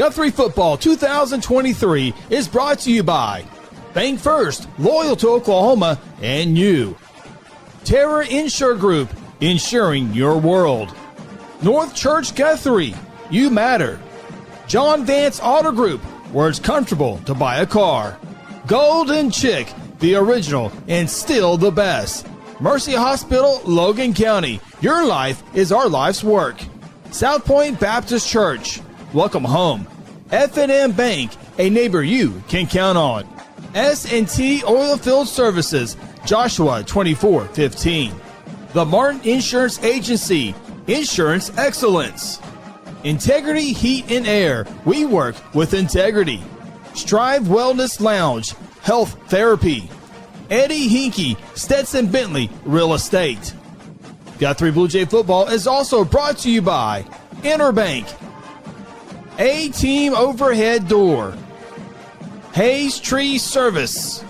Guthrie Football 2023 is brought to you by Bank First, loyal to Oklahoma, and you. Terra Insure Group, insuring your world. North Church Guthrie, you matter. John Vance Auto Group, where it's comfortable to buy a car. Golden Chick, the original and still the best. Mercy Hospital, Logan County, your life is our life's work. South Point Baptist Church, welcome home. F&M Bank, a neighbor you can count on. S&T Oilfield Services, Joshua 2415. The Martin Insurance Agency, insurance excellence. Integrity Heat and Air, we work with integrity. Strive Wellness Lounge, health therapy. Eddie Hinkey, Stetson Bentley, real estate. Guthrie Bluejay Football is also brought to you by Interbank, A-Team Overhead Door, Hayes Tree Service,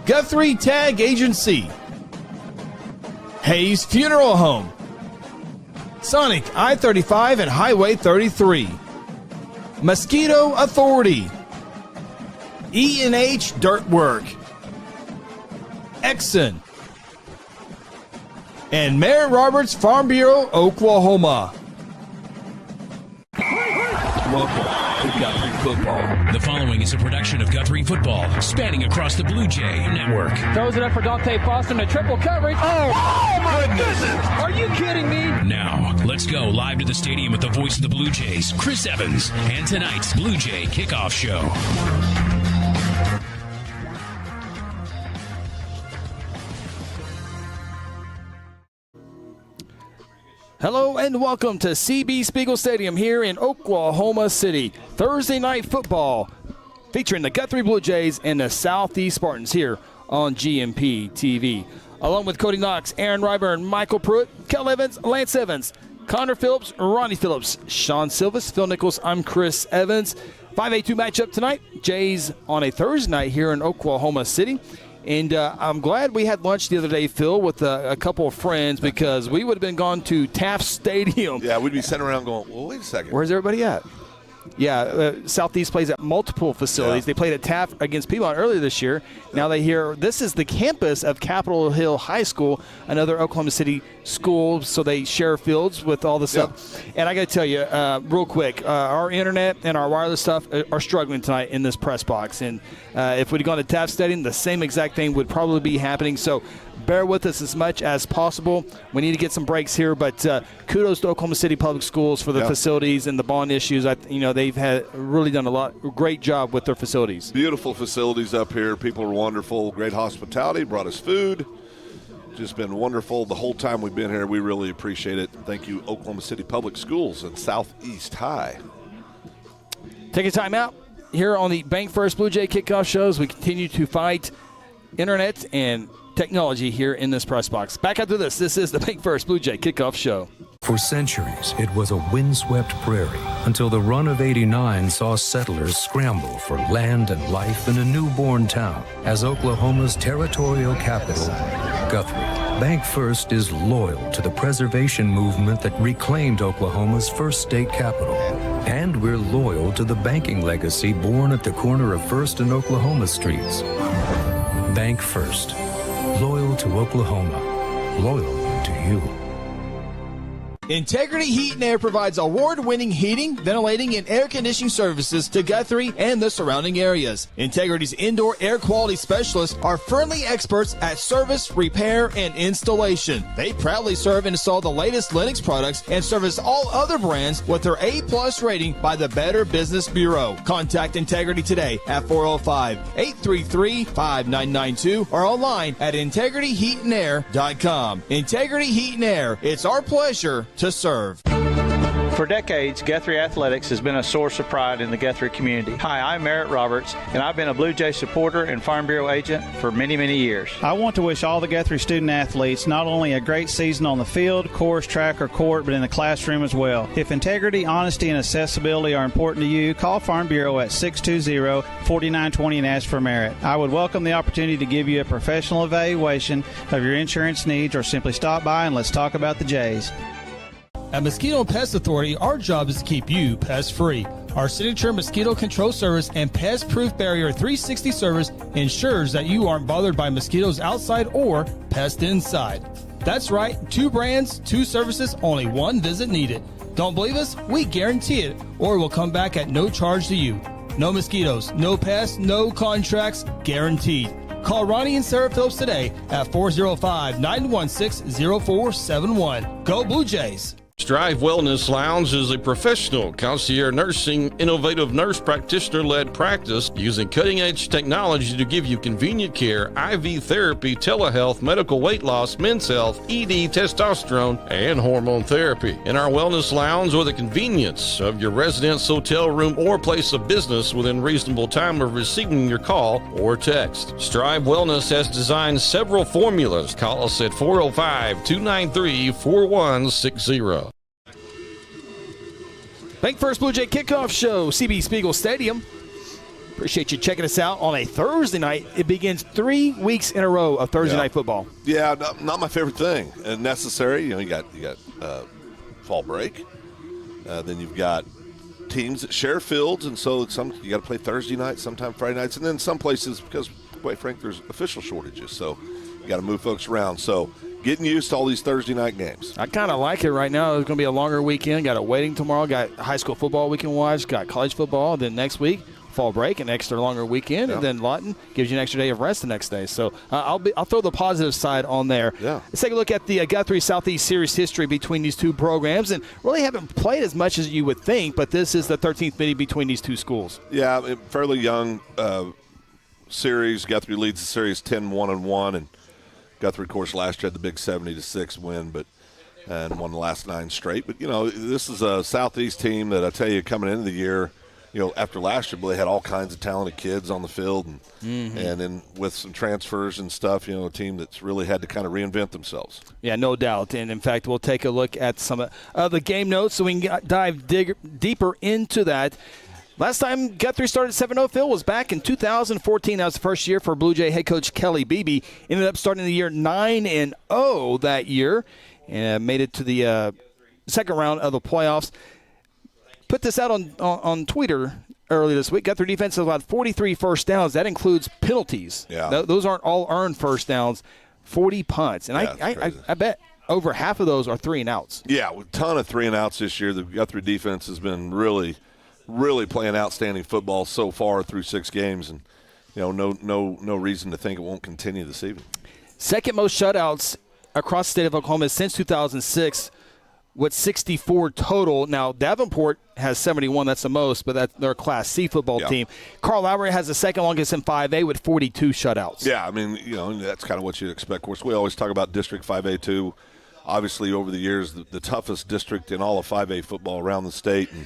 Guthrie Tag Agency, Hayes Funeral Home, Sonic I-35 and Highway 33, Mosquito Authority, E&H Dirt Work, Exxon, and Merritt Roberts Farm Bureau, Oklahoma. Welcome to Guthrie Football. The following is a production of Guthrie Football, spanning across the Blue Jay Network. Throws it up for Dante Foster in a triple coverage. Oh my goodness! Are you kidding me? Now, let's go live to the stadium with the voice of the Blue Jays, Chris Evans, and tonight's Blue Jay Kickoff Show. Hello and welcome to CB Spiegel Stadium here in Oklahoma City. Thursday night football featuring the Guthrie Bluejays and the Southeast Spartans here on GMP TV. Along with Cody Knox, Aaron Ryburn, Michael Pruitt, Kel Evans, Lance Evans, Connor Phillips, Ronnie Phillips, Sean Silvas, Phil Nichols, I'm Chris Evans. 5A2 matchup tonight. Jays on a Thursday night here in Oklahoma City. And I'm glad we had lunch the other day, Phil, with a couple of friends because we would have been gone to Taft Stadium. Yeah, we'd be sitting around going, well, wait a second. Where's everybody at? Yeah, Southeast plays at multiple facilities. Yeah. They played at Taft against Piedmont earlier this year. Now they hear this is the campus of Capitol Hill High School, another Oklahoma City school, so they share fields with all the stuff. And I got to tell you, real quick, our internet and our wireless stuff are struggling tonight in this press box. And if we'd gone to Taft Stadium, the same exact thing would probably be happening. So bear with us as much as possible. We need to get some breaks here, but kudos to Oklahoma City Public Schools for the facilities and the bond issues. They've really done great job with their facilities. Beautiful facilities up here. People are wonderful. Great hospitality. Brought us food. Just been wonderful the whole time we've been here. We really appreciate it. Thank you, Oklahoma City Public Schools and Southeast High. Take a time out here on the Bank First Blue Jay Kickoff Shows. We continue to fight internet and technology here in this press box. Back after this. This is the Bank First Blue Jay Kickoff Show. For centuries, it was a windswept prairie until the run of '89 saw settlers scramble for land and life in a newborn town as Oklahoma's territorial capital, Guthrie. Bank First is loyal to the preservation movement that reclaimed Oklahoma's first state capital. And we're loyal to the banking legacy born at the corner of First and Oklahoma Streets. Bank First. Loyal to Oklahoma. Loyal to you. Integrity Heat and Air provides award-winning heating, ventilating, and air conditioning services to Guthrie and the surrounding areas. Integrity's indoor air quality specialists are friendly experts at service, repair, and installation. They proudly serve and install the latest Linux products and service all other brands with their A+ rating by the Better Business Bureau. Contact Integrity today at 405-833-5992 or online at integrityheatandair.com. Integrity Heat and Air, it's our pleasure to serve. For decades, Guthrie Athletics has been a source of pride in the Guthrie community. Hi, I'm Merritt Roberts, and I've been a Blue Jay supporter and Farm Bureau agent for many, many years. I want to wish all the Guthrie student athletes not only a great season on the field, course, track, or court, but in the classroom as well. If integrity, honesty, and accessibility are important to you, call Farm Bureau at 620-4920 and ask for Merritt. I would welcome the opportunity to give you a professional evaluation of your insurance needs, or simply stop by and let's talk about the Jays. At Mosquito and Pest Authority, our job is to keep you pest-free. Our signature mosquito control service and pest-proof barrier 360 service ensures that you aren't bothered by mosquitoes outside or pests inside. That's right, 2 brands, 2 services, only 1 visit needed. Don't believe us? We guarantee it, or we'll come back at no charge to you. No mosquitoes, no pests, no contracts, guaranteed. Call Ronnie and Sarah Phillips today at 405-916-0471. Go Blue Jays! Strive Wellness Lounge is a professional concierge nursing, innovative nurse practitioner-led practice using cutting-edge technology to give you convenient care, IV therapy, telehealth, medical weight loss, men's health, ED, testosterone, and hormone therapy. In our Wellness Lounge, or the convenience of your residence, hotel room, or place of business within reasonable time of receiving your call or text. Strive Wellness has designed several formulas. Call us at 405-293-4160. Bank First Blue Jay Kickoff Show, CB Spiegel Stadium. Appreciate you checking us out on a Thursday night. It begins 3 weeks in a row of Thursday night football. Yeah, not my favorite thing. Necessary. You got fall break. Then you've got teams that share fields, and so you got to play Thursday night, sometime Friday nights, and then some places, because quite frankly, there's official shortages, so you got to move folks around. So getting used to all these Thursday night games. I kind of like it right now. It's going to be a longer weekend. Got a wedding tomorrow. Got high school football we can watch. Got college football. Then next week, fall break, an extra longer weekend. And then Lawton gives you an extra day of rest the next day. So I'll throw the positive side on there. Yeah. Let's take a look at the Guthrie Southeast Series history between these 2 programs. And really haven't played as much as you would think, but this is the 13th meeting between these 2 schools. Yeah, fairly young series. Guthrie leads the series 10-1-1, and Guthrie, of course, last year had the big 70-6 win, and won the last 9 straight. But this is a Southeast team that I tell you, coming into the year, after last year, they had all kinds of talented kids on the field, and then with some transfers and stuff, a team that's really had to kind of reinvent themselves. Yeah, no doubt. And in fact, we'll take a look at some of the game notes so we can dive deeper into that. Last time Guthrie started 7-0, Phil, was back in 2014. That was the first year for Blue Jay head coach Kelly Beebe. Ended up starting the year 9-0 that year and made it to the second round of the playoffs. Put this out on Twitter earlier this week. Guthrie defense has allowed 43 first downs. That includes penalties. Yeah. Those aren't all earned first downs. 40 punts. And I bet over half of those are 3-and-outs. Yeah, a ton of 3-and-outs this year. The Guthrie defense has been really playing outstanding football so far through 6 games, and no reason to think it won't continue this evening. Second most shutouts across the state of Oklahoma since 2006, with 64 total. Now Davenport has 71, that's the most, but they're a Class C football team. Carl Lowry has the second longest in 5A with 42 shutouts. Yeah, I mean, that's kind of what you'd expect. Of course, we always talk about District 5A too. Obviously, over the years, the toughest district in all of 5A football around the state, and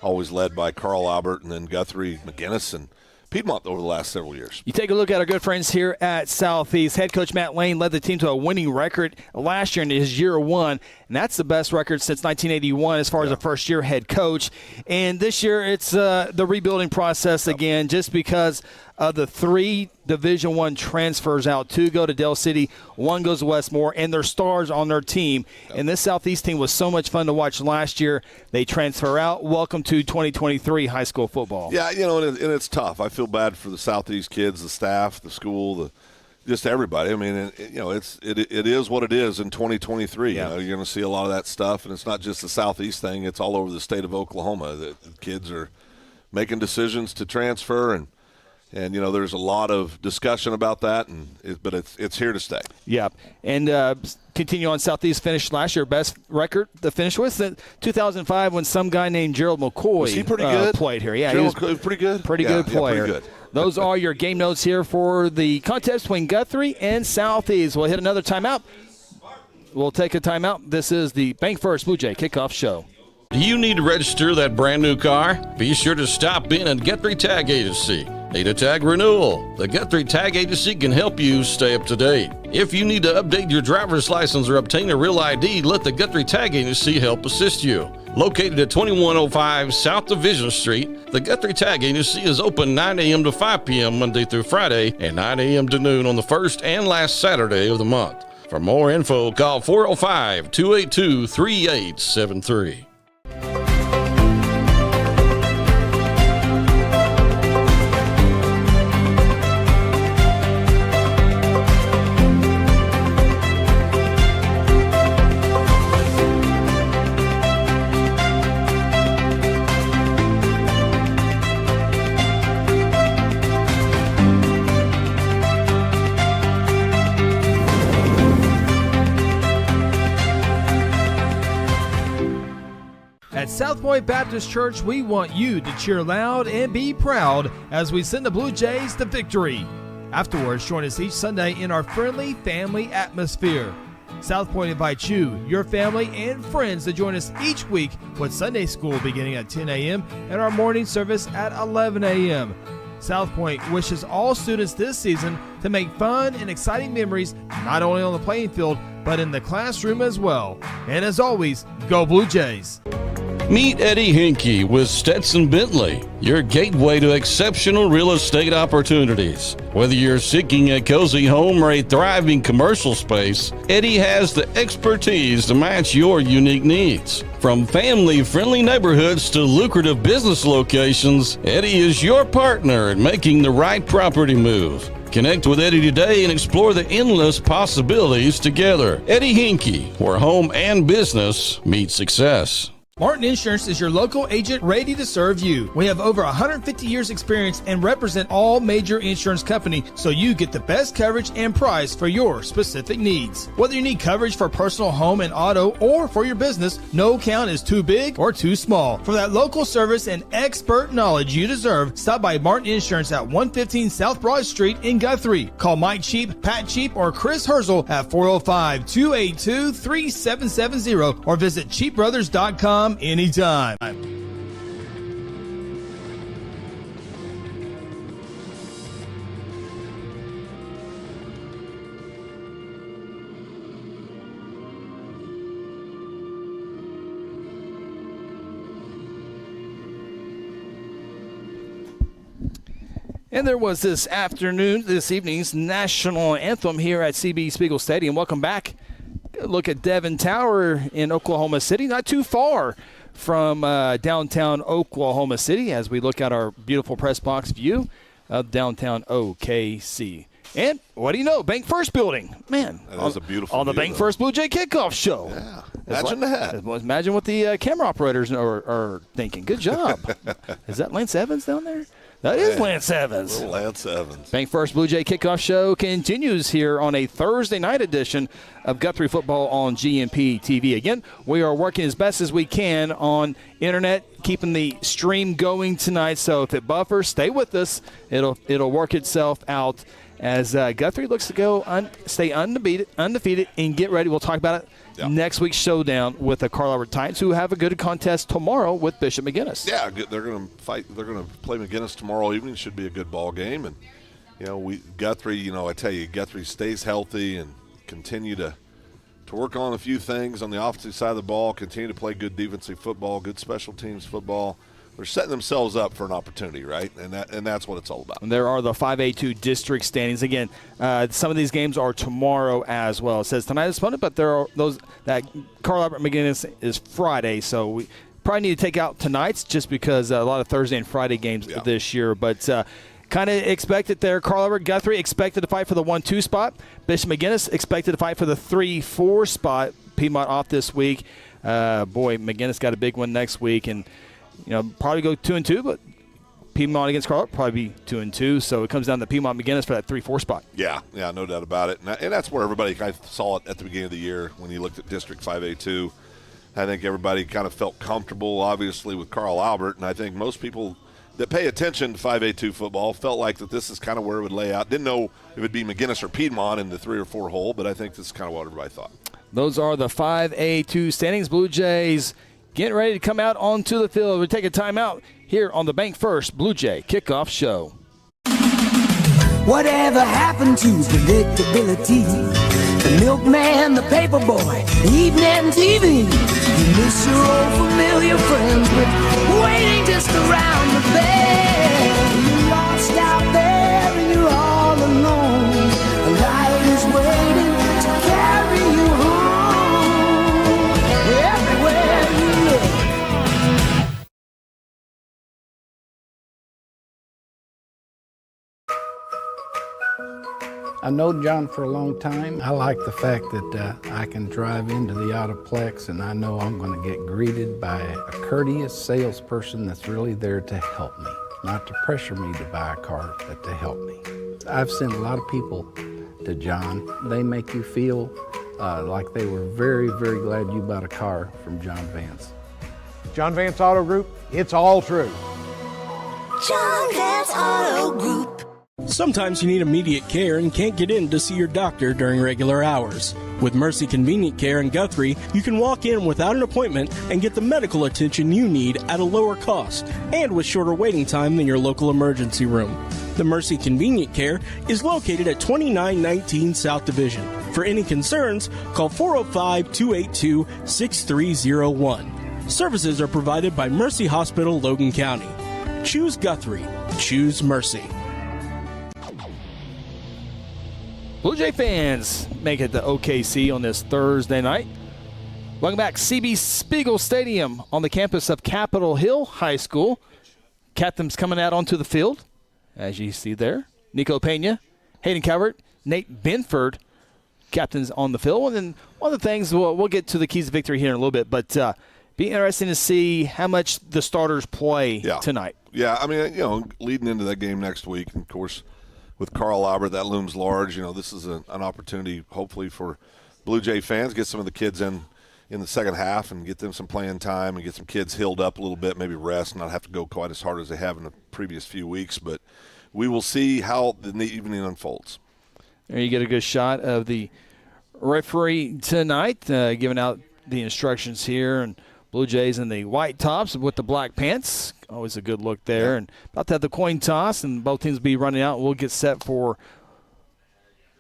always led by Carl Albert and then Guthrie, McGinnis, and Piedmont over the last several years. You take a look at our good friends here at Southeast. Head coach Matt Lane led the team to a winning record last year in his year 1, and that's the best record since 1981 as far as a first-year head coach. And this year it's the rebuilding process again, just because of the 3 Division I transfers out. 2 go to Del City, 1 goes to Westmore, and they're stars on their team. And this Southeast team was so much fun to watch last year. They transfer out. Welcome to 2023 high school football. Yeah, and it's tough. I feel bad for the Southeast kids, the staff, the school, just everybody. I mean, it is what it is in 2023. Yeah. You're going to see a lot of that stuff, and it's not just the Southeast thing. It's all over the state of Oklahoma. The kids are making decisions to transfer, and there's a lot of discussion about that, but it's here to stay. Yeah, and continue on. Southeast finished last year best record to finish with 2005 when some guy named Gerald McCoy was he pretty good? Played here. Yeah, Gerald, he was pretty good. Pretty good player. Pretty good. Those are your game notes here for the contest between Guthrie and Southeast. We'll hit another timeout. We'll take a timeout. This is the Bank First Blue Jay Kickoff Show. Do you need to register that brand new car? Be sure to stop in at Guthrie Tag Agency. Need a tag renewal? The Guthrie Tag Agency can help you stay up to date. If you need to update your driver's license or obtain a real ID, let the Guthrie Tag Agency help assist you. Located at 2105 South Division Street, the Guthrie Tag Agency is open 9 a.m. to 5 p.m. Monday through Friday and 9 a.m. to noon on the first and last Saturday of the month. For more info, call 405-282-3873. Point Baptist Church, we want you to cheer loud and be proud as we send the Blue Jays to victory. Afterwards, join us each Sunday in our friendly family atmosphere. South Point invites you, your family, and friends to join us each week with Sunday school beginning at 10 a.m. and our morning service at 11 a.m. South Point wishes all students this season to make fun and exciting memories not only on the playing field, but in the classroom as well. And as always, go Blue Jays! Meet Eddie Hinkey with Stetson Bentley, your gateway to exceptional real estate opportunities. Whether you're seeking a cozy home or a thriving commercial space, Eddie has the expertise to match your unique needs. From family-friendly neighborhoods to lucrative business locations, Eddie is your partner in making the right property move. Connect with Eddie today and explore the endless possibilities together. Eddie Hinkey, where home and business meet success. Martin Insurance is your local agent ready to serve you. We have over 150 years experience and represent all major insurance companies so you get the best coverage and price for your specific needs. Whether you need coverage for personal home and auto or for your business, no account is too big or too small. For that local service and expert knowledge you deserve, stop by Martin Insurance at 115 South Broad Street in Guthrie. Call Mike Cheap, Pat Cheap, or Chris Herzl at 405-282-3770 or visit cheapbrothers.com anytime. And there was this evening's national anthem here at CB Spiegel Stadium. Welcome back. Look at Devon Tower in Oklahoma City, not too far from downtown Oklahoma City as we look at our beautiful press box view of downtown OKC. And what do you know? Bank First building. Man, that is a beautiful on the Bank First Blue Jay kickoff show. Yeah, imagine that. Imagine what the camera operators are thinking. Good job. Is that Lance Evans down there? That is Lance Evans. Little Lance Evans. Bank First Blue Jay Kickoff Show continues here on a Thursday night edition of Guthrie Football on GMP TV. Again, we are working as best as we can on internet, keeping the stream going tonight. So if it buffers, stay with us. It'll work itself out as Guthrie looks to stay undefeated, and get ready. We'll talk about it. Yep. Next week's showdown with the Carl Albert Titans, who have a good contest tomorrow with Bishop McGuinness. Yeah, they're going to fight. They're going to play McGuinness tomorrow evening. Should be a good ball game. And Guthrie. I tell you, Guthrie stays healthy and continue to work on a few things on the offensive side of the ball. Continue to play good defensive football, good special teams football. They're setting themselves up for an opportunity, right? And that's what it's all about. And there are the 5A2 district standings. Again, some of these games are tomorrow as well. It says tonight is fun, but there are those that Carl Albert McGuinness is Friday, so we probably need to take out tonight's just because a lot of Thursday and Friday games this year. But kind of expected there. Carl Albert Guthrie expected to fight for the 1-2 spot. Bishop McGuinness expected to fight for the 3-4 spot. Piedmont off this week. McGuinness got a big one next week, and probably go 2-2, but Piedmont against Carl Albert probably be 2-2. So it comes down to Piedmont McGuinness for that 3-4 spot. Yeah, no doubt about it. And that's where everybody kind of saw it at the beginning of the year when you looked at District 5A2. I think everybody kind of felt comfortable, obviously, with Carl Albert, and I think most people that pay attention to 5A2 football felt like that this is kind of where it would lay out. Didn't know if it would be McGuinness or Piedmont in the 3 or 4 hole, but I think this is kind of what everybody thought. Those are the 5A2 standings. Blue Jays getting ready to come out onto the field. We take a timeout here on the Bank First Blue Jay Kickoff Show. Whatever happened to predictability? The milkman, the paper boy, evening TV. You miss your old familiar friends, but waiting just around the bend. You're lost out there and you're all alone. A light is waiting to carry you home. Everywhere you look. I know John for a long time. I like the fact that I can drive into the Autoplex and I know I'm going to get greeted by a courteous salesperson that's really there to help me. Not to pressure me to buy a car, but to help me. I've sent a lot of people to John. They make you feel like they were very, very glad you bought a car from John Vance. John Vance Auto Group, it's all true. John Vance Auto Group. Sometimes you need immediate care and can't get in to see your doctor during regular hours. With Mercy Convenient Care in Guthrie, you can walk in without an appointment and get the medical attention you need at a lower cost and with shorter waiting time than your local emergency room. The Mercy Convenient Care is located at 2919 South Division. For any concerns, call 405-282-6301. Services are provided by Mercy Hospital, Logan County. Choose Guthrie. Choose Mercy. Blue Jay fans make it to OKC on this Thursday night. Welcome back, CB Spiegel Stadium on the campus of Capitol Hill High School. Captains coming out onto the field, as you see there. Nico Pena, Hayden Calvert, Nate Benford, captains on the field. And then one of the things, we'll get to the keys to victory here in a little bit, but be interesting to see how much the starters play tonight. Yeah, I mean, leading into that game next week, and of course, with Carl Albert, that looms large. This is an opportunity, hopefully, for Blue Jay fans, get some of the kids in the second half and get them some playing time and get some kids healed up a little bit, maybe rest, not have to go quite as hard as they have in the previous few weeks. But we will see how the evening unfolds. There you get a good shot of the referee tonight, giving out the instructions here. And Blue Jays in the white tops with the black pants. Always a good look there. Yeah. And about to have the coin toss, and both teams will be running out. We'll get set for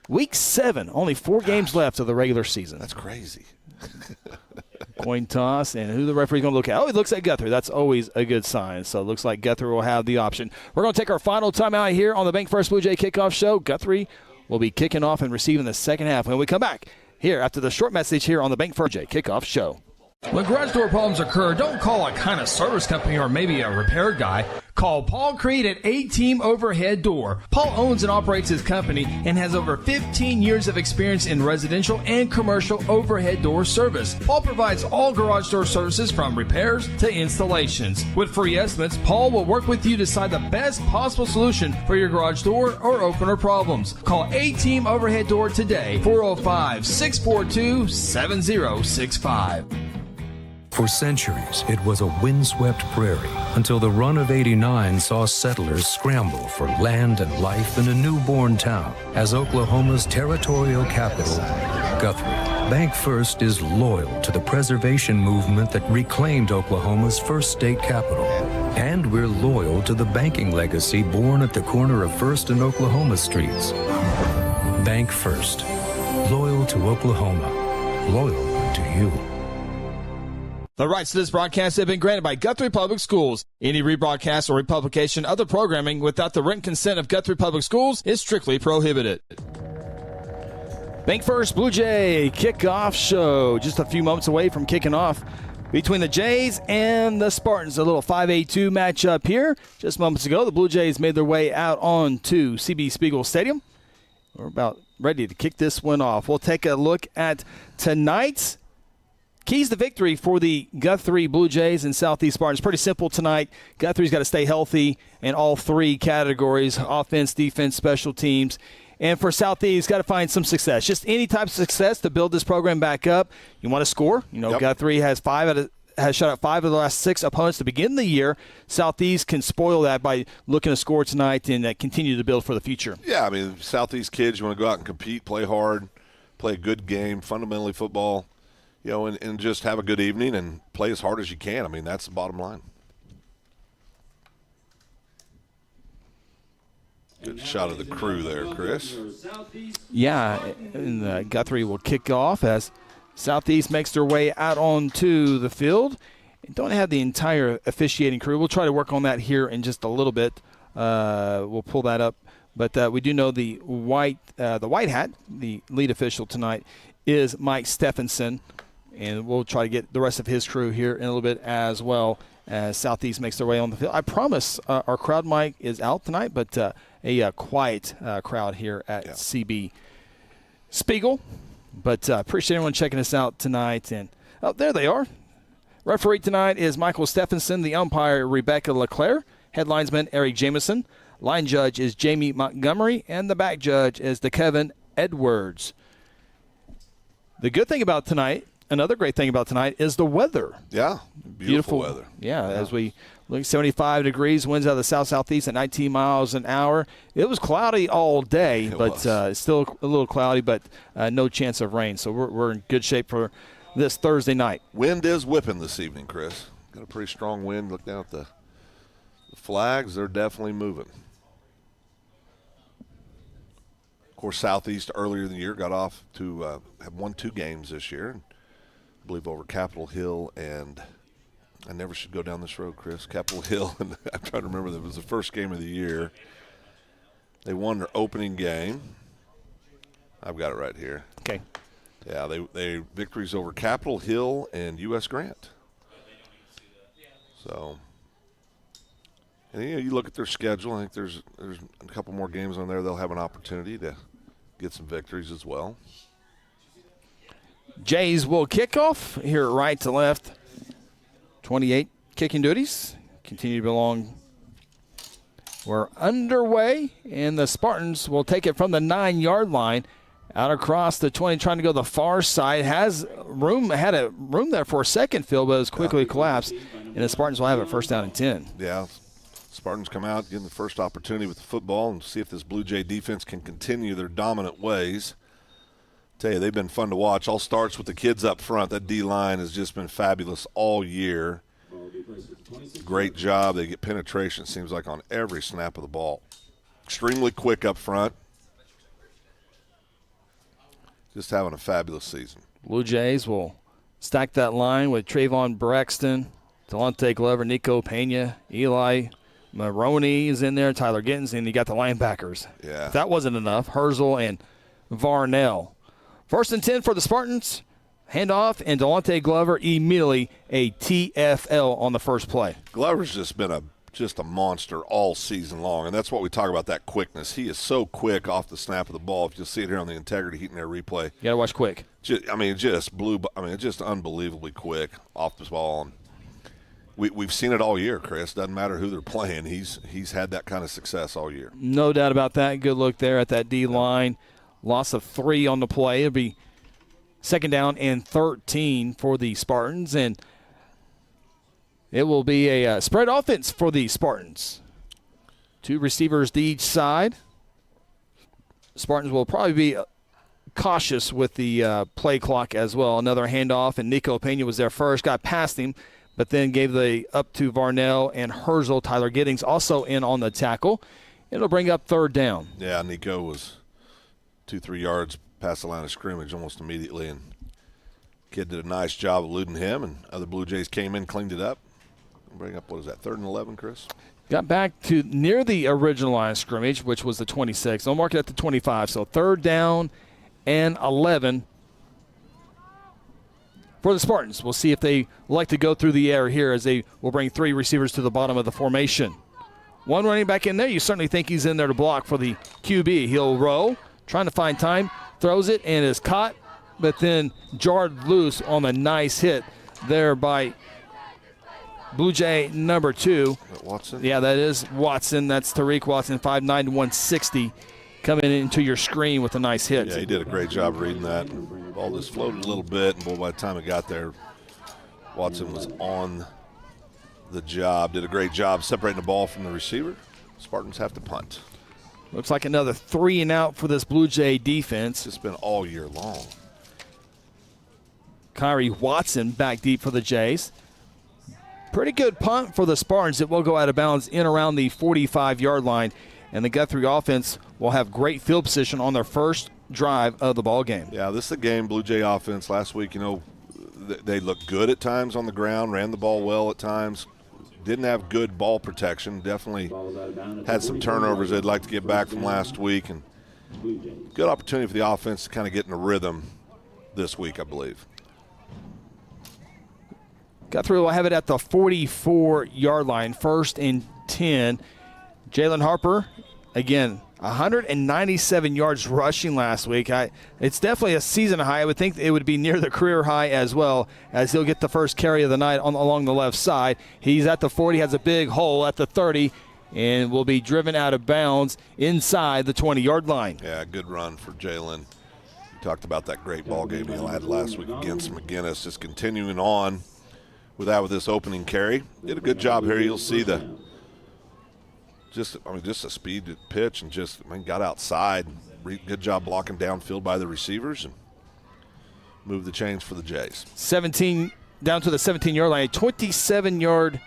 Week 7. Only 4 games left of the regular season. That's crazy. Coin toss, and who the referee's going to look at? Oh, he looks at Guthrie. That's always a good sign. So it looks like Guthrie will have the option. We're going to take our final timeout here on the Bank First Blue Jay Kickoff Show. Guthrie will be kicking off and receiving the second half when we come back here after the short message here on the Bank First Blue Jay Kickoff Show. When garage door problems occur, don't call a kind of service company or maybe a repair guy. Call Paul Creed at A-Team Overhead Door. Paul owns and operates his company and has over 15 years of experience in residential and commercial overhead door service. Paul provides all garage door services from repairs to installations. With free estimates, Paul will work with you to decide the best possible solution for your garage door or opener problems. Call A-Team Overhead Door today, 405-642-7065. For centuries, it was a windswept prairie until the run of '89 saw settlers scramble for land and life in a newborn town as Oklahoma's territorial capital, Guthrie. Bank First is loyal to the preservation movement that reclaimed Oklahoma's first state capital. And we're loyal to the banking legacy born at the corner of First and Oklahoma Streets. Bank First. Loyal to Oklahoma. Loyal to you. The rights to this broadcast have been granted by Guthrie Public Schools. Any rebroadcast or republication of the programming without the written consent of Guthrie Public Schools is strictly prohibited. Bank First Blue Jay Kickoff Show. Just a few moments away from kicking off between the Jays and the Spartans. A little 5A2 matchup here. Just moments ago, the Blue Jays made their way out onto CB Spiegel Stadium. We're about ready to kick this one off. We'll take a look at tonight's keys to victory for the Guthrie Blue Jays and Southeast Spartans. Pretty simple tonight. Guthrie's got to stay healthy in all 3 categories: offense, defense, special teams. And for Southeast, got to find some success. Just any type of success to build this program back up. You want to score. Guthrie has shot out 5 of the last 6 opponents to begin the year. Southeast can spoil that by looking to score tonight and continue to build for the future. Yeah, I mean, Southeast kids, you want to go out and compete, play hard, play a good game, fundamentally football. And just have a good evening and play as hard as you can. I mean, that's the bottom line. Good shot of the crew there, Chris. Yeah, and Guthrie will kick off as Southeast makes their way out onto the field. And don't have the entire officiating crew. We'll try to work on that here in just a little bit. We'll pull that up. But we do know the white hat, the lead official tonight, is Mike Stephenson. And we'll try to get the rest of his crew here in a little bit as well as Southeast makes their way on the field. I promise our crowd mic is out tonight, but a quiet crowd here at CB Spiegel. But appreciate everyone checking us out tonight. And there they are. Referee tonight is Michael Stephenson, the umpire Rebecca LeClaire, headlinesman Eric Jameson, line judge is Jamie Montgomery, and the back judge is the Kevin Edwards. The good thing about tonight another great thing about tonight is the weather. Yeah, beautiful weather. Yeah, as we look, 75 degrees, winds out of the south-southeast at 19 miles an hour. It was cloudy all day, but still a little cloudy, but no chance of rain. So we're in good shape for this Thursday night. Wind is whipping this evening, Chris. Got a pretty strong wind. Look down at the flags. They're definitely moving. Of course, Southeast earlier in the year got off to have won 2 games this year. I believe over Capitol Hill, and I never should go down this road, Chris. Capitol Hill, and I'm trying to remember that it was the first game of the year. They won their opening game. I've got it right here. Okay. Yeah, they victories over Capitol Hill and U.S. Grant. So, and you look at their schedule. I think there's a couple more games on there. They'll have an opportunity to get some victories as well. Jays will kick off here right to left. 28 kicking duties continue to belong. We're underway, and the Spartans will take it from the 9-yard line out across the 20, trying to go the far side. Had a room there for a second field, but it was quickly collapsed, and the Spartans will have it first down and 10. Yeah, Spartans come out, getting the first opportunity with the football, and see if this Blue Jay defense can continue their dominant ways. Tell you, they've been fun to watch. All starts with the kids up front. That D-line has just been fabulous all year. Great job. They get penetration, seems like, on every snap of the ball. Extremely quick up front. Just having a fabulous season. Blue Jays will stack that line with Trayvon Braxton, Delonte Glover, Nico Pena, Eli Maroney is in there, Tyler Gittins, and you got the linebackers. Yeah. If that wasn't enough, Herzl and Varnell. First and 10 for the Spartans. Handoff, and Delonte Glover immediately a TFL on the first play. Glover's just been a monster all season long, and that's what we talk about, that quickness. He is so quick off the snap of the ball. If you'll see it here on the Integrity Heat and Air replay. You got to watch quick. Just unbelievably quick off the ball. And we've seen it all year, Chris. Doesn't matter who they're playing. He's had that kind of success all year. No doubt about that. Good look there at that D-line. Loss of 3 on the play. It'll be second down and 13 for the Spartans, and it will be a spread offense for the Spartans. 2 receivers to each side. Spartans will probably be cautious with the play clock as well. Another handoff, and Nico Pena was there first, got past him, but then gave the up to Varnell and Herzl. Tyler Gittins also in on the tackle. It'll bring up third down. Yeah, Nico was 2-3 yards past the line of scrimmage almost immediately, and kid did a nice job eluding him, and other Blue Jays came in, cleaned it up. Bring up, what is that, 3rd and 11, Chris? Got back to near the original line of scrimmage, which was the 26. I'll mark it at the 25. So 3rd down and 11 for the Spartans. We'll see if they like to go through the air here, as they will bring 3 receivers to the bottom of the formation. 1 running back in there. You certainly think he's in there to block for the QB. He'll roll, trying to find time, throws it, and is caught, but then jarred loose on a nice hit there by Blue Jay number 2. Watson? Yeah, that is Watson. That's Tariq Watson, 5'9", 160, coming into your screen with a nice hit. Yeah, he did a great job reading that. The ball just floated a little bit, and boy, by the time it got there, Watson was on the job. Did a great job separating the ball from the receiver. Spartans have to punt. Looks like another 3 and out for this Blue Jay defense. It's been all year long. Kyrie Watson back deep for the Jays. Pretty good punt for the Spartans. It will go out of bounds in around the 45-yard line, and the Guthrie offense will have great field position on their first drive of the ball game. Yeah, this is a game. Blue Jay offense last week, they looked good at times on the ground, ran the ball well at times. Didn't have good ball protection. Definitely had some turnovers they'd like to get back from last week. And good opportunity for the offense to kind of get in a rhythm this week, I believe. Guthrie will have it at the 44-yard line, 1st and 10. Jalen Harper, again, 197 yards rushing last week. It's definitely a season high. I would think it would be near the career high as well, as he'll get the first carry of the night along the left side. He's at the 40, has a big hole at the 30, and will be driven out of bounds inside the 20-yard line. Yeah, good run for Jalen. Talked about that great ball game he had last week against McGinnis. Just continuing on with this opening carry. Did a good job here. You'll see just a speed pitch and got outside. Good job blocking downfield by the receivers and moved the chains for the Jays. 17 down to the 17-yard line, a 27-yard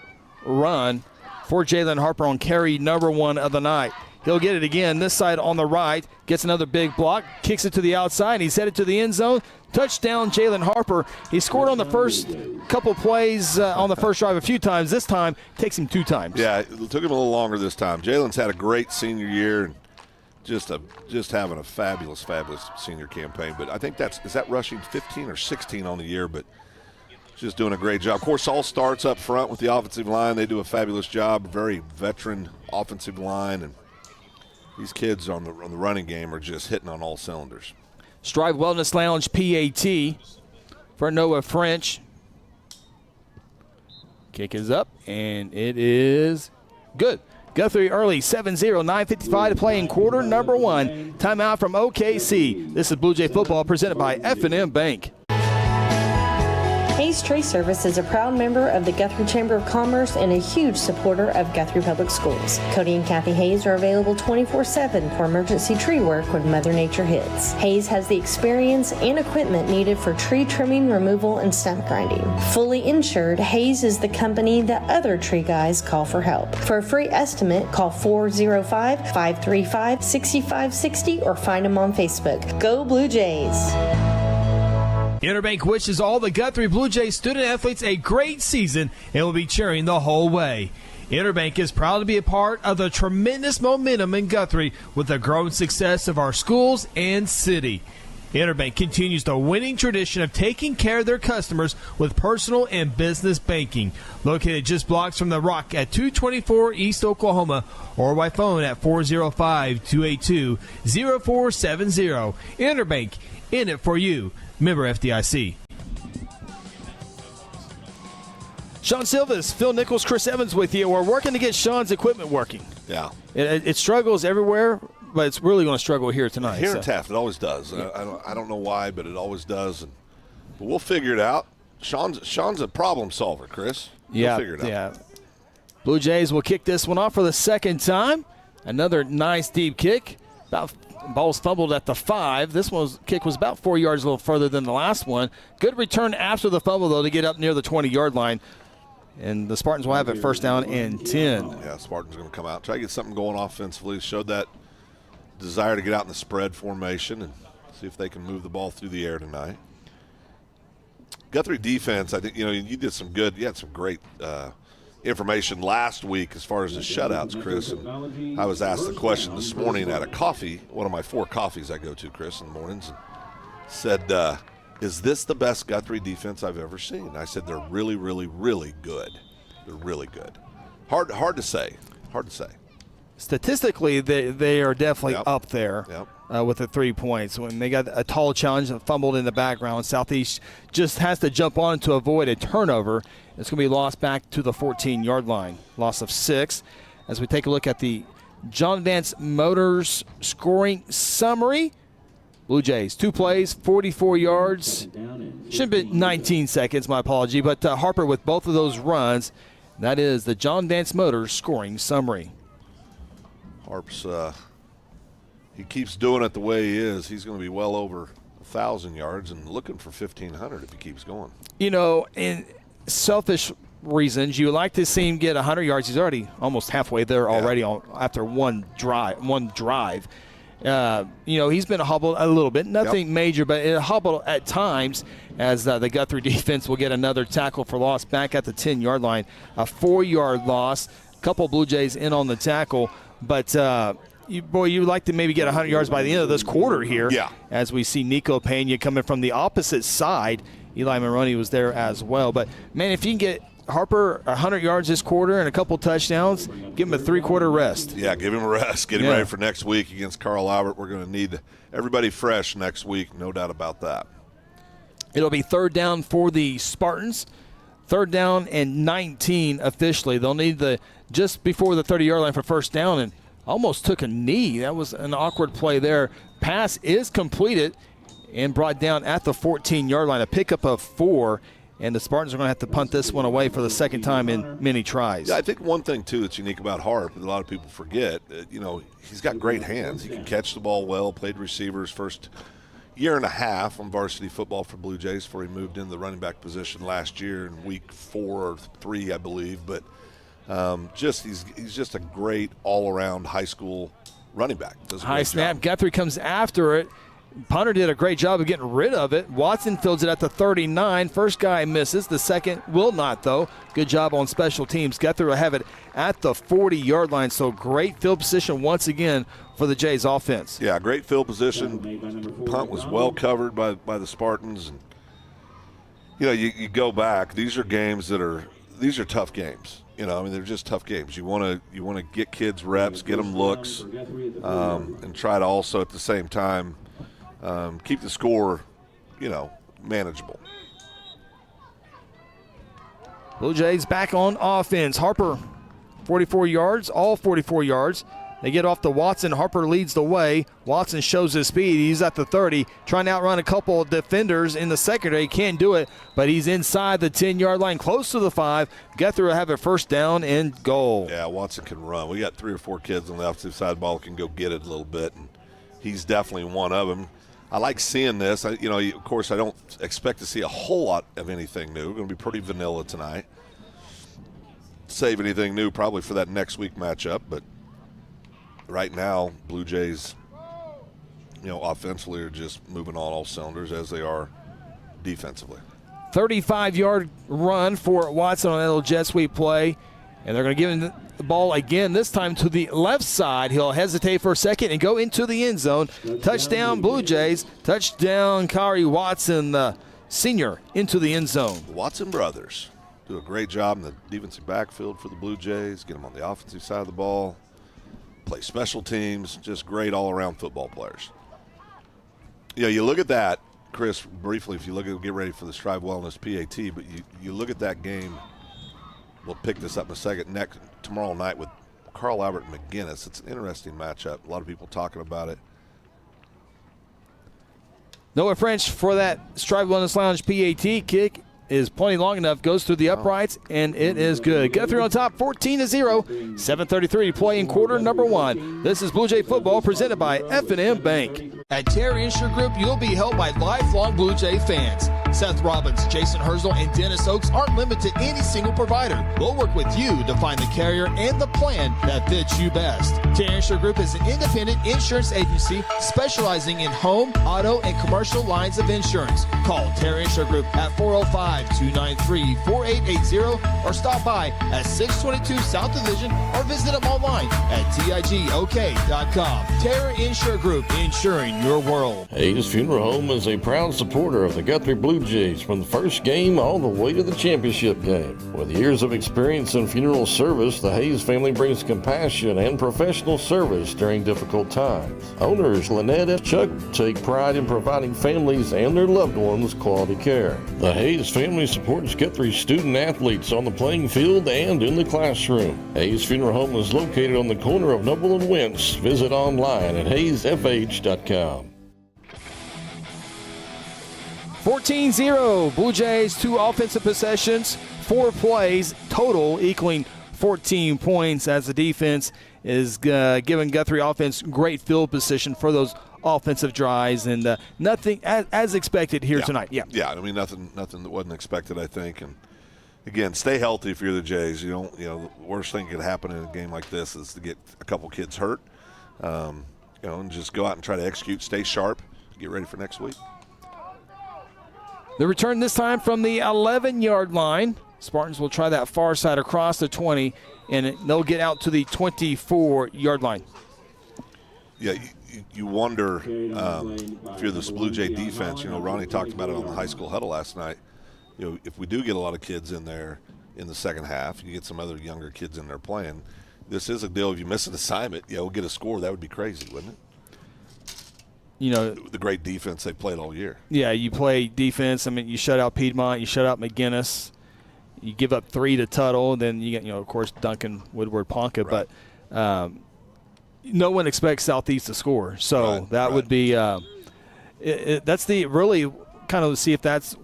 run for Jalen Harper on carry number 1 of the night. He'll get it again this side on the right, gets another big block, kicks it to the outside. He's headed to the end zone. Touchdown, Jalen Harper. He scored on the first couple plays on the first drive a few times. This time, takes him 2 times. Yeah, it took him a little longer this time. Jalen's had a great senior year and just having a fabulous senior campaign. But I think is that rushing 15 or 16 on the year, but just doing a great job. Of course, all starts up front with the offensive line. They do a fabulous job, very veteran offensive line, and these kids on the running game are just hitting on all cylinders. Strive Wellness Lounge PAT for Noah French. Kick is up, and it is good. Guthrie early, 7-0, 9:55 to play in quarter number 1. Timeout from OKC. This is Blue Jay football presented by F&M Bank. Hayes Tree Service is a proud member of the Guthrie Chamber of Commerce and a huge supporter of Guthrie Public Schools. Cody and Kathy Hayes are available 24/7 for emergency tree work when Mother Nature hits. Hayes has the experience and equipment needed for tree trimming, removal, and stump grinding. Fully insured, Hayes is the company that other tree guys call for help. For a free estimate, call 405-535-6560 or find them on Facebook. Go Blue Jays! Interbank wishes all the Guthrie Bluejays student athletes a great season and will be cheering the whole way. Interbank is proud to be a part of the tremendous momentum in Guthrie with the growing success of our schools and city. Interbank continues the winning tradition of taking care of their customers with personal and business banking. Located just blocks from the Rock at 224 East Oklahoma or by phone at 405-282-0470. Interbank, in it for you. Member FDIC. Sean Silvas, Phil Nichols, Chris Evans with you. We're working to get Sean's equipment working. Yeah. It struggles everywhere, but it's really going to struggle here tonight. Here in Taft, it always does. I don't know why, but it always does. But we'll figure it out. Sean's a problem solver, Chris. We'll figure it out. Yeah. Blue Jays will kick this one off for the second time. Another nice deep kick. Ball's fumbled at the 5. This kick was about 4 yards, a little further than the last one. Good return after the fumble, though, to get up near the 20-yard line. And the Spartans will have it first down and 10. Yeah, Spartans going to come out, try to get something going offensively. Showed that desire to get out in the spread formation and see if they can move the ball through the air tonight. Guthrie defense, I think, you had some great information last week as far as the shutouts, Chris. And I was asked the question this morning at a coffee, one of my 4 coffees I go to, Chris, in the mornings, and said, is this the best Guthrie defense I've ever seen? And I said they're really, really, really good. They're really good. Hard to say. Statistically, they are definitely up there with the 3 points. When they got a tall challenge and fumbled in the background, Southeast just has to jump on to avoid a turnover. It's going to be lost back to the 14-yard line. Loss of 6. As we take a look at the John Vance Motors scoring summary. Blue Jays, 2 plays, 44 yards. Should have been 19 seconds, my apology. But Harper with both of those runs. That is the John Vance Motors scoring summary. Harp's, he keeps doing it the way he is. He's going to be well over 1,000 yards and looking for 1,500 if he keeps going. In selfish reasons, you would like to see him get 100 yards. He's already almost halfway there already after one drive. He's been hobbled a little bit. Nothing major, but it hobbled at times as the Guthrie defense will get another tackle for loss back at the 10-yard line. A 4-yard loss. A couple Blue Jays in on the tackle. But, you would like to maybe get 100 yards by the end of this quarter here. Yeah. As we see Nico Pena coming from the opposite side. Eli Maroney was there as well. But, man, if you can get Harper 100 yards this quarter and a couple touchdowns, give him a 3-quarter rest. Yeah, give him a rest. Get him ready for next week against Carl Albert. We're going to need everybody fresh next week, no doubt about that. It'll be 3rd down for the Spartans. 3rd down and 19 officially. They'll need just before the 30-yard line for first down, and almost took a knee. That was an awkward play there. Pass is completed, and brought down at the 14-yard line, a pickup of 4. And the Spartans are going to have to punt this one away for the second time in many tries. Yeah, I think one thing, too, that's unique about Harp, that a lot of people forget, he's got great hands. He can catch the ball well, played receivers first year and a half on varsity football for Blue Jays before he moved into the running back position last year in week 4 or 3, I believe. But he's just a great all-around high school running back. High snap. Guthrie comes after it. Punter did a great job of getting rid of it. Watson fields it at the 39. First guy misses. The second will not, though. Good job on special teams. Guthrie will have it at the 40-yard line. So great field position once again for the Jays offense. Yeah, great field position. Punt was well covered by the Spartans. And, you go back. These are games these are tough games. They're just tough games. You want to get kids reps, get them looks, and try to also at the same time keep the score, manageable. Blue Jays back on offense. Harper, 44 yards, all 44 yards. They get off to Watson. Harper leads the way. Watson shows his speed. He's at the 30, trying to outrun a couple of defenders in the secondary. Can't do it, but he's inside the 10-yard line, close to the 5. Guthrie will have a first down and goal. Yeah, Watson can run. We got 3 or 4 kids on the offensive side of the ball that can go get it a little bit, and he's definitely one of them. I like seeing this. Of course, I don't expect to see a whole lot of anything new. We're going to be pretty vanilla tonight. Save anything new probably for that next week matchup, but right now, Blue Jays, offensively are just moving on all cylinders as they are defensively. 35-yard run for Watson on that little jet sweep play, and they're going to give him the ball again, this time to the left side. He'll hesitate for a second and go into the end zone. Touchdown, Blue Jays. Touchdown, Kari Watson, the senior, into the end zone. The Watson brothers do a great job in the defensive backfield for the Blue Jays, get them on the offensive side of the ball, play special teams, just great all-around football players. You look at that, Chris, briefly, if you look at get ready for the Strive Wellness PAT, but you look at that game, we'll pick this up in a second, tomorrow night with Carl Albert and McGinnis. It's an interesting matchup. A lot of people talking about it. Noah French for that Strive Wellness Lounge PAT kick is plenty long enough, goes through the uprights, and it is good. Guthrie on top, 14-0, 7:33 to play in quarter number 1. This is Blue Jay football presented by F&M Bank. At Terry Insure Group, you'll be helped by lifelong Blue Jay fans. Seth Robbins, Jason Herzl, and Dennis Oaks aren't limited to any single provider. We'll work with you to find the carrier and the plan that fits you best. Terry Insure Group is an independent insurance agency specializing in home, auto, and commercial lines of insurance. Call Terry Insure Group at 405-293-4880 or stop by at 622 South Division or visit them online at tigok.com. Terry Insure Group, insuring your world. Hayes Funeral Home is a proud supporter of the Guthrie Bluejays from the first game all the way to the championship game. With years of experience in funeral service, the Hayes family brings compassion and professional service during difficult times. Owners Lynette and Chuck take pride in providing families and their loved ones quality care. The Hayes family supports Guthrie student athletes on the playing field and in the classroom. Hayes Funeral Home is located on the corner of Noble and Wentz. Visit online at hayesfh.com. 14-0, Blue Jays, 2 offensive possessions, 4 plays, total equaling 14 points as the defense is giving Guthrie offense great field position for those offensive drives, and nothing as expected here tonight. Yeah, nothing that wasn't expected, I think. And again, stay healthy if you're the Jays. The worst thing that could happen in a game like this is to get a couple kids hurt. And just go out and try to execute, stay sharp, get ready for next week. The return this time from the 11-yard line. Spartans will try that far side across the 20, and they'll get out to the 24-yard line. Yeah, you wonder if you're this Blue Jay defense. Ronnie talked about it on the high school huddle last night. If we do get a lot of kids in there in the second half, you get some other younger kids in there playing, this is a deal. If you miss an assignment, we'll get a score. That would be crazy, wouldn't it? The great defense they played all year. Yeah, you play defense. You shut out Piedmont, you shut out McGinnis, you give up 3 to Tuttle, then you get, of course, Duncan, Woodward, Ponca. Right. But no one expects Southeast to score, so that would be that's the really kind of see if that's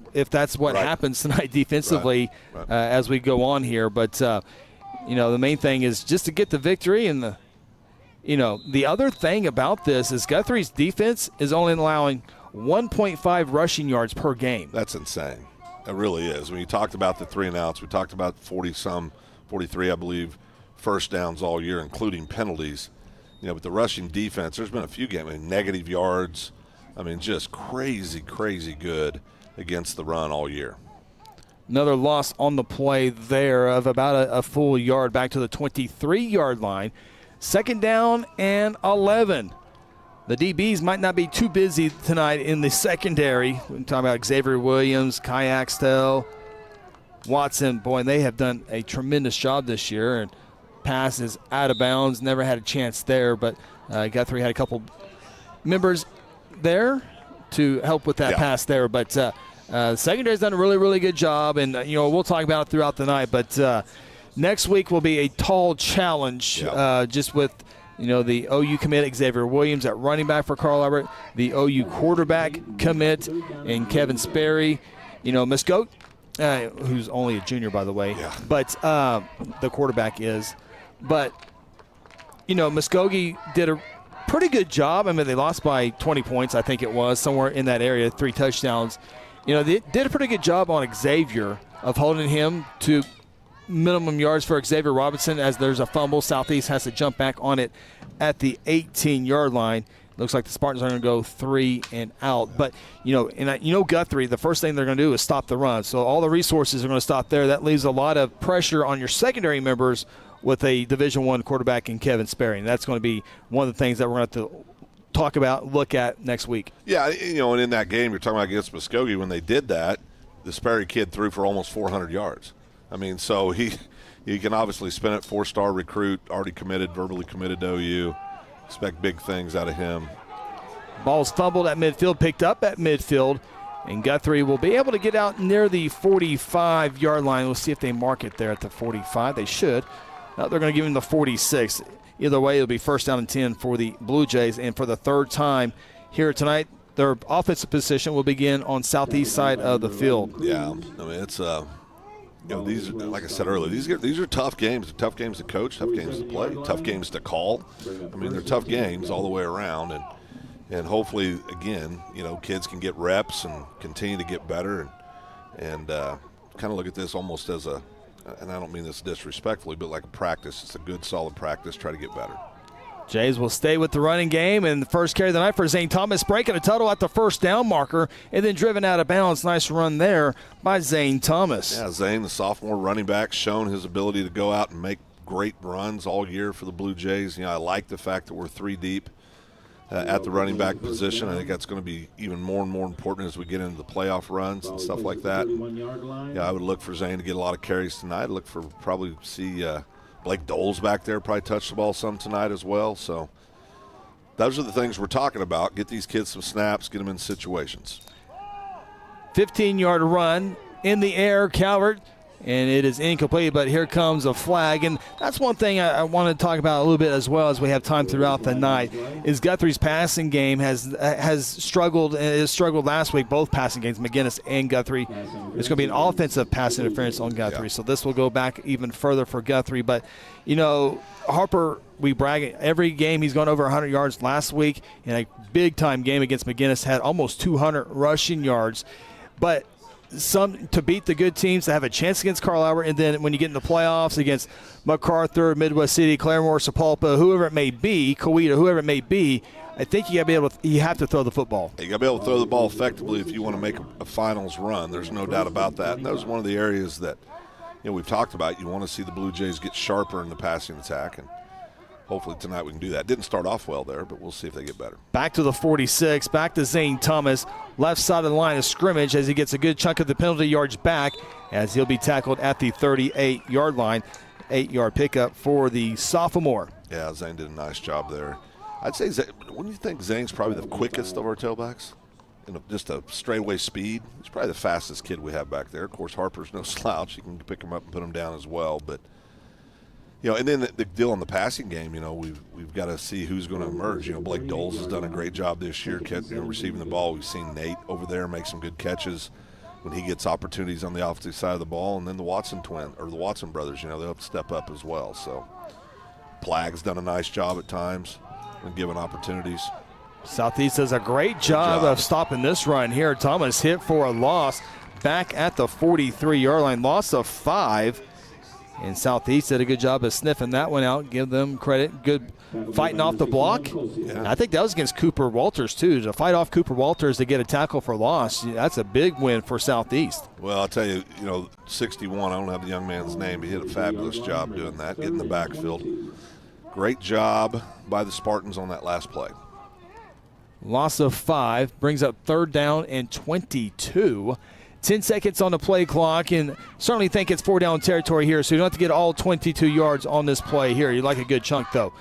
what happens tonight defensively as we go on here. But the main thing is just to get the victory. And the other thing about this is Guthrie's defense is only allowing 1.5 rushing yards per game. That's insane. It really is. When you talked about the 3 and outs, we talked about 43, I believe, first downs all year, including penalties. But the rushing defense, there's been a few games, negative yards. Just crazy good against the run all year. Another loss on the play there of about a full yard back to the 23-yard line. 2nd down and 11. The DBs might not be too busy tonight in the secondary. We're talking about Xavier Williams, Kai Axtell, Watson. Boy, they have done a tremendous job this year. And pass is out of bounds. Never had a chance there, but Guthrie had a couple members there to help with that pass there. But secondary's done a really, really good job. And, we'll talk about it throughout the night. But next week will be a tall challenge just with – the OU commit Xavier Williams at running back for Carl Albert, the OU quarterback commit, and Kevin Sperry. Muskogee, who's only a junior, by the way, but the quarterback is. But, Muskogee did a pretty good job. They lost by 20 points, I think it was, somewhere in that area, 3 touchdowns. They did a pretty good job on Xavier of holding him to minimum yards for Xavier Robinson. As there's a fumble, Southeast has to jump back on it at the 18-yard line. Looks like the Spartans are going to go 3 and out. But, Guthrie, the first thing they're going to do is stop the run. So all the resources are going to stop there. That leaves a lot of pressure on your secondary members with a Division I quarterback in Kevin Sperry. And that's going to be one of the things that we're going to have to talk about, look at next week. Yeah, and in that game you're talking about against Muskogee, when they did that, the Sperry kid threw for almost 400 yards. So he can obviously spin it, 4-star recruit, already committed, verbally committed to OU. Expect big things out of him. Ball's fumbled at midfield, picked up at midfield, and Guthrie will be able to get out near the 45-yard line. We'll see if they mark it there at the 45. They should. They're going to give him the 46. Either way, it'll be 1st down and 10 for the Blue Jays. And for the 3rd time here tonight, their offensive position will begin on southeast side of the field. Yeah, it's these, like I said earlier, these are tough games. Tough games to coach, tough games to play, tough games to call. They're tough games all the way around, and hopefully, again, kids can get reps and continue to get better, and kind of look at this almost as and I don't mean this disrespectfully, but like a practice. It's a good, solid practice. Try to get better. Jays will stay with the running game, and the first carry of the night for Zane Thomas, breaking a total at the 1st down marker, and then driven out of bounds. Nice run there by Zane Thomas. Yeah, Zane, the sophomore running back, shown his ability to go out and make great runs all year for the Blue Jays. I like the fact that we're 3 deep at the running back position. I think that's going to be even more and more important as we get into the playoff runs and stuff like that. Yeah, I would look for Zane to get a lot of carries tonight. I'd look for probably see Blake Dole's back there, probably touch the ball some tonight as well. So those are the things we're talking about. Get these kids some snaps, get them in situations. 15-yard run in the air, Calvert, and it is incomplete, but here comes a flag. And that's one thing I want to talk about a little bit as well as we have time throughout the night, is Guthrie's passing game has struggled, and it struggled last week, both passing games, McGinnis and Guthrie. There's going to be an offensive pass interference on Guthrie, so this will go back even further for Guthrie. But, Harper, we brag, every game he's gone over 100 yards. Last week in a big-time game against McGinnis had almost 200 rushing yards. But some to beat the good teams, to have a chance against Carl Albert, and then when you get in the playoffs against MacArthur, Midwest City, Claremore, Sapulpa, whoever it may be, Coweta, whoever it may be, I think you have to throw the football. You got to be able to throw the ball effectively if you want to make a finals run. There's no doubt about that. And that was one of the areas that we've talked about. You want to see the Blue Jays get sharper in the passing attack, and hopefully tonight we can do that. Didn't start off well there, but we'll see if they get better. Back to the 46, back to Zane Thomas, left side of the line of scrimmage as he gets a good chunk of the penalty yards back, as he'll be tackled at the 38-yard line. 8-yard pickup for the sophomore. Yeah, Zane did a nice job there. I'd say, wouldn't you think Zane's probably the quickest of our tailbacks? Just a straightaway speed. He's probably the fastest kid we have back there. Of course, Harper's no slouch. You can pick him up and put him down as well, but And then the deal on the passing game, we've got to see who's going to emerge. Blake Doles has done a great job this year receiving the ball. We've seen Nate over there make some good catches when he gets opportunities on the offensive side of the ball. And then the Watson brothers, they'll have to step up as well. So Plague's done a nice job at times when given opportunities. Southeast does a great job of stopping this run here. Thomas hit for a loss back at the 43-yard line, loss of 5. And Southeast did a good job of sniffing that one out. Give them credit. Good fighting off the block. Yeah. I think that was against Cooper Walters, too. To fight off Cooper Walters to get a tackle for loss, that's a big win for Southeast. Well, I'll tell you, 61, I don't have the young man's name. He did a fabulous job doing that, getting the backfield. Great job by the Spartans on that last play. Loss of 5 brings up 3rd down and 22. 10 seconds on the play clock, and certainly think it's 4-down territory here, so you don't have to get all 22 yards on this play here. You like a good chunk, though.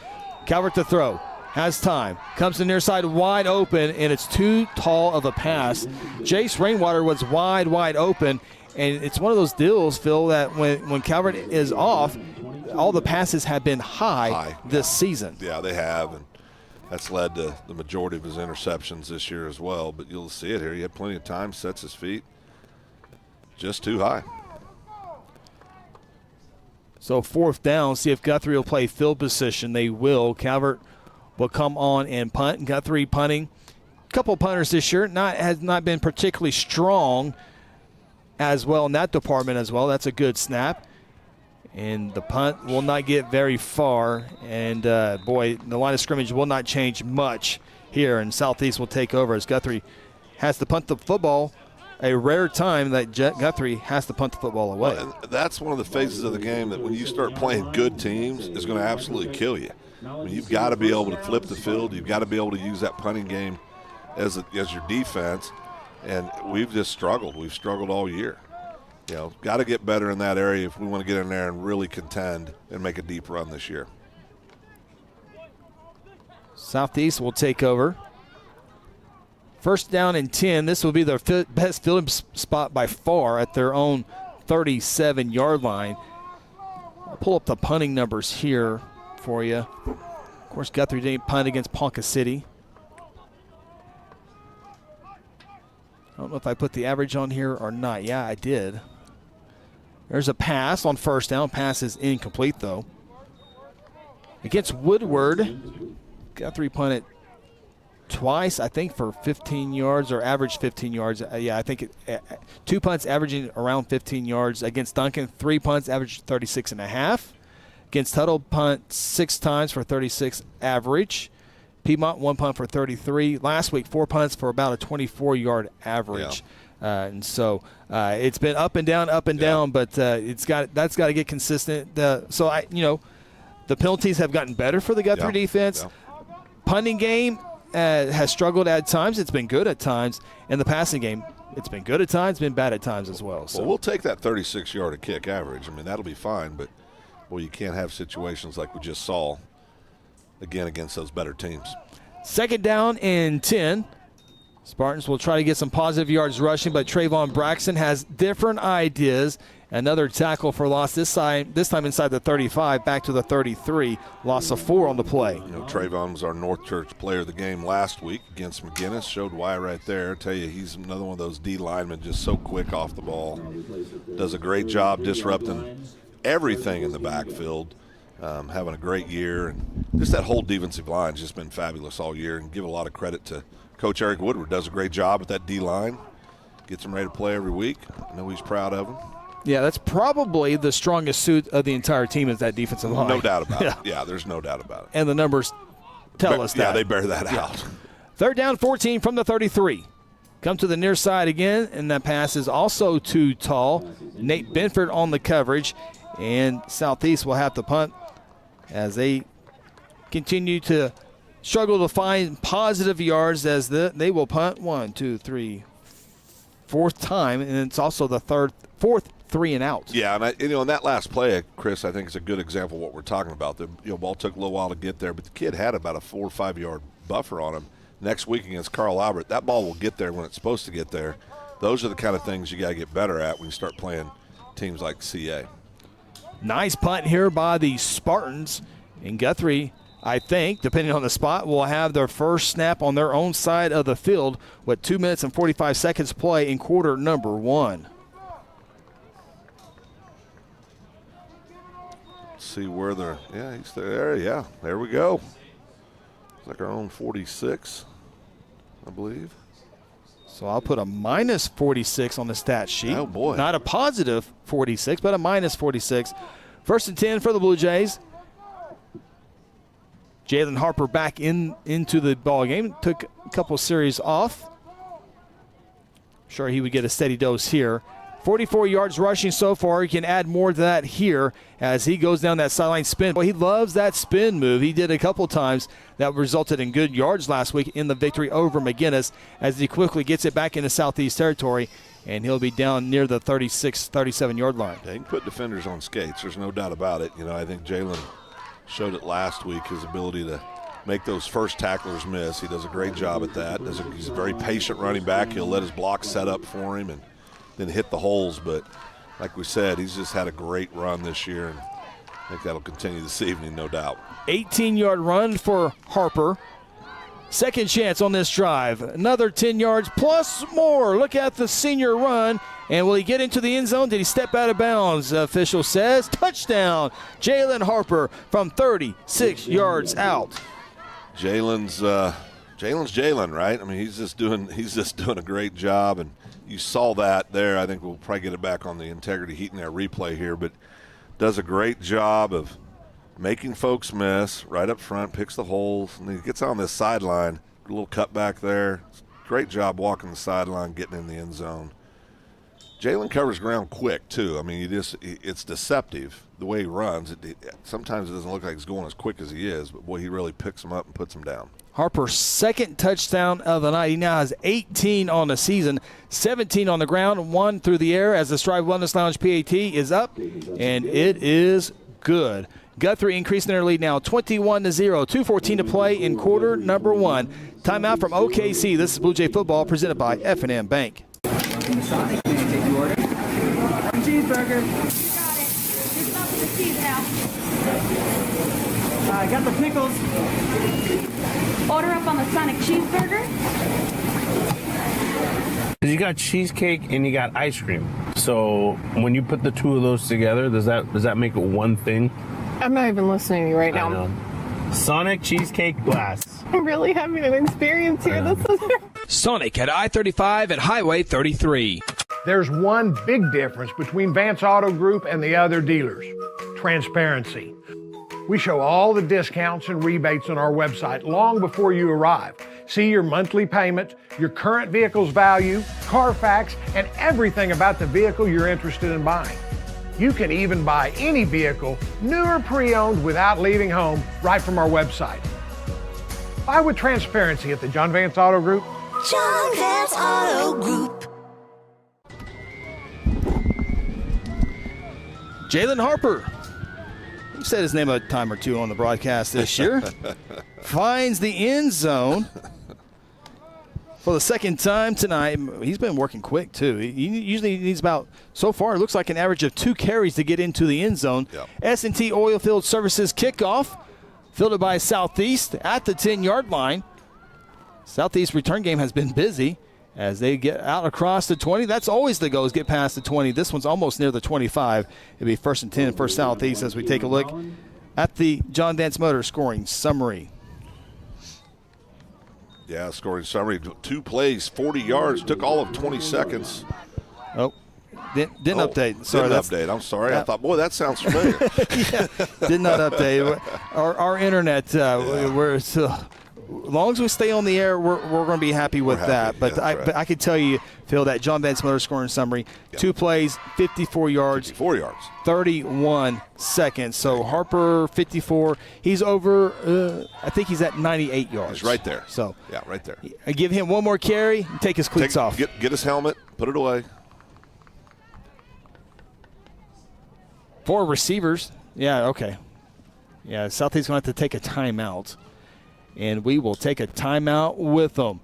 Calvert to throw. Has time. Comes to the near side wide open, and it's too tall of a pass. Jace Rainwater was wide open, and it's one of those deals, Phil, that when Calvert is off, all the passes have been high this season. Yeah, they have, and that's led to the majority of his interceptions this year as well. But you'll see it here. He had plenty of time, sets his feet. Just too high. So 4th down, see if Guthrie will play field position. They will. Calvert will come on and punt. Guthrie punting. A couple punters this year. Has not been particularly strong as well in that department as well. That's a good snap. And the punt will not get very far. And, the line of scrimmage will not change much here. And Southeast will take over as Guthrie has to punt the football. A rare time that Guthrie has to punt the football away. Well, and that's one of the phases of the game that when you start playing good teams is going to absolutely kill you. I mean, you've got to be able to flip the field. You've got to be able to use that punting game as your defense. And we've just struggled. We've struggled all year. Got to get better in that area if we want to get in there and really contend and make a deep run this year. Southeast will take over. 1st down and 10. This will be their best fielding spot by far at their own 37-yard line. I'll pull up the punting numbers here for you. Of course, Guthrie didn't punt against Ponca City. I don't know if I put the average on here or not. Yeah, I did. There's a pass on 1st down. Pass is incomplete, though. Against Woodward, Guthrie punted twice, I think, for 15 yards or average 15 yards. I think 2 punts averaging around 15 yards. Against Duncan, 3 punts averaged 36.5. Against Tuttle, punt 6 times for 36 average. Piedmont, 1 punt for 33. Last week, 4 punts for about a 24-yard average. Yeah. And so it's been up and down, but that's got to get consistent. The penalties have gotten better for the Guthrie defense. Yeah. Punting game has struggled at times. It's been good at times. And the passing game, it's been good at times, been bad at times as well. So we'll take that 36-yard a kick average. I mean, that'll be fine. But, you can't have situations like we just saw, again, against those better teams. 2nd down and 10. Spartans will try to get some positive yards rushing, but Trayvon Braxton has different ideas. Another tackle for loss this time inside the 35, back to the 33. Loss of 4 on the play. Trayvon was our North Church player of the game last week against McGinnis. Showed why right there. I tell you, he's another one of those D linemen, just so quick off the ball. Does a great job disrupting everything in the backfield. Having a great year. And just that whole defensive line has just been fabulous all year. And give a lot of credit to Coach Eric Woodward. Does a great job with that D line. Gets them ready to play every week. I know he's proud of them. Yeah, that's probably the strongest suit of the entire team is that defensive line. No doubt about it. Yeah, there's no doubt about it. And the numbers tell us that. Yeah, they bear that out. 3rd down, 14 from the 33. Come to the near side again, and that pass is also too tall. Nate Benford on the coverage, and Southeast will have to punt as they continue to struggle to find positive yards as they will punt 1, 2, 3, 4th time, and it's also the 4th 3 and out. Yeah, and in that last play, Chris, I think is a good example of what we're talking about. The ball took a little while to get there, but the kid had about a 4 or 5 yard buffer on him. Next week against Carl Albert, that ball will get there when it's supposed to get there. Those are the kind of things you got to get better at when you start playing teams like CA. Nice punt here by the Spartans. And Guthrie, I think, depending on the spot, will have their first snap on their own side of the field with 2 minutes and 45 seconds to play in quarter number 1. Let's see where they're, yeah, he's there, yeah, there we go. It's like our own 46, I believe. So I'll put a minus 46 on the stat sheet. Oh, boy. Not a positive 46, but a minus 46. First and 10 for the Blue Jays. Jalen Harper back into the ball game. Took a couple series off. Sure he would get a steady dose here. 44 yards rushing so far. He can add more to that here as he goes down that sideline spin. Well, he loves that spin move. He did a couple times that resulted in good yards last week in the victory over McGinnis as he quickly gets it back into Southeast territory, and he'll be down near the 36, 37-yard line. Yeah, he can put defenders on skates. There's no doubt about it. You know, I think Jalen showed it last week, his ability to make those first tacklers miss. He does a great job at that. He's a very patient running back. He'll let his block set up for him and then hit the holes. But like we said, he's just had a great run this year, and I think that'll continue this evening, no doubt. 18-yard run for Harper. Second chance on this drive. Another 10 yards plus more. Look at the senior run. And will he get into the end zone? Did he step out of bounds? Official says touchdown. Jalen Harper from 36 yards out. Jalen's Jalen, right? I mean, he's just doing a great job, and you saw that there. I think we'll probably get it back on the integrity heat in that replay here, but does a great job of making folks miss right up front, picks the holes, and he gets on this sideline, a little cut back there. Great job walking the sideline, getting in the end zone. Jalen covers ground quick, too. I mean, it's deceptive the way he runs. Sometimes it doesn't look like he's going as quick as he is, but, boy, he really picks them up and puts them down. Harper's second touchdown of the night. He now has 18 on the season, 17 on the ground, 1 through the air as the Strive Wellness Lounge PAT is up, and it is good. Guthrie increasing their lead now 21-0, 2:14 to play in quarter number 1. Timeout from OKC. This is Blue Jay football presented by F&M Bank. Cheeseburger. You got it. Just up with the cheese now. I got the pickles. Order up on the Sonic cheeseburger. You got cheesecake and you got ice cream. So when you put the two of those together, does that make it one thing? I'm not even listening to you right now. Sonic cheesecake blast. I'm really having an experience here. This is Sonic at I-35 at Highway 33. There's one big difference between Vance Auto Group and the other dealers: transparency. We show all the discounts and rebates on our website long before you arrive. See your monthly payment, your current vehicle's value, Carfax, and everything about the vehicle you're interested in buying. You can even buy any vehicle, new or pre-owned, without leaving home, right from our website. Buy with transparency at the John Vance Auto Group. John Vance Auto Group. Jalen Harper, you said his name a time or two on the broadcast this year, finds the end zone for the second time tonight. He's been working quick, too. He usually needs about, so far, it looks like an average of 2 carries to get into the end zone. Yep. S&T Oilfield Services kickoff, fielded by Southeast at the 10-yard line. Southeast return game has been busy as they get out across the 20. That's always the goal, is get past the 20. This one's almost near the 25. It'll be 1st and 10 for Southeast as we take a look at the John Vance Motor scoring summary. Yeah, scoring summary. 2 plays, 40 yards, took all of 20 seconds. Oh, didn't update. Sorry, didn't update. I'm sorry. I thought, boy, that sounds familiar. Yeah, did not update. Our internet, we're still. As long as we stay on the air, we're going to be happy with that. But, yeah, but I could tell you, Phil, that John Vance Motor scoring summary, 2 plays, 54 yards. 54 yards. 31 seconds. So Harper, 54. He's over, I think he's at 98 yards. He's right there. So yeah, right there. I give him one more carry and take his cleats off. Get his helmet, put it away. 4 receivers. Yeah, okay. Yeah, Southeast going to have to take a timeout. And we will take a timeout with them.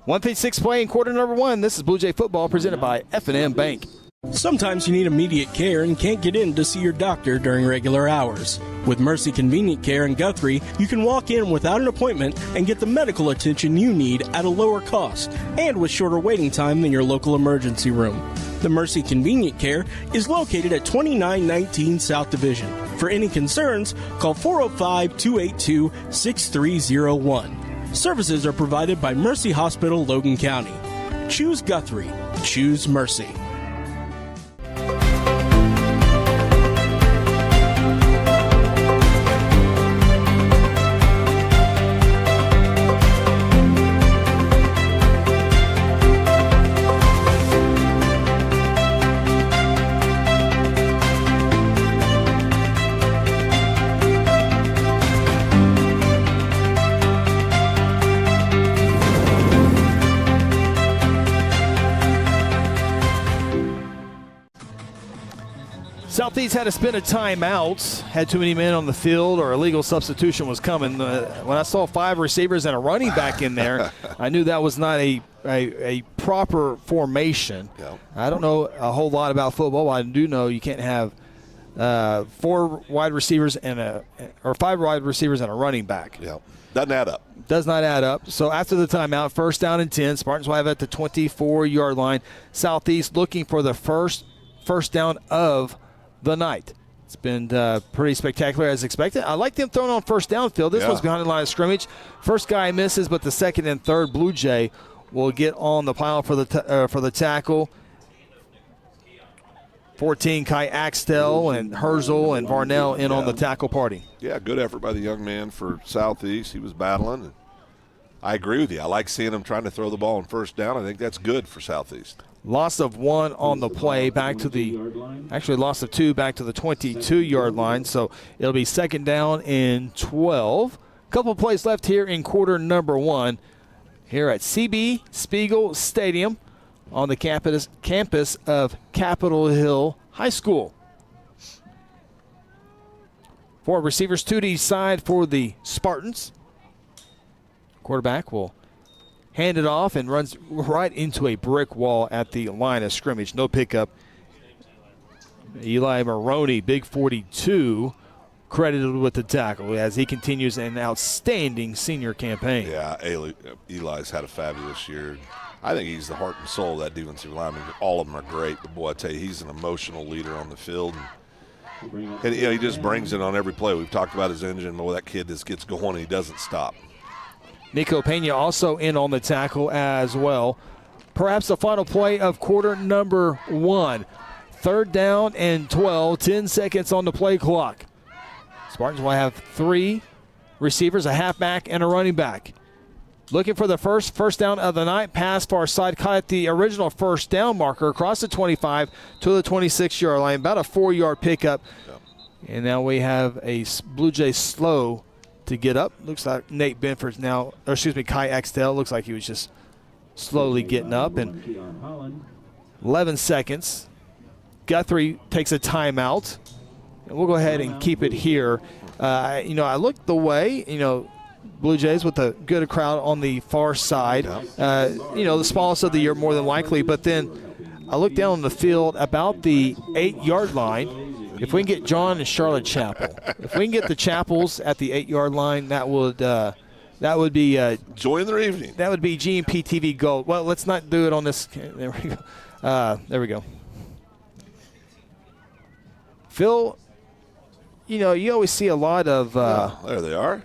1:56 play in quarter number 1. This is Blue Jay football presented by F&M Bank. Sometimes you need immediate care and can't get in to see your doctor during regular hours. With Mercy Convenient Care in Guthrie, you can walk in without an appointment and get the medical attention you need at a lower cost and with shorter waiting time than your local emergency room. The Mercy Convenient Care is located at 2919 South Division. For any concerns, call 405-282-6301. Services are provided by Mercy Hospital, Logan County. Choose Guthrie. Choose Mercy. Southeast had to spend a timeout, had too many men on the field, or a legal substitution was coming. When I saw 5 receivers and a running back in there, I knew that was not a proper formation. Yep. I don't know a whole lot about football, but I do know you can't have 4 wide receivers or 5 wide receivers and a running back. Yep. Doesn't add up. Does not add up. So after the timeout, 1st down and 10. Spartans will have at the 24-yard line. Southeast looking for the first down of the night. It's been pretty spectacular as expected. I like them throwing on 1st down field. This one's behind the line of scrimmage. First guy misses, but the 2nd and 3rd Blue Jay will get on the pile for the tackle. 14, Kai Axtell and Herzl and Varnell in on the tackle party. Yeah, good effort by the young man for Southeast. He was battling. I agree with you. I like seeing him trying to throw the ball on 1st down. I think that's good for Southeast. Loss of 1 on the play, loss of 2 back to the 22-yard line. So it'll be 2nd down and 12. Couple plays left here in quarter number 1 here at CB Spiegel Stadium on the campus of Capitol Hill High School. 4 receivers, 2 to each side for the Spartans. Quarterback will hand it off and runs right into a brick wall at the line of scrimmage. No pickup. Eli Maroney, big 42, credited with the tackle as he continues an outstanding senior campaign. Yeah, Eli's had a fabulous year. I think he's the heart and soul of that defensive lineman. All of them are great, but boy, I tell you, he's an emotional leader on the field. And he just brings it on every play. We've talked about his engine. Boy, that kid just gets going and he doesn't stop. Nico Pena also in on the tackle as well. Perhaps the final play of quarter number 1. 3rd down and 12, 10 seconds on the play clock. Spartans will have 3 receivers, a halfback, and a running back. Looking for the first down of the night. Pass far side, caught at the original 1st down marker across the 25 to the 26-yard line. About a 4-yard pickup. Yep. And now we have a Blue Jay slow to get up. Looks like Nate Benford's Kai Axtell. Looks like he was just slowly getting up. And 11 seconds. Guthrie takes a timeout. And we'll go ahead and keep it here. I looked the way, Blue Jays with a good crowd on the far side. The smallest of the year more than likely. But then I looked down on the field about the 8-yard line. If we can get John and Charlotte Chapel, if we can get the Chapels at the 8-yard line, that would be join their evening. That would be GMP TV gold. Well, let's not do it on this. There we go. There we go. Phil, you always see a lot of. There they are.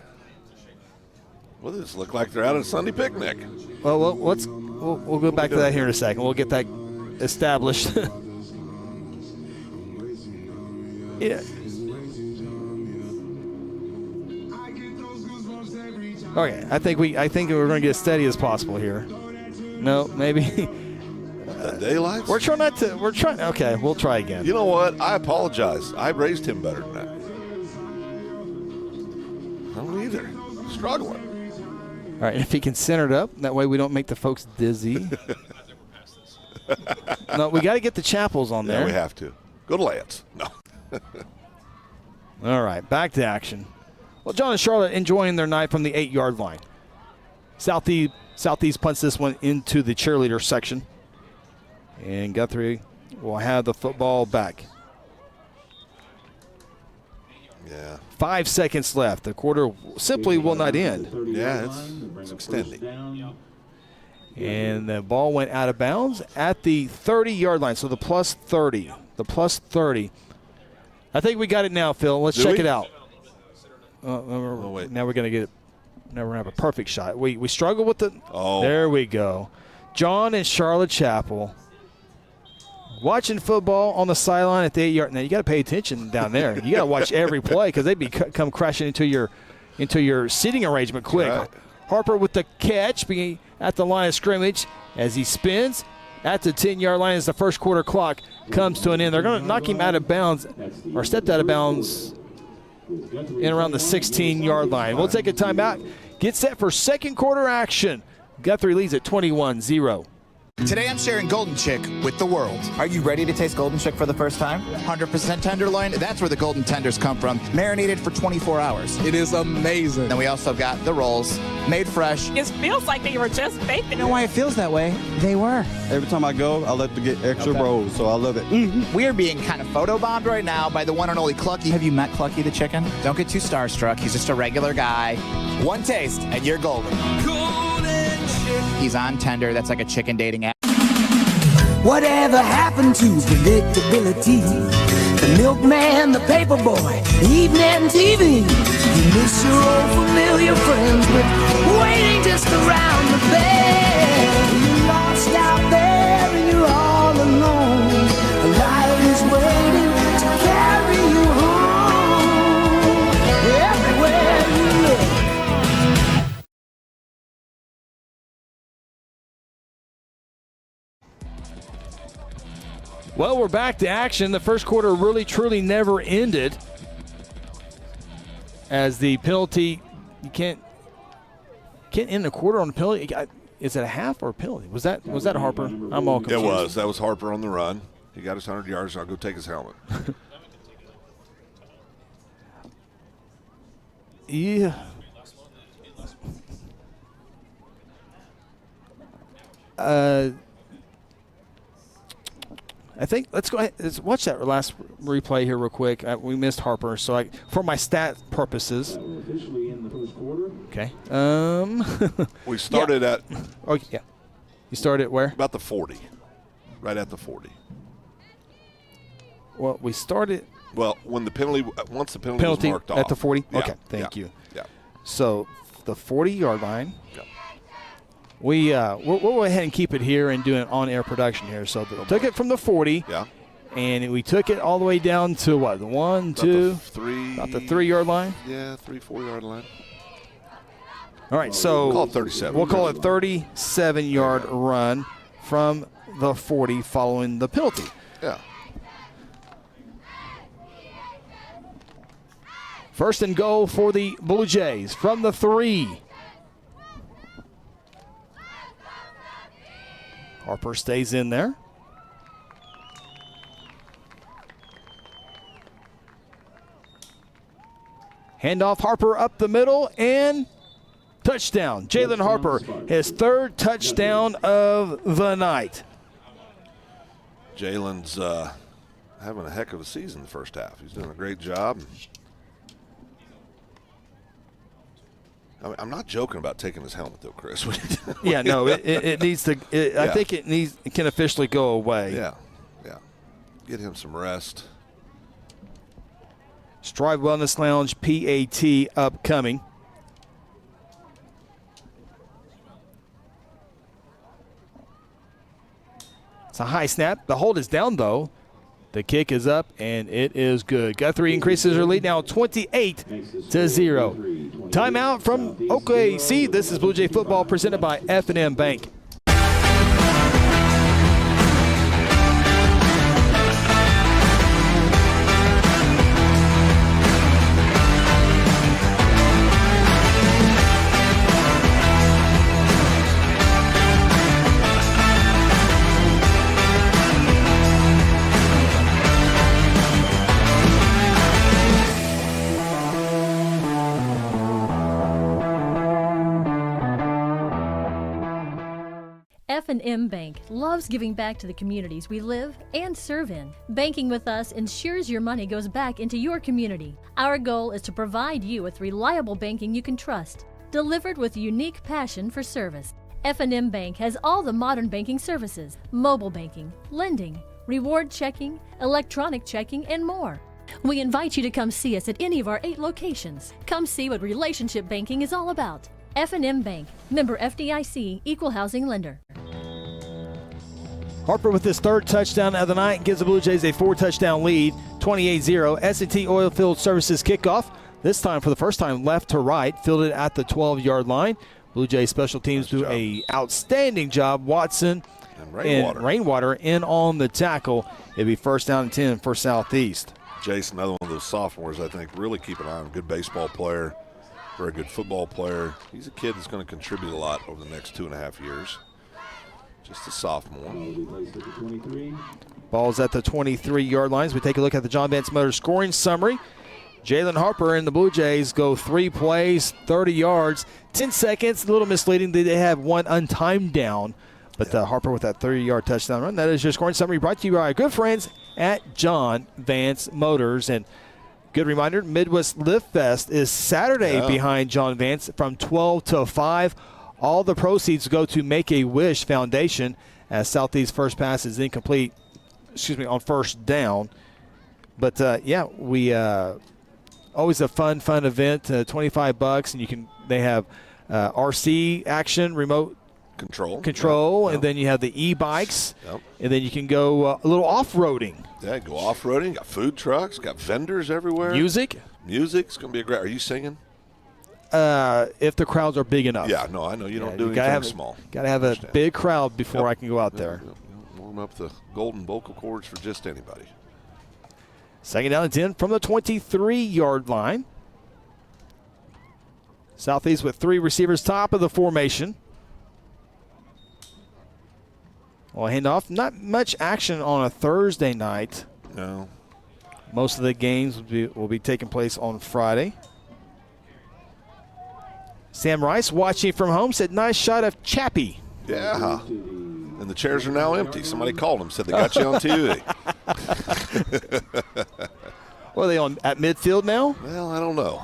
Well, this look like they're out at a Sunday picnic. Well, we'll go back to that here in a second. We'll get that established. Yeah. Okay, I think we're going to get as steady as possible here. No, maybe. The daylight? We're trying. Okay, we'll try again. You know what? I apologize. I raised him better than that. I don't either. Struggling. All right, if he can center it up, that way we don't make the folks dizzy. No, we got to get the Chapels on there. Yeah, we have to. Go to Lance. No. All right, back to action. Well, John and Charlotte enjoying their night from the 8-yard line. Southeast punts this one into the cheerleader section. And Guthrie will have the football back. Yeah. 5 seconds left. The quarter simply will not end. Yeah, it's extending. And the ball went out of bounds at the 30-yard line. So the plus 30. The plus 30. I think we got it now, Phil. Let's check it out. Wait. Now we're going to get it. Now we're going to have a perfect shot. We struggle with the. Oh. There we go. John and Charlotte Chapel watching football on the sideline at the 8-yard. Now you got to pay attention down there. You got to watch every play because they come crashing into your seating arrangement quick. Right. Harper with the catch being at the line of scrimmage as he spins at the 10-yard line as the first quarter clock comes to an end. They're going to knock him out of bounds or stepped out of bounds in around the 16-yard line. We'll take a timeout. Get set for second quarter action. Guthrie leads at 21-0. Today I'm sharing Golden Chick with the world. Are you ready to taste Golden Chick for the first time? 100% tenderloin, that's where the golden tenders come from. Marinated for 24 hours. It is amazing. Then we also got the rolls, made fresh. It feels like they were just baked. You know why it feels that way? They were. Every time I go, I like to get extra rolls, so I love it. We are being kind of photobombed right now by the one and only Clucky. Have you met Clucky the chicken? Don't get too starstruck. He's just a regular guy. One taste, and you're golden. He's on Tender. That's like a chicken dating app. Whatever happened to predictability? The milkman, the paper boy, evening TV. You miss your old familiar friends, but waiting just around the bend. You're lost out there and you're all alone. A light is waiting to carry you home. Everywhere you look. Well, we're back to action. The first quarter really, truly never ended. As the penalty, you can't end the quarter on a penalty. Is it a half or a penalty? Was that Harper? I'm all confused. It was. That was Harper on the run. He got his 100 yards. I'll go take his helmet. Yeah. I think let's go ahead. Let's watch that last replay here real quick. We missed Harper, so for my stat purposes. Okay. We started at. Oh yeah. You started where? About the 40. Right at the 40. Well, we started. Well, once the penalty was marked off. At the 40? Yeah, okay, thank you. Yeah. So the 40-yard line. Yeah. We'll go ahead and keep it here and do an on-air production here. So took it from the 40. Yeah. And we took it all the way down to what? The 1, 2, 3. About the 3-yard line? Yeah, 3-4 yard line. All right, so we'll call it 37. We'll call it 37-yard run from the 40 following the penalty. Yeah. First and goal for the Blue Jays from the 3. Harper stays in there. Handoff, Harper up the middle, and touchdown. Jalen Harper, his third touchdown of the night. Jalen's having a heck of a season the first half. He's doing a great job. I'm not joking about taking his helmet, though, Chris. Yeah, no, it needs to. I think it can officially go away. Yeah. Get him some rest. Strive Wellness Lounge PAT upcoming. It's a high snap. The hold is down, though. The kick is up, and it is good. Guthrie increases her lead now 28-0. Timeout from OKC. This is Blue Jay football presented by F&M Bank. F&M Bank loves giving back to the communities we live and serve in. Banking with us ensures your money goes back into your community. Our goal is to provide you with reliable banking you can trust, delivered with unique passion for service. F&M Bank has all the modern banking services, mobile banking, lending, reward checking, electronic checking, and more. We invite you to come see us at any of our 8 locations. Come see what relationship banking is all about. F&M Bank, member FDIC, equal housing lender. Harper with his 3rd touchdown of the night gives the Blue Jays a 4-touchdown lead, 28-0. S&T Oilfield Services kickoff, this time for the first time left to right, fielded at the 12-yard line. Blue Jays special teams do a outstanding job. Watson and Rainwater in on the tackle. It'll be 1st down and 10 for Southeast. Jason, another one of those sophomores, I think, really keep an eye on. Good baseball player, very good football player. He's a kid that's going to contribute a lot over the next 2.5 years. Just a sophomore. Ball's at the 23-yard line. As we take a look at the John Vance Motors scoring summary. Jalen Harper and the Blue Jays go 3 plays, 30 yards, 10 seconds. A little misleading. They have 1 untimed down. But Harper with that 30-yard touchdown run. That is your scoring summary brought to you by our good friends at John Vance Motors. And good reminder, Midwest Lift Fest is Saturday behind John Vance from 12 to 5. All the proceeds go to Make-A-Wish Foundation as Southeast first pass is incomplete, on first down. But, we always a fun event, $25, and they have RC action, remote control, and then you have the e-bikes, and then you can go a little off-roading. Yeah, go off-roading, got food trucks, got vendors everywhere. Music's going to be great. Are you singing? If the crowds are big enough. Yeah, no, I know you don't do anything small. Got to have a big crowd before I can go out there. Warm up the golden vocal cords for just anybody. 2nd down and 10 from the 23-yard line. Southeast with 3 receivers, top of the formation. Well, handoff, not much action on a Thursday night. No. Most of the games will be taking place on Friday. Sam Rice watching from home said, nice shot of Chappie. Yeah. And the chairs are now empty. Somebody called him, said they got you on TV. What are they on at midfield now? Well, I don't know.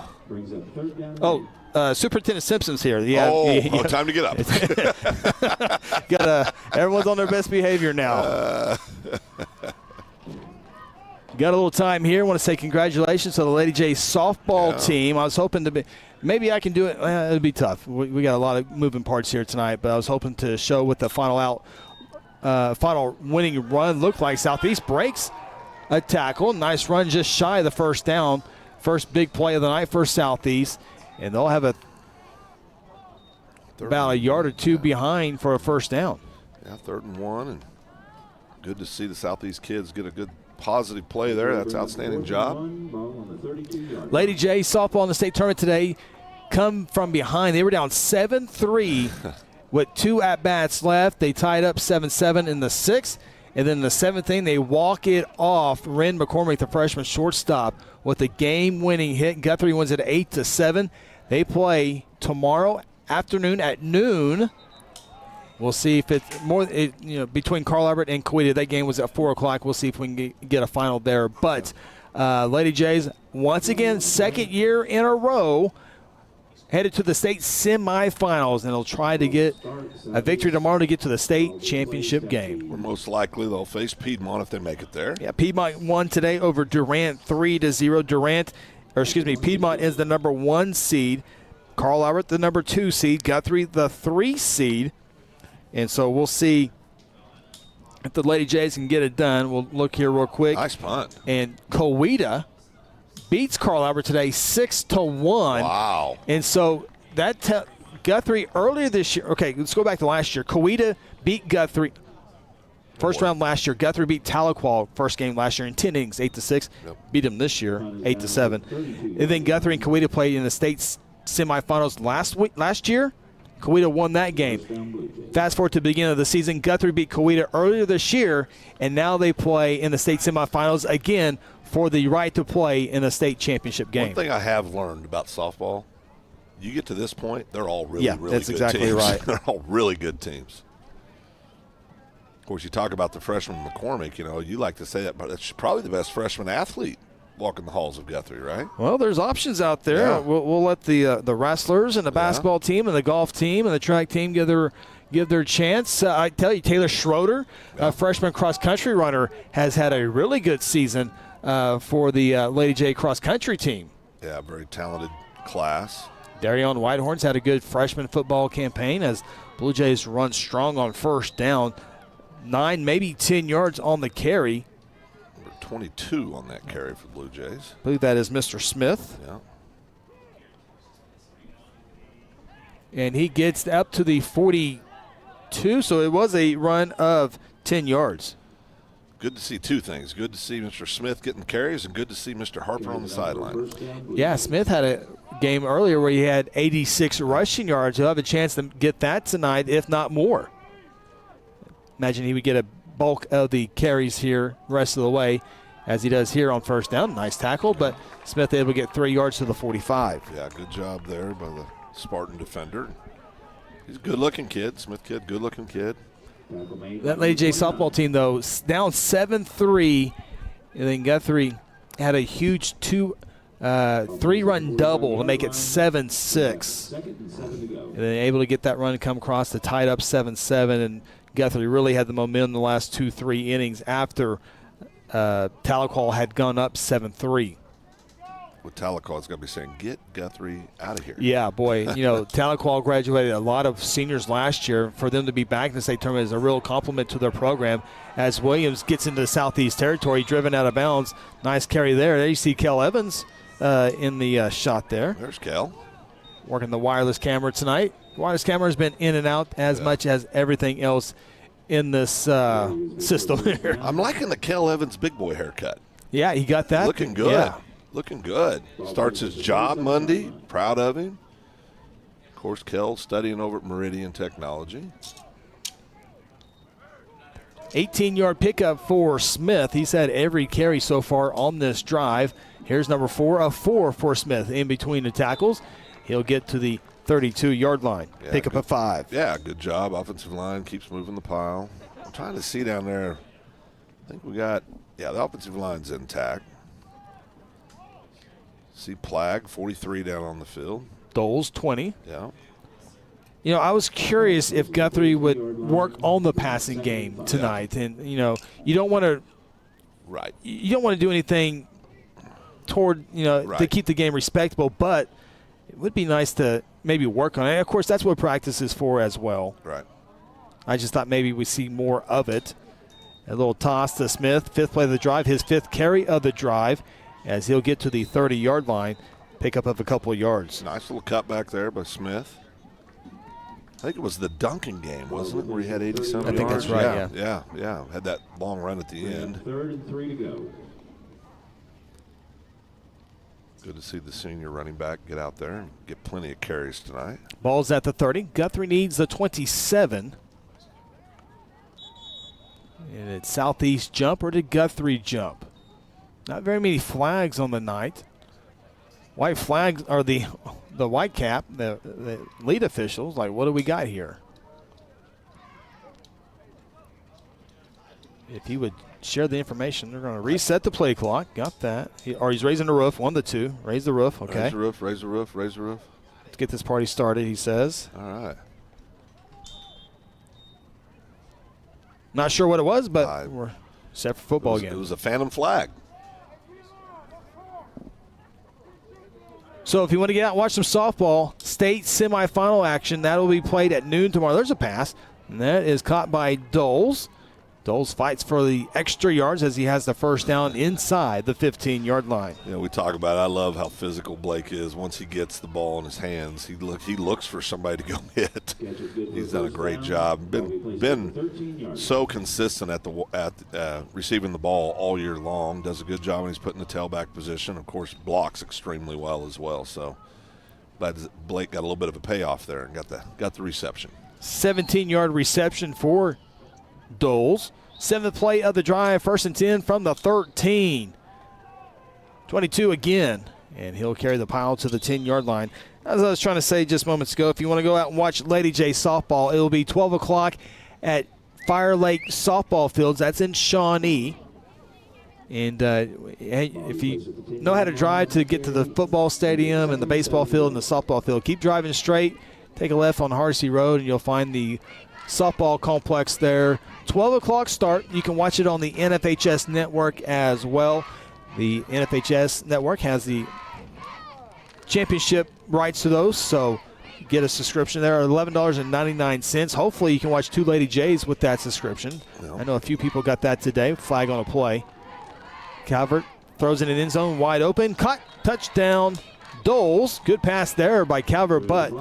Superintendent Simpson's here. Yeah, time to get up. Everyone's on their best behavior now. Got a little time here. I want to say congratulations to the Lady Jays softball team. I was hoping to maybe I can do it. It'll be tough. We got a lot of moving parts here tonight, but I was hoping to show what the final winning run looked like. Southeast breaks a tackle. Nice run just shy of the first down. First big play of the night for Southeast. And they'll have about a yard or 2 behind for a first down. Yeah, 3rd and 1. And good to see the Southeast kids get a good positive play there. That's an outstanding job. Lady Jays softball in the state tournament today come from behind. They were down 7-3 with 2 at-bats left. They tied up 7-7 in the 6th. And then in the 7th inning, they walk it off. Ren McCormick, the freshman shortstop, with a game-winning hit. Guthrie wins it 8-7. They play tomorrow afternoon at noon. We'll see if it's more, between Carl Albert and Coweta. That game was at 4 o'clock. We'll see if we can get a final there. But Lady Jays, once again, 2nd year in a row, headed to the state semifinals, and they'll try to get a victory tomorrow to get to the state championship game. Or most likely they'll face Piedmont if they make it there. Yeah, Piedmont won today over Durant 3-0. Piedmont is the number 1 seed. Carl Albert, the number 2 seed. Guthrie, the 3 seed. And so we'll see if the Lady Jays can get it done. We'll look here real quick. Nice punt. And Coweta beats Carl Albert today 6-1. Wow. And so that Guthrie earlier this year. Okay, let's go back to last year. Coweta beat Guthrie first round last year. Guthrie beat Tahlequah first game last year in 10 innings, 8-6. Yep. Beat them this year 8-7. And then Guthrie and Coweta played in the state semifinals last year. Coweta won that game. Fast forward to the beginning of the season, Guthrie beat Coweta earlier this year, and now they play in the state semifinals again for the right to play in a state championship game. One thing I have learned about softball, you get to this point, they're all really, really that's good exactly teams. Right. They're all really good teams. Of course, you talk about the freshman McCormick. You like to say that, but it's probably the best freshman athlete walking the halls of Guthrie, right? Well, there's options out there. Yeah. We'll let the wrestlers and the basketball team and the golf team and the track team give their chance. I tell you, Taylor Schroeder, a freshman cross-country runner, has had a really good season for the Lady J cross-country team. Yeah, very talented class. Darion Whitehorn's had a good freshman football campaign as Blue Jays run strong on first down. 9, maybe 10 yards on the carry. Number 22 on that carry for the Blue Jays. I believe that is Mr. Smith. Yeah. And he gets up to the 42, so it was a run of 10 yards. Good to see two things. Good to see Mr. Smith getting carries and good to see Mr. Harper on the sideline. Yeah, Smith had a game earlier where he had 86 rushing yards. He'll have a chance to get that tonight, if not more. Imagine he would get a bulk of the carries here the rest of the way as he does here on first down. Nice tackle, but Smith able to get 3 yards to the 45. Yeah, good job there by the Spartan defender. He's a good-looking kid. Smith kid, good-looking kid. That Lady J softball team, though, down 7-3. And then Guthrie had a huge 3-run double to make it 7-6. And then able to get that run and come across to tie it up 7-7. And Guthrie really had the momentum the last 2-3 innings after Tahlequah had gone up 7-3. With Tahlequah, it's going to be saying, get Guthrie out of here. Yeah, boy. Tahlequah graduated a lot of seniors last year. For them to be back in the state tournament is a real compliment to their program. As Williams gets into the Southeast territory, driven out of bounds. Nice carry there. There you see Kel Evans in the shot there. There's Kel. Working the wireless camera tonight. Wireless camera has been in and out as much as everything else in this system here. I'm liking the Kel Evans big boy haircut. Yeah, he got that. Looking good. Yeah. Looking good. Starts his job Monday. Proud of him. Of course, Kel studying over at Meridian Technology. 18-yard pickup for Smith. He's had every carry so far on this drive. Here's number 4 of 4 for Smith in between the tackles. He'll get to the 32-yard line. Yeah, Pick up a 5. Yeah, good job. Offensive line keeps moving the pile. I'm trying to see down there. I think we got, the offensive line's intact. See Plag, 43 down on the field. Doles, 20. Yeah. I was curious if Guthrie would work on the passing game tonight. And, you don't want to You don't want to do anything toward, to keep the game respectable, but it would be nice to maybe work on it. And of course, that's what practice is for as well. Right. I just thought maybe we see more of it. A little toss to Smith, 5th play of the drive, his 5th carry of the drive, as he'll get to the 30-yard line, pick up of a couple of yards. Nice little cut back there by Smith. I think it was the Duncan game, wasn't it, where he had 80-something yards? I think that's right, yeah. Had that long run at the end. 3rd and 3 to go. Good to see the senior running back get out there and get plenty of carries tonight. Ball's at the 30. Guthrie needs the 27. And it's Southeast jump, or did Guthrie jump? Not very many flags on the night. White flags are the white cap, the lead officials. Like, what do we got here? If he would share the information, they're going to reset the play clock. Got that. He's raising the roof. 1 to 2. Raise the roof. Okay. Raise the roof, raise the roof, raise the roof. Let's get this party started, he says. All right. Not sure what it was, but we're set for football again. It was a phantom flag. So if you want to get out and watch some softball, state semifinal action, that will be played at noon tomorrow. There's a pass, and that is caught by Doles. Doles fights for the extra yards as he has the first down inside the 15-yard line. We talk about it. I love how physical Blake is. Once he gets the ball in his hands, he looks for somebody to go hit. He's done a great job. Been so consistent at receiving the ball all year long. Does a good job when he's put in the tailback position. Of course, blocks extremely well as well. So glad Blake got a little bit of a payoff there and got the reception. 17-yard reception for Doles. 7th play of the drive, 1st and 10 from the 13. 22 again, and he'll carry the pile to the 10-yard line. As I was trying to say just moments ago, if you want to go out and watch Lady J softball, it will be 12 o'clock at Fire Lake softball fields. That's in Shawnee. And if you know how to drive to get to the football stadium and the baseball field and the softball field, keep driving straight. Take a left on Hardesty Road, and you'll find the softball complex there. 12 o'clock start. You can watch it on the NFHS network as well. The NFHS network has the championship rights to those, so get a subscription there, $11.99. Hopefully you can watch two Lady Jays with that subscription. I know a few people got that today. Flag on a play. Calvert throws in an end zone, wide open. Caught, touchdown, Doles. Good pass there by Calvert, but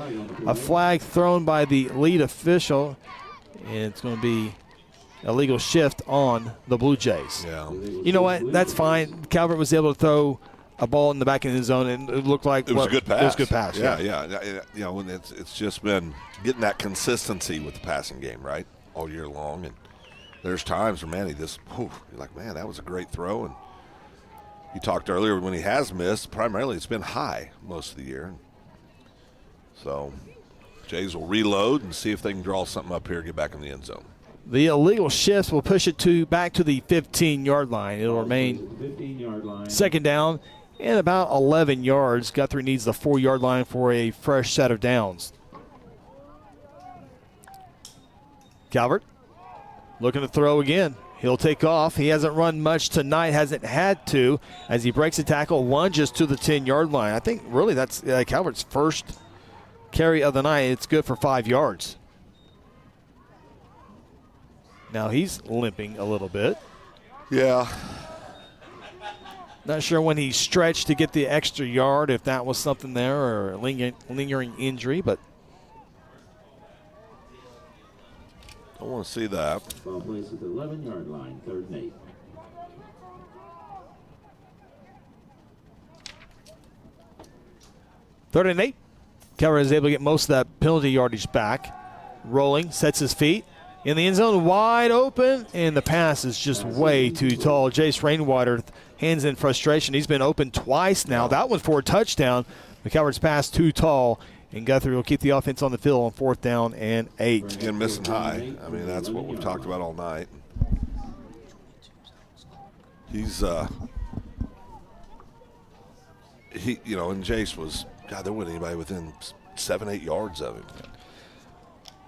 a flag thrown by the lead official, and it's going to be a legal shift on the Blue Jays. Yeah. You know what? That's fine. Calvert was able to throw a ball in the back of the zone, and it looked like it was a good pass. It was a good pass. Yeah. You know, and it's just been getting that consistency with the passing game, right, all year long. And there's times where, man, you're like, man, that was a great throw. And you talked earlier when he has missed, primarily it's been high most of the year. So Jays will reload and see if they can draw something up here and get back in the end zone. The illegal shifts will push it back to the 15-yard line. It'll remain second down and about 11 yards. Guthrie needs the 4-yard line for a fresh set of downs. Calvert looking to throw again. He'll take off. He hasn't run much tonight, hasn't had to, as he breaks a tackle, lunges to the 10-yard line. I think really that's Calvert's first carry of the night. It's good for 5 yards. Now he's limping a little bit. Yeah. Not sure when he stretched to get the extra yard, if that was something there or a lingering injury, but I want to see that. Ball placed at the 11-yard line, 3rd and 8. Third and 8. Calvert is able to get most of that penalty yardage back. Rolling, sets his feet. In the end zone, wide open, and the pass is just way too tall. Jace Rainwater, hands in frustration. He's been open twice now. That one for a touchdown. The Calvert's pass too tall, and Guthrie will keep the offense on the field on 4th down and 8. Again, missing high. I mean, that's what we've talked about all night. He's, and Jace was, God, there wasn't anybody within 7-8 yards of him.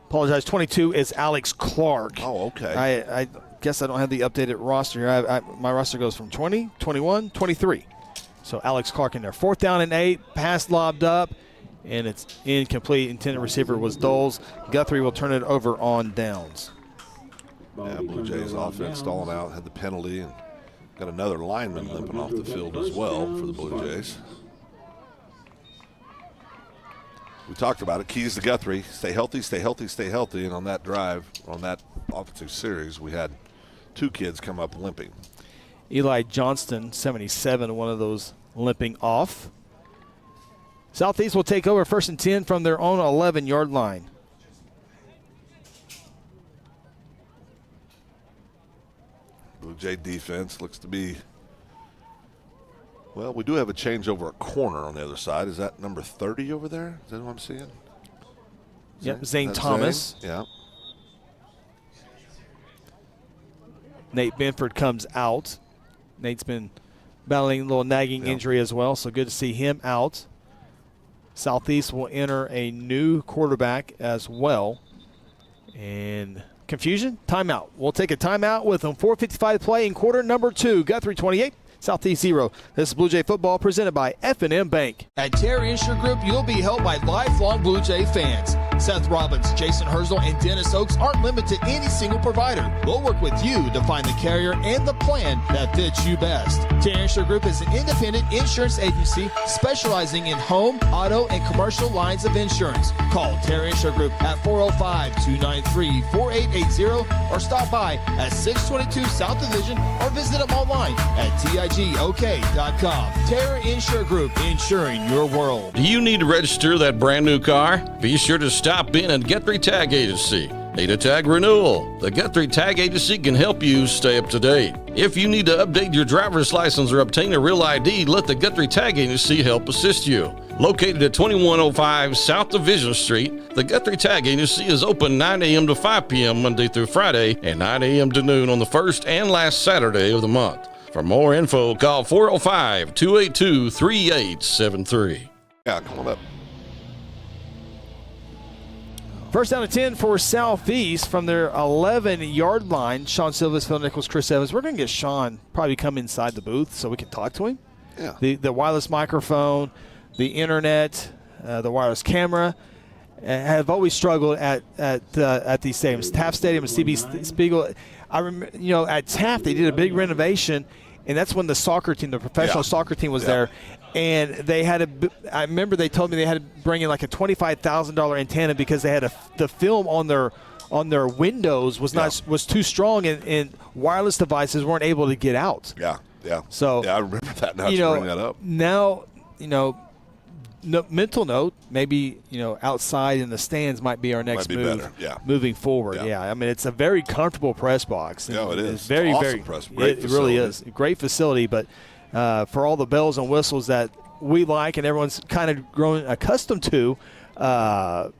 Apologize. 22 is Alex Clark. Oh, okay. I guess I don't have the updated roster here. My roster goes from 20, 21, 23. So Alex Clark in there. 4th down and 8. Pass lobbed up, and it's incomplete. Intended receiver was Doles. Guthrie will turn it over on downs. Yeah, Blue Jays offense stalling out. Had the penalty and got another lineman limping off the field as well for the Blue Jays. We talked about it. Keys to Guthrie. Stay healthy, stay healthy, stay healthy. And on that drive, on that offensive series, we had 2 kids come up limping. Eli Johnston, 77, one of those limping off. Southeast will take over 1st and 10 from their own 11-yard line. Blue Jay defense looks to be, well, we do have a change over a corner on the other side. Is that number 30 over there? Is that what I'm seeing? Yep, Zane Thomas. Zane? Yeah. Nate Benford comes out. Nate's been battling a little nagging injury as well, so good to see him out. Southeast will enter a new quarterback as well. And confusion? Timeout. We'll take a timeout with 4:55 to play in quarter number 2. Guthrie 28. Southeast 0. This is Blue Jay football presented by F&M Bank. At Terry Insure Group, you'll be helped by lifelong Blue Jay fans. Seth Robbins, Jason Herzl, and Dennis Oakes aren't limited to any single provider. We'll work with you to find the carrier and the plan that fits you best. Terry Insure Group is an independent insurance agency specializing in home, auto, and commercial lines of insurance. Call Terry Insure Group at 405-293-4880 or stop by at 622 South Division or visit them online at TIGOK.com. Terry Insure Group, insuring your world. Do you need to register that brand new car? Be sure to stop in at Guthrie Tag Agency. Need a tag renewal? The Guthrie Tag Agency can help you stay up to date. If you need to update your driver's license or obtain a real ID, let the Guthrie Tag Agency help assist you. Located at 2105 South Division Street, the Guthrie Tag Agency is open 9 a.m. to 5 p.m. Monday through Friday and 9 a.m. to noon on the first and last Saturday of the month. For more info, call 405-282-3873. Yeah, come on up. First down and 10 for Southeast from their 11-yard line. Sean Silvas, Phil Nichols, Chris Evans. We're going to get Sean probably come inside the booth so we can talk to him. Yeah. The wireless microphone, the internet, the wireless camera have always struggled at these stadiums. Taft Stadium and CB Spiegel. I remember, at Taft they did a big renovation, and that's when the soccer team, the professional soccer team, was there. And they had I remember they told me they had to bring in like a $25,000 antenna because they had the film on their windows was too strong, and wireless devices weren't able to get out. Yeah. So I remember that. Now you bring that up. Now, mental note, maybe outside in the stands might be our next move. Better. Yeah. Moving forward. Yeah. I mean, it's a very comfortable press box. Yeah, it is. It's very, awesome very press. Great it really is. Great facility, but for all the bells and whistles that we like and everyone's kind of grown accustomed to, it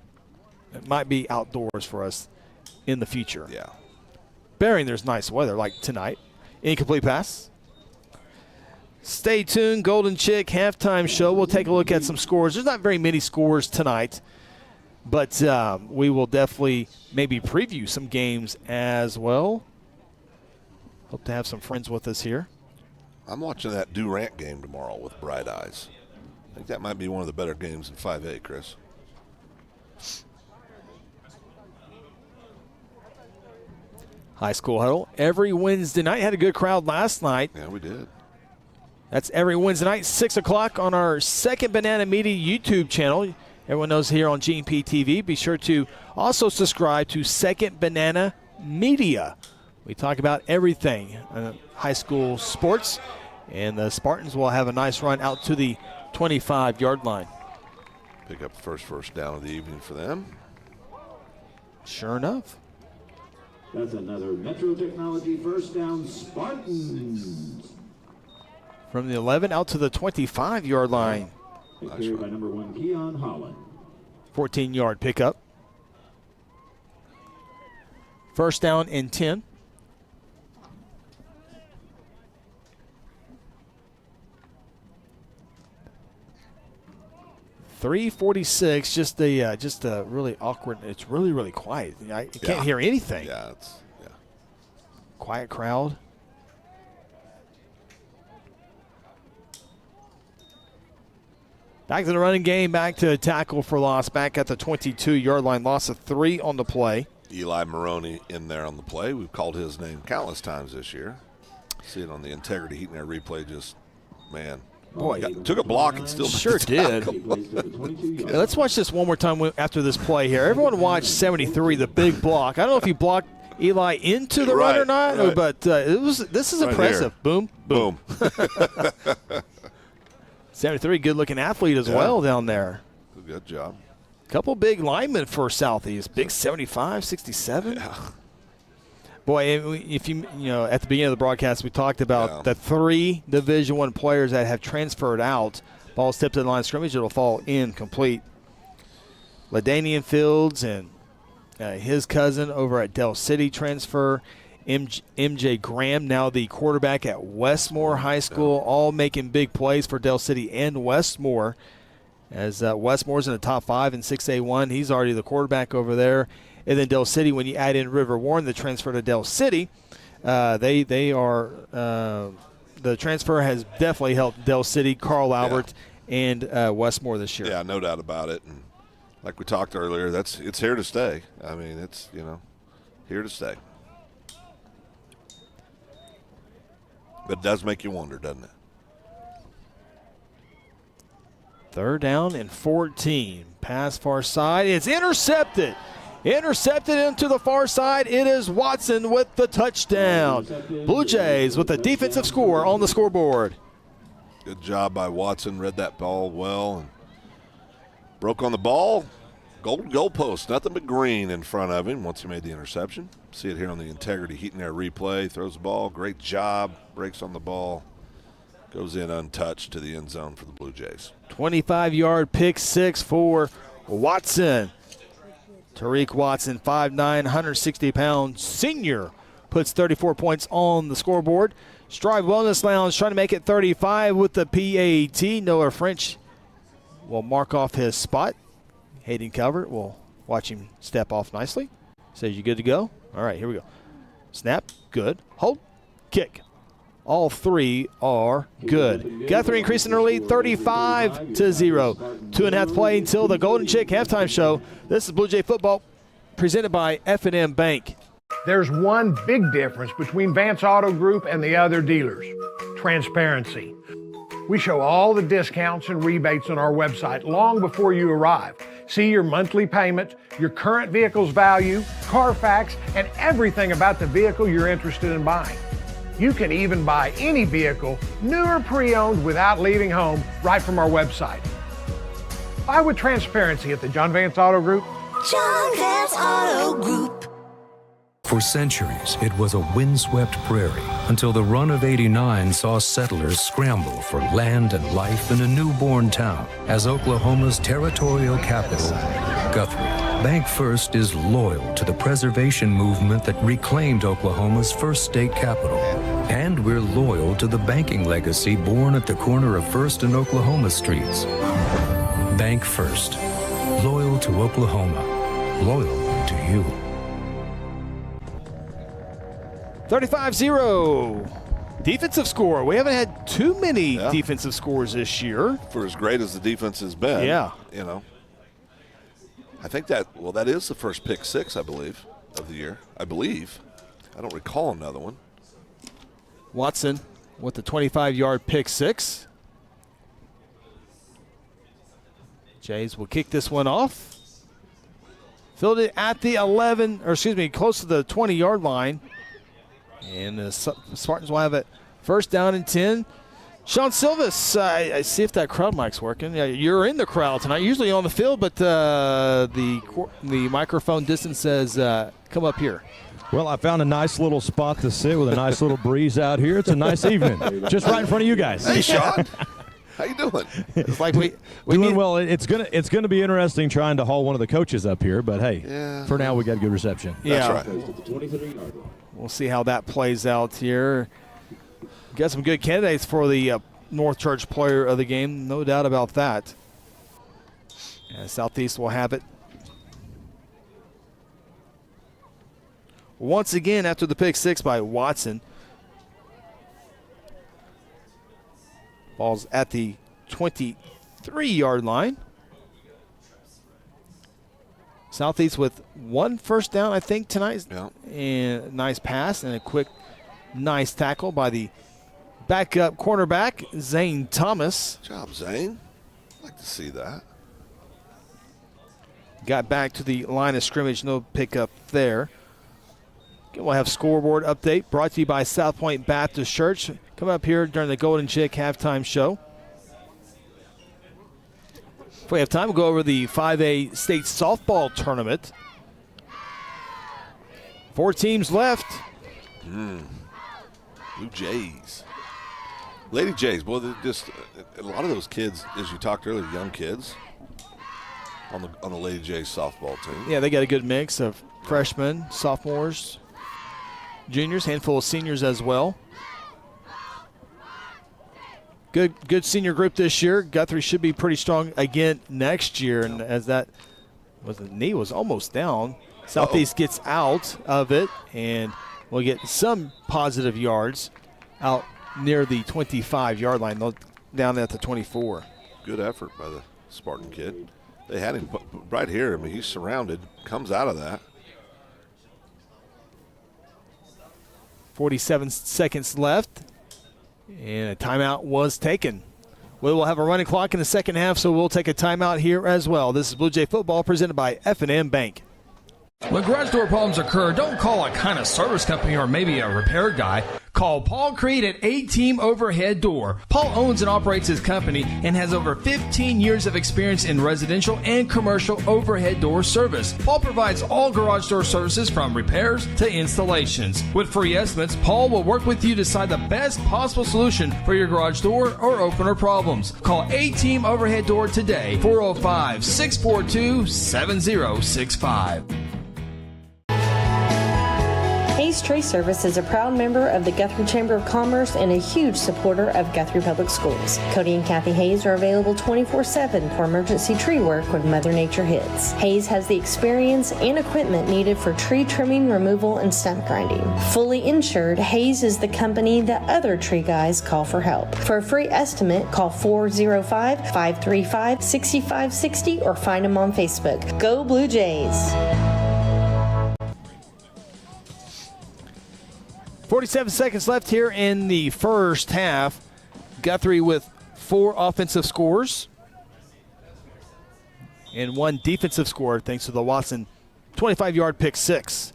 might be outdoors for us in the future. Yeah. Bearing there's nice weather like tonight. Incomplete pass. Stay tuned. Golden Chick halftime show. We'll take a look at some scores. There's not very many scores tonight, but we will definitely maybe preview some games as well. Hope to have some friends with us here. I'm watching that Durant game tomorrow with bright eyes. I think that might be one of the better games in 5A, Chris. High school huddle every Wednesday night. Had a good crowd last night. Yeah, we did. That's every Wednesday night, 6 o'clock on our Second Banana Media YouTube channel. Everyone knows here on GMP TV. Be sure to also subscribe to Second Banana Media. We talk about everything high school sports, and the Spartans will have a nice run out to the 25-yard line. Pick up the first down of the evening for them. Sure enough. That's another Metro Technology first down, Spartans. From the 11 out to the 25-yard line. Carried by number 1, Keon Holland. 14-yard pickup. First down and 10. .346, just a really awkward. It's really quiet. I can't hear anything. Yeah, quiet crowd. Back to the running game, back to a tackle for loss, back at the 22-yard line. Loss of 3 on the play. Eli Maroney in there on the play. We've called his name countless times this year. See it on the Integrity Heat and Air replay. Just, man. Boy, took a block and still sure did. Let's watch this one more time after this play here. Everyone watch 73, the big block. I don't know if he blocked Eli into the run or not, but this is impressive. Here. Boom. 73, good-looking athlete as well down there. Good job. Couple big linemen for Southeast. Big 75, 67. Yeah. Boy, if you at the beginning of the broadcast, we talked about the 3 Division I players that have transferred out. Ball tipped to the line of scrimmage, it'll fall incomplete. LaDanian Fields and his cousin over at Del City transfer. MJ Graham, now the quarterback at Westmore High School, all making big plays for Del City and Westmore. As Westmore's in the top 5 in 6A1, he's already the quarterback over there. And then Del City, when you add in River Warren, the transfer to Del City, they are the transfer has definitely helped Del City, Carl Albert, and Westmore this year. Yeah, no doubt about it. And like we talked earlier, it's here to stay. I mean, it's here to stay. But it does make you wonder, doesn't it? 3rd down and 14. Pass far side. It's intercepted. Intercepted into the far side. It is Watson with the touchdown. Blue Jays with a defensive score on the scoreboard. Good job by Watson. Read that ball well and broke on the ball. Golden goalpost, nothing but green in front of him once he made the interception. See it here on the Integrity Heat and Air replay. Throws the ball, great job, breaks on the ball, goes in untouched to the end zone for the Blue Jays. 25-yard pick six for Watson. Tariq Watson, 5'9", 160-pound senior, puts 34 points on the scoreboard. Strive Wellness Lounge trying to make it 35 with the PAT. Noah French will mark off his spot. Hayden Calvert will watch him step off nicely. Says you good to go? All right, here we go. Snap, good. Hold, kick. All three are good. Guthrie increasing their lead 35-0. 2.5 play until the Golden Chick halftime show. This is Blue Jay football presented by F&M Bank. There's one big difference between Vance Auto Group and the other dealers: transparency. We show all the discounts and rebates on our website long before you arrive. See your monthly payment, your current vehicle's value, Carfax, and everything about the vehicle you're interested in buying. You can even buy any vehicle, new or pre-owned, without leaving home, right from our website. Buy with transparency at the John Vance Auto Group. John Vance Auto Group. For centuries, it was a windswept prairie until the run of '89 saw settlers scramble for land and life in a newborn town as Oklahoma's territorial capital, Guthrie. Bank First is loyal to the preservation movement that reclaimed Oklahoma's first state capital. And we're loyal to the banking legacy born at the corner of First and Oklahoma Streets. Bank First. Loyal to Oklahoma. Loyal to you. 35-0. Defensive score. We haven't had too many defensive scores this year. For as great as the defense has been. Yeah. You know. I think that is the first pick six, I believe, of the year. I believe. I don't recall another one. Watson with the 25-yard pick six. Jays will kick this one off. Filled it at the close to the 20-yard line. And the Spartans will have it first down and 10. Sean Silvis, I see if that crowd mic's working. Yeah, you're in the crowd tonight. Usually on the field, but the microphone distance says come up here. Well, I found a nice little spot to sit with a nice little breeze out here. It's a nice evening, just right in front of you guys. Hey, Sean. How you doing? It's like we doing well. It's gonna be interesting trying to haul one of the coaches up here, but hey, for now we got a good reception. Yeah, that's right. We'll see how that plays out here. Got some good candidates for the North Church Player of the Game, no doubt about that. And Southeast will have it. Once again, after the pick six by Watson. Ball's at the 23-yard line. Southeast with one first down, I think, tonight. Yeah. And a nice pass and a quick, nice tackle by the backup cornerback, Zane Thomas. Good job, Zane. I'd like to see that. Got back to the line of scrimmage, no pickup there. We'll have scoreboard update brought to you by South Point Baptist Church. Come up here during the Golden Chick halftime show. If we have time, we'll go over the 5A state softball tournament. 4 teams left. Blue Jays. Lady Jays, boy, just a lot of those kids, as you talked earlier, young kids on the Lady Jays softball team. Yeah, they got a good mix of freshmen, sophomores, juniors, handful of seniors as well. Good senior group this year. Guthrie should be pretty strong again next year. And as the knee was almost down, Southeast gets out of it and will get some positive yards out near the 25-yard line, down at the 24. Good effort by the Spartan kid. They had him right here. I mean, he's surrounded, comes out of that. 47 seconds left, and a timeout was taken. We will have a running clock in the second half, so we'll take a timeout here as well. This is Blue Jay football presented by F&M Bank. When garage door problems occur, don't call a kind of service company or maybe a repair guy. Call Paul Creed at A-Team Overhead Door. Paul owns and operates his company and has over 15 years of experience in residential and commercial overhead door service. Paul provides all garage door services from repairs to installations. With free estimates, Paul will work with you to decide the best possible solution for your garage door or opener problems. Call A-Team Overhead Door today, 405-642-7065. Hayes Tree Service is a proud member of the Guthrie Chamber of Commerce and a huge supporter of Guthrie Public Schools. Cody and Kathy Hayes are available 24/7 for emergency tree work when Mother Nature hits. Hayes has the experience and equipment needed for tree trimming, removal, and stump grinding. Fully insured, Hayes is the company that other tree guys call for help. For a free estimate, call 405-535-6560 or find them on Facebook. Go Blue Jays! 47 seconds left here in the first half. Guthrie with 4 offensive scores and 1 defensive score thanks to the Watson 25-yard pick 6.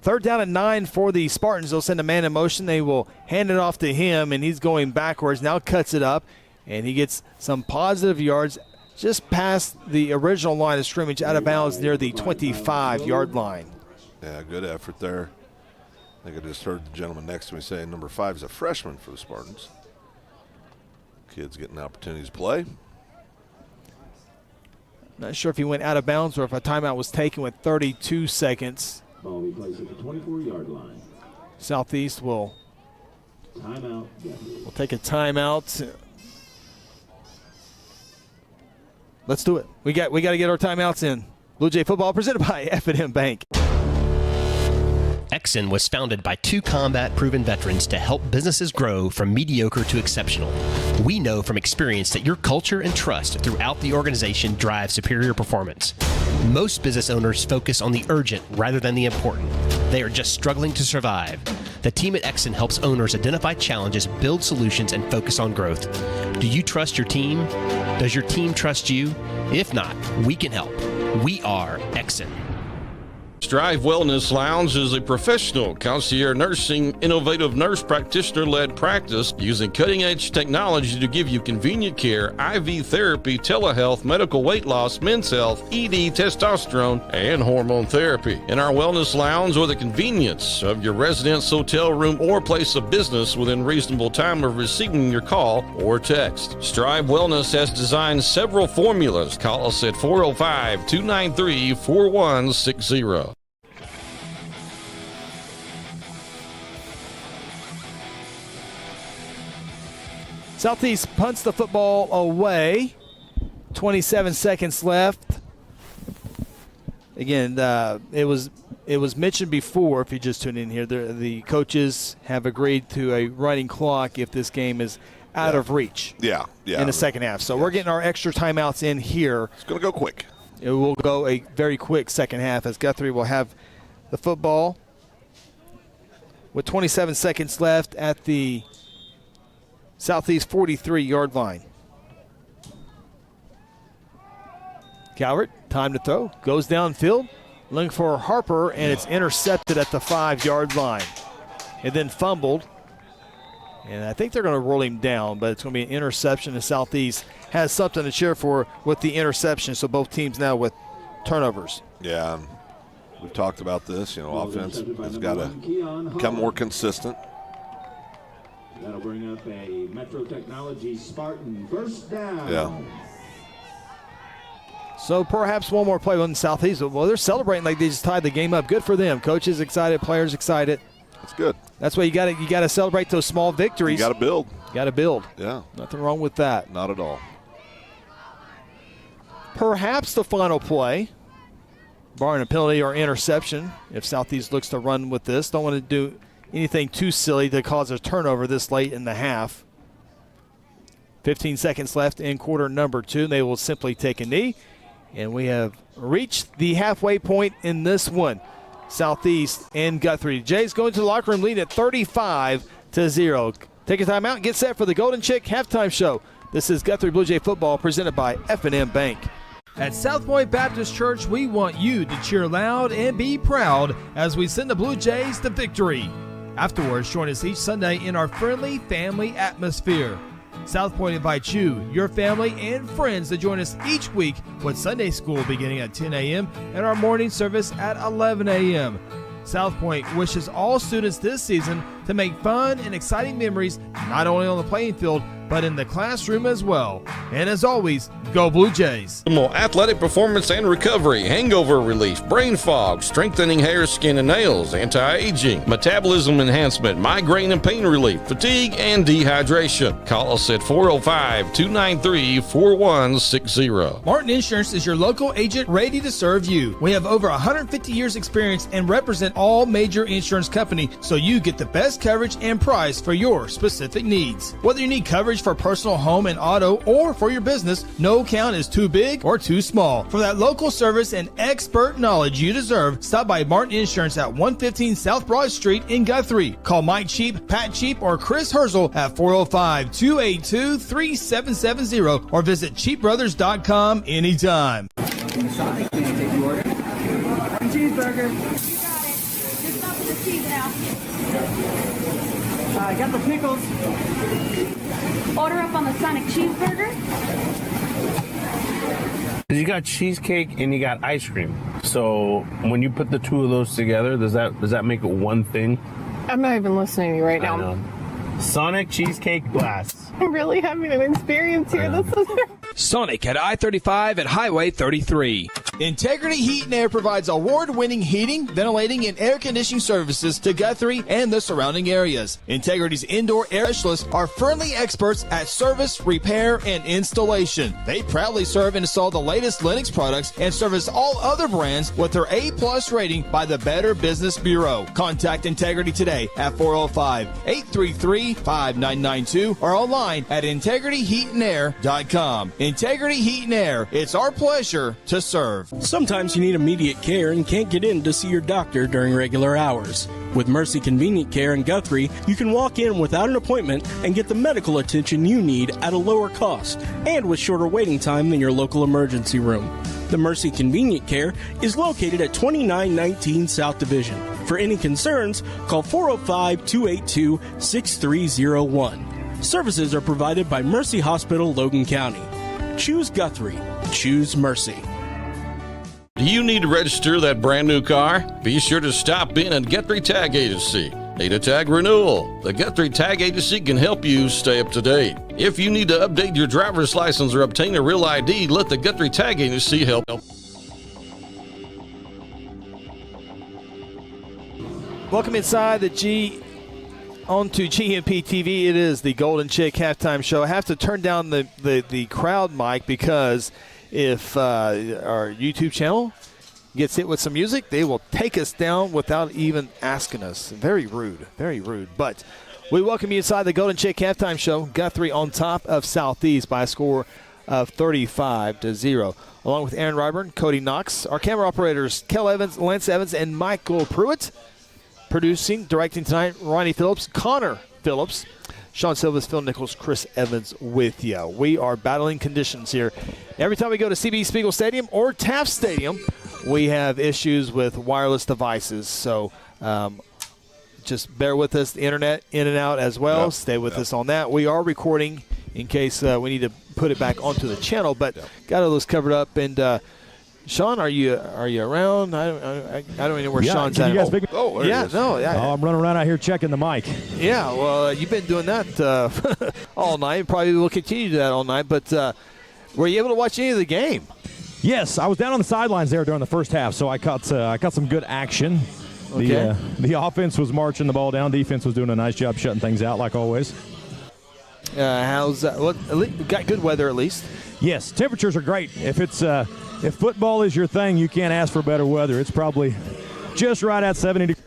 Third down and 9 for the Spartans. They'll send a man in motion. They will hand it off to him, and he's going backwards. Now cuts it up, and he gets some positive yards just past the original line of scrimmage, out of bounds near the 25-yard line. Yeah, good effort there. I think I just heard the gentleman next to me say number 5 is a freshman for the Spartans. Kid's getting opportunities to play. Not sure if he went out of bounds or if a timeout was taken with 32 seconds. Ball be placed at the 24-yard line. Southeast will Timeout. we'll take a timeout. Let's do it. We got to get our timeouts in. Blue Jay football presented by F&M Bank. Exxon was founded by 2 combat-proven veterans to help businesses grow from mediocre to exceptional. We know from experience that your culture and trust throughout the organization drive superior performance. Most business owners focus on the urgent rather than the important. They are just struggling to survive. The team at Exxon helps owners identify challenges, build solutions, and focus on growth. Do you trust your team? Does your team trust you? If not, we can help. We are Exxon. Strive Wellness Lounge is a professional concierge nursing, innovative nurse practitioner-led practice using cutting-edge technology to give you convenient care, IV therapy, telehealth, medical weight loss, men's health, ED, testosterone, and hormone therapy. In our Wellness Lounge, or the convenience of your residence, hotel room, or place of business within reasonable time of receiving your call or text. Strive Wellness has designed several formulas. Call us at 405-293-4160. Southeast punts the football away. 27 seconds left. Again, it was mentioned before, if you just tuned in here, the coaches have agreed to a running clock if this game is out of reach in the second half. So we're getting our extra timeouts in here. It's going to go quick. It will go a very quick second half as Guthrie will have the football with 27 seconds left at the Southeast 43-yard line. Calvert, time to throw, goes downfield, looking for Harper, and it's intercepted at the 5-yard line. And then fumbled, and I think they're going to roll him down, but it's going to be an interception. The Southeast has something to cheer for with the interception, so both teams now with turnovers. Yeah, we've talked about this. Offense has got to become more consistent. That'll bring up a Metro Technology Spartan first down. Yeah. So perhaps one more play on the Southeast. Well, they're celebrating like they just tied the game up. Good for them. Coaches excited, players excited. That's good. That's why you got to celebrate those small victories. You got to build. Got to build. Yeah. Nothing wrong with that. Not at all. Perhaps the final play, barring a penalty or interception, if Southeast looks to run with this. Don't want to do anything too silly to cause a turnover this late in the half. 15 seconds left in quarter number 2. They will simply take a knee. And we have reached the halfway point in this one. Southeast and Guthrie. Jays going to the locker room lead at 35-0. Take a timeout and get set for the Golden Chick halftime show. This is Guthrie Bluejay football presented by F&M Bank. At South Point Baptist Church, we want you to cheer loud and be proud as we send the Blue Jays to victory. Afterwards, join us each Sunday in our friendly family atmosphere. South Point invites you, your family, and friends to join us each week with Sunday school beginning at 10 a.m. and our morning service at 11 a.m. South Point wishes all students this season to make fun and exciting memories not only on the playing field, but in the classroom as well. And as always, go Blue Jays. Optimal athletic performance and recovery, hangover relief, brain fog, strengthening hair, skin, and nails, anti-aging, metabolism enhancement, migraine and pain relief, fatigue, and dehydration. Call us at 405-293-4160. Martin Insurance is your local agent ready to serve you. We have over 150 years experience and represent all major insurance companies, so you get the best coverage and price for your specific needs. Whether you need coverage for personal, home, and auto, or for your business, no account is too big or too small. For that local service and expert knowledge you deserve, stop by Martin Insurance at 115 South Broad Street in Guthrie. Call Mike Cheap, Pat Cheap, or Chris Herzl at 405-282-3770 or visit cheapbrothers.com anytime. Cheeseburger. You got it. Just up to the cheese now. I got the pickles. Order up on the Sonic cheeseburger. You got cheesecake and you got ice cream. So when you put the two of those together, does that make it one thing? I'm not even listening to you right now. I know. Sonic cheesecake blast. I'm really having an experience here. This is Sonic at I-35 at Highway 33. Integrity Heat and Air provides award-winning heating, ventilating, and air conditioning services to Guthrie and the surrounding areas. Integrity's indoor air specialists are friendly experts at service, repair, and installation. They proudly serve and install the latest Linux products and service all other brands with their A+ rating by the Better Business Bureau. Contact Integrity today at 405-833-5992 or online at integrityheatandair.com. Integrity Heat and Air, it's our pleasure to serve. Sometimes you need immediate care and can't get in to see your doctor during regular hours. With Mercy Convenient Care in Guthrie, you can walk in without an appointment and get the medical attention you need at a lower cost and with shorter waiting time than your local emergency room. The Mercy Convenient Care is located at 2919 South Division. For any concerns, call 405-282-6301. Services are provided by Mercy Hospital, Logan County. Choose Guthrie. Choose Mercy. Do you need to register that brand new car? Be sure to stop in at Guthrie Tag Agency. Need a tag renewal? The Guthrie Tag Agency can help you stay up to date. If you need to update your driver's license or obtain a real ID, let the Guthrie Tag Agency help. Welcome inside onto GMP TV. It is the Golden Chick halftime show. I have to turn down the crowd mic because if our YouTube channel gets hit with some music, they will take us down without even asking us. Very rude, very rude. But we welcome you inside the Golden Chick halftime show. Guthrie on top of Southeast by a score of 35-0. Along with Aaron Ryburn, Cody Knox, our camera operators, Kel Evans, Lance Evans, and Michael Pruitt. Producing, directing tonight, Ronnie Phillips, Connor Phillips, Sean Silvas, Phil Nichols, Chris Evans with you. We are battling conditions here. Every time we go to CB Spiegel Stadium or Taft Stadium, we have issues with wireless devices. So just bear with us. The internet in and out as well. Yep. Stay with us on that. We are recording in case we need to put it back onto the channel, but got all those covered up. And Sean, are you around? I don't even know where Sean's at. You guys I'm running around out here checking the mic. Yeah, well, you've been doing that all night. Probably will continue to do that all night. But were you able to watch any of the game? Yes, I was down on the sidelines there during the first half, so I caught some good action. Okay. The offense was marching the ball down. Defense was doing a nice job shutting things out like always. How's got good weather at least? Yes, temperatures are great. If football is your thing, you can't ask for better weather. It's probably just right at 70 degrees.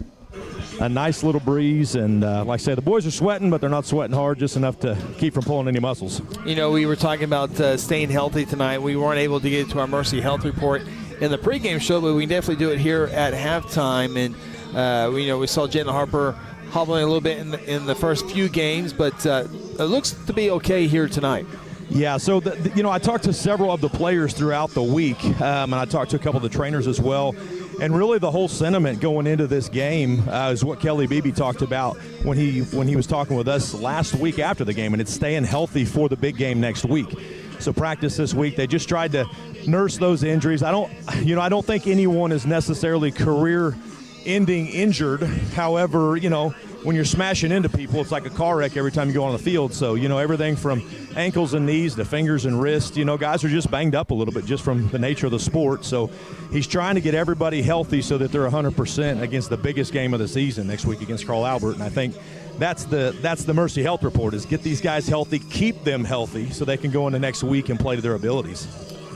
A nice little breeze, and like I said, the boys are sweating, but they're not sweating hard, just enough to keep from pulling any muscles. You know, we were talking about staying healthy tonight. We weren't able to get to our Mercy Health Report in the pregame show, but we can definitely do it here at halftime. And we saw Jalen Harper hobbling a little bit in the first few games, but it looks to be okay here tonight. Yeah, so, I talked to several of the players throughout the week, and I talked to a couple of the trainers as well. And really the whole sentiment going into this game is what Kelly Beebe talked about when he was talking with us last week after the game, and it's staying healthy for the big game next week. So practice this week. They just tried to nurse those injuries. I don't think anyone is necessarily career-ending injured. However, when you're smashing into people, it's like a car wreck every time you go on the field. So, everything from ankles and knees to fingers and wrists, guys are just banged up a little bit just from the nature of the sport. So he's trying to get everybody healthy so that they're 100% against the biggest game of the season next week against Carl Albert. And I think that's the Mercy Health report, is get these guys healthy, keep them healthy so they can go into next week and play to their abilities.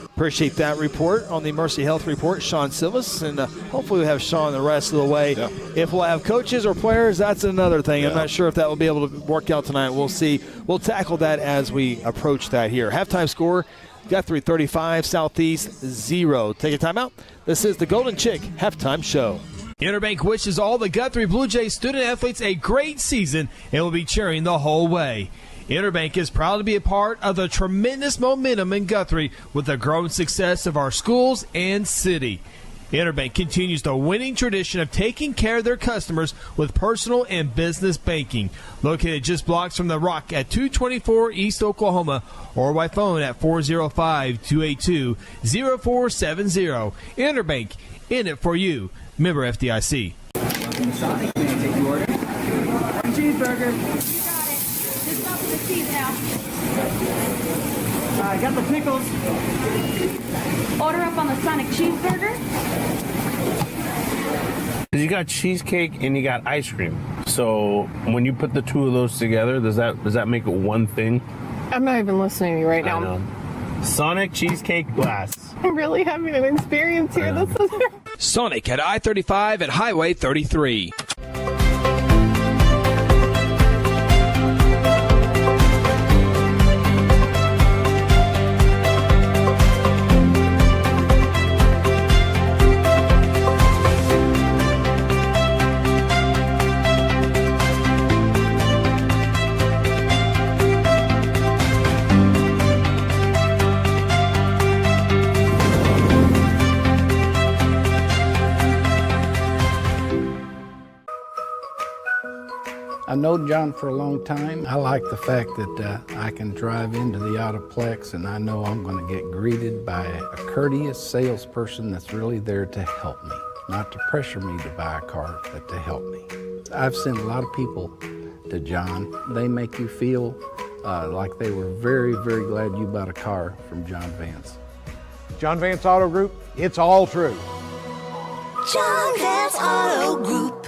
Appreciate that report on the Mercy Health report, Sean Silvas, and hopefully we'll have Sean the rest of the way. Yeah. If we'll have coaches or players, that's another thing. Yeah. I'm not sure if that will be able to work out tonight. We'll see. We'll tackle that as we approach that here. Halftime score, Guthrie 35, Southeast 0. Take a timeout. This is the Golden Chick Halftime Show. Interbank wishes all the Guthrie Bluejays student-athletes a great season and will be cheering the whole way. Interbank is proud to be a part of the tremendous momentum in Guthrie with the growing success of our schools and city. Interbank continues the winning tradition of taking care of their customers with personal and business banking. Located just blocks from the Rock at 224 East Oklahoma or by phone at 405-282-0470. Interbank, in it for you. Member FDIC. Sonic, may I take your order? Cheeseburger. The cheese now. I got the pickles. Order up on the Sonic cheeseburger. You got cheesecake and you got ice cream. So when you put the two of those together, does that make it one thing? I'm not even listening to you right now. I know. Sonic cheesecake glass. I'm really having an experience here. This is Sonic at I-35 and Highway 33. I've known John for a long time. I like the fact that I can drive into the Autoplex and I know I'm going to get greeted by a courteous salesperson that's really there to help me. Not to pressure me to buy a car, but to help me. I've sent a lot of people to John. They make you feel like they were very, very glad you bought a car from John Vance. John Vance Auto Group, it's all true. John Vance Auto Group.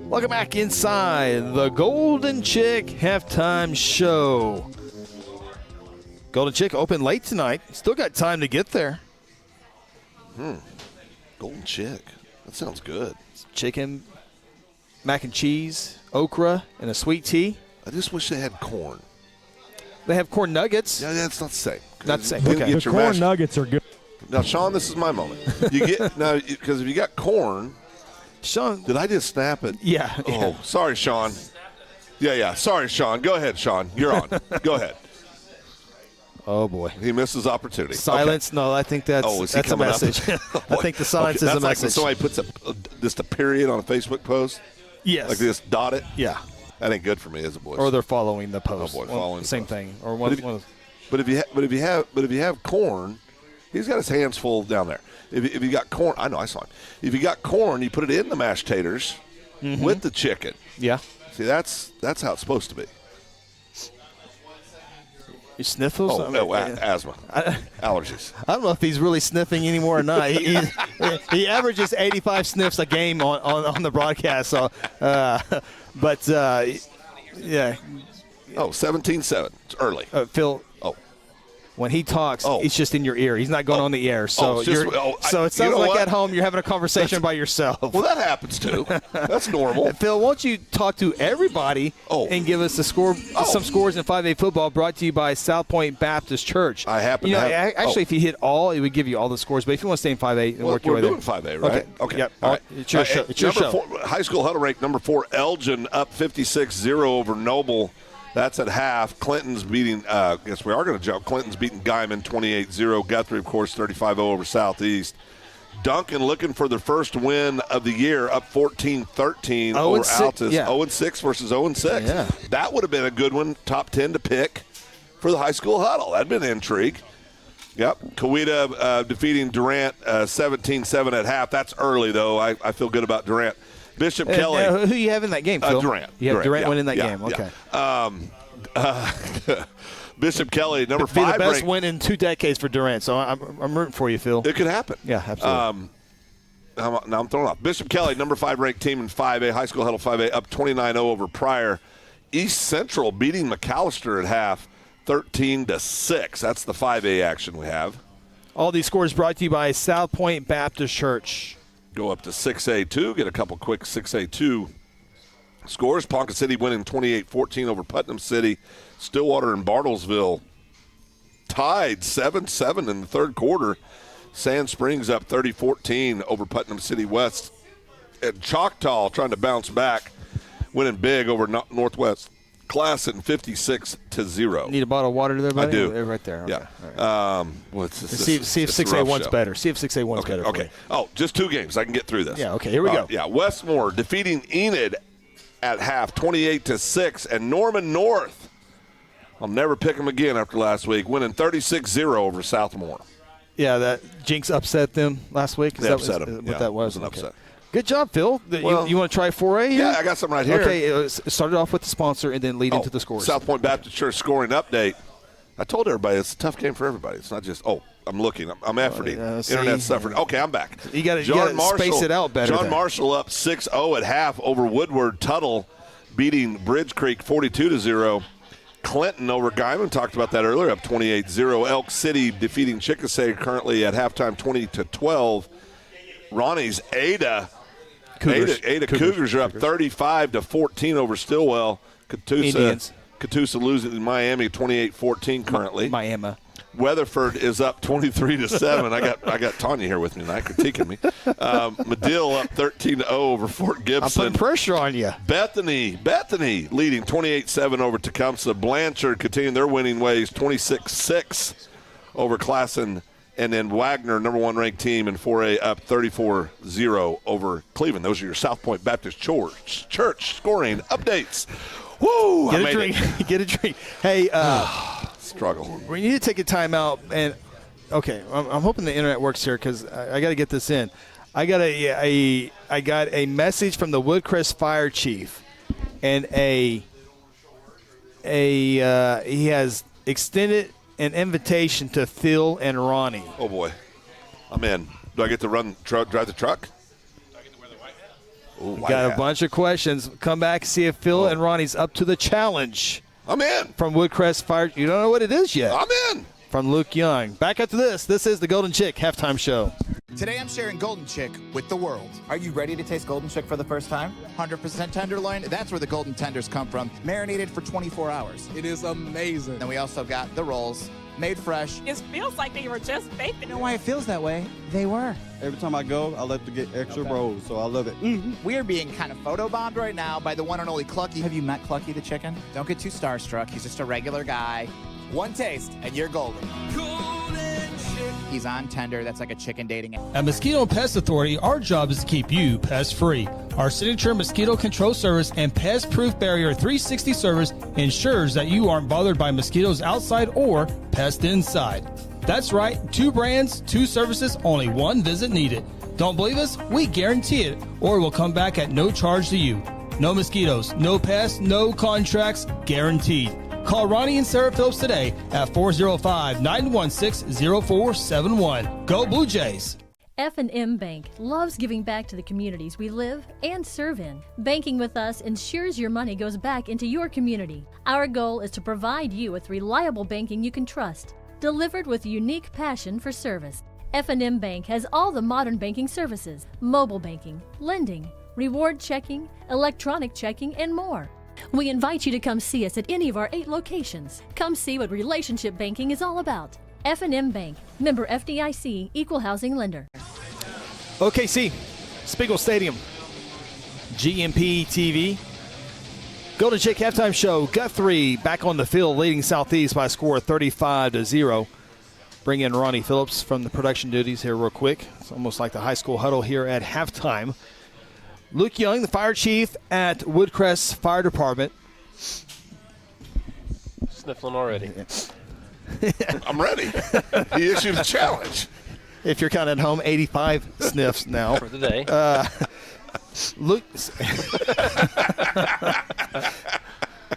Welcome back inside the Golden Chick Halftime Show. Golden Chick open late tonight. Still got time to get there. Golden Chick. That sounds good. Chicken, mac and cheese, okra, and a sweet tea. I just wish they had corn. They have corn nuggets. Yeah, that's not the same. Not the same. Okay. The corn nuggets are good. Now, Sean, this is my moment. You get now because if you got corn. Sean, did I just snap it? Yeah. Oh, sorry, Sean. Yeah. Sorry, Sean. Go ahead, Sean. You're on. Go ahead. Oh, boy. He missed his opportunity. Silence? Okay. No, I think that's a message. I think the silence is a message. Like when somebody puts just a period on a Facebook post? Yes. Like this, dot it? Yeah. That ain't good for me as a boy. Or they're following the post. Oh, boy, following the same post. thing. Or But if you have corn, he's got his hands full down there. If you got corn, I know I saw him. If you got corn, you put it in the mashed taters with the chicken. Yeah. See, that's how it's supposed to be. You sniffles? Oh, no, asthma. Allergies. I don't know if he's really sniffing anymore or not. He averages 85 sniffs a game on the broadcast. So, yeah. Oh, 17-7. It's early. Phil. Oh. When he talks, it's just in your ear. He's not going on the air. So so it sounds like at home you're having a conversation by yourself. Well, that happens too. That's normal. Phil, why don't you talk to everybody and give us some scores in 5A football brought to you by South Point Baptist Church. I happen to have. Actually, if you hit all, it would give you all the scores. But if you want to stay in 5A, work your way there. We're doing 5A, right? Okay. Yep. All right. It's your show. It's your show. 4, high school huddle rank number 4, Elgin up 56-0 over Noble. That's at half. Clinton's beating, I guess we are going to jump. Clinton's beating Guyman 28-0. Guthrie, of course, 35-0 over Southeast. Duncan looking for their first win of the year, up 14-13 over Altus. 0-6 versus 0-6. Yeah. That would have been a good one, top 10 to pick for the high school huddle. That'd been intrigue. Yep. Coweta defeating Durant 17-7 at half. That's early, though. I feel good about Durant. Bishop Kelly. Who you have in that game, Phil? Durant. You have Durant winning that game. Okay. Bishop Kelly, number 5 be the best ranked. win in 2 decades for Durant, so I'm rooting for you, Phil. It could happen. Yeah, absolutely. Now I'm throwing off. Bishop Kelly, number 5 ranked team in 5A, high school huddle 5A, up 29-0 over Pryor. East Central beating McAllister at half, 13-6. That's the 5A action we have. All these scores brought to you by South Point Baptist Church. Go up to 6A2, get a couple quick 6A2 scores. Ponca City winning 28-14 over Putnam City. Stillwater and Bartlesville tied 7-7 in the third quarter. Sand Springs up 30-14 over Putnam City West. And Choctaw trying to bounce back, winning big over Northwest Classen 56-0. Need a bottle of water there, buddy? I do. They're right there. Yeah. Right. See if 6A1's better. See if 6A1's better. Okay. Oh, just 2 games. I can get through this. Yeah, okay. Here we go. Yeah, Westmore defeating Enid at half, 28-6. And Norman North, I'll never pick them again after last week, winning 36-0 over Southmore. Yeah, that Jinx upset them last week. They upset them. What that was. It was an upset. Good job, Phil. Well, you want to try 4A here? Yeah, I got something right here. Okay, start it off with the sponsor and then lead into the scores. South Point Baptist Church scoring update. I told everybody it's a tough game for everybody. It's not just, I'm looking. I'm efforting. Internet's suffering. Okay, I'm back. You got to space it out better. John Marshall up 6-0 at half over Woodward. Tuttle beating Bridge Creek 42-0. Clinton over Guyman, talked about that earlier, up 28-0. Elk City defeating Chickasay currently at halftime 20-12. Ronnie's Ada Cougars are up 35-14 over Stillwell. Catoosa losing in Miami 28-14 currently. Miami. Weatherford is up 23-7. I got Tanya here with me tonight critiquing me. Medill up 13-0 over Fort Gibson. I'm putting pressure on you. Bethany leading 28-7 over Tecumseh. Blanchard continuing their winning ways, 26-6 over Classen. And then Wagner, number 1 ranked team in 4A, up 34-0 over Cleveland. Those are your South Point Baptist Church scoring updates. Woo! Get a drink. Get a drink. Hey, struggle. We need to take a timeout. And okay, I'm hoping the internet works here because I got to get this in. I got a message from the Woodcrest Fire Chief, and he has extended an invitation to Phil and Ronnie. Oh, boy. I'm in. Do I get to drive the truck? Ooh, got a bunch of questions. Come back, see if Phil and Ronnie's up to the challenge. I'm in. From Woodcrest Fire. You don't know what it is yet. I'm in. From Luke Young. Back after this. This is the Golden Chick Halftime Show. Today I'm sharing Golden Chick with the world. Are you ready to taste Golden Chick for the first time? 100% tenderloin, that's where the Golden Tenders come from. Marinated for 24 hours. It is amazing. And we also got the rolls, made fresh. It feels like they were just baked. You know why it feels that way? They were. Every time I go, I like to get extra rolls, so I love it. We are being kind of photobombed right now by the one and only Clucky. Have you met Clucky the chicken? Don't get too starstruck. He's just a regular guy. One taste, and you're golden. He's on Tender. That's like a chicken dating app. At Mosquito Pest Authority, our job is to keep you pest-free. Our signature mosquito control service and pest-proof barrier 360 service ensures that you aren't bothered by mosquitoes outside or pests inside. That's right, 2 brands, 2 services, only 1 visit needed. Don't believe us? We guarantee it, or we'll come back at no charge to you. No mosquitoes, no pests, no contracts, guaranteed. Call Ronnie and Sarah Phillips today at 405-916-0471. Go Blue Jays. F&M Bank loves giving back to the communities we live and serve in. Banking with us ensures your money goes back into your community. Our goal is to provide you with reliable banking you can trust, delivered with unique passion for service. F&M Bank has all the modern banking services, mobile banking, lending, reward checking, electronic checking, and more. We invite you to come see us at any of our 8 locations. Come see what relationship banking is all about. F&M Bank, member FDIC, equal housing lender. OKC, Spiegel Stadium, GMP TV. Golden Chick halftime show. Guthrie back on the field, leading Southeast by a score of 35-0. Bring in Ronnie Phillips from the production duties here real quick. It's almost like the high school huddle here at halftime. Luke Young, the fire chief at Woodcrest Fire Department. Sniffling already. I'm ready. He issued a challenge. If you're counting at home, 85 sniffs now. For the day.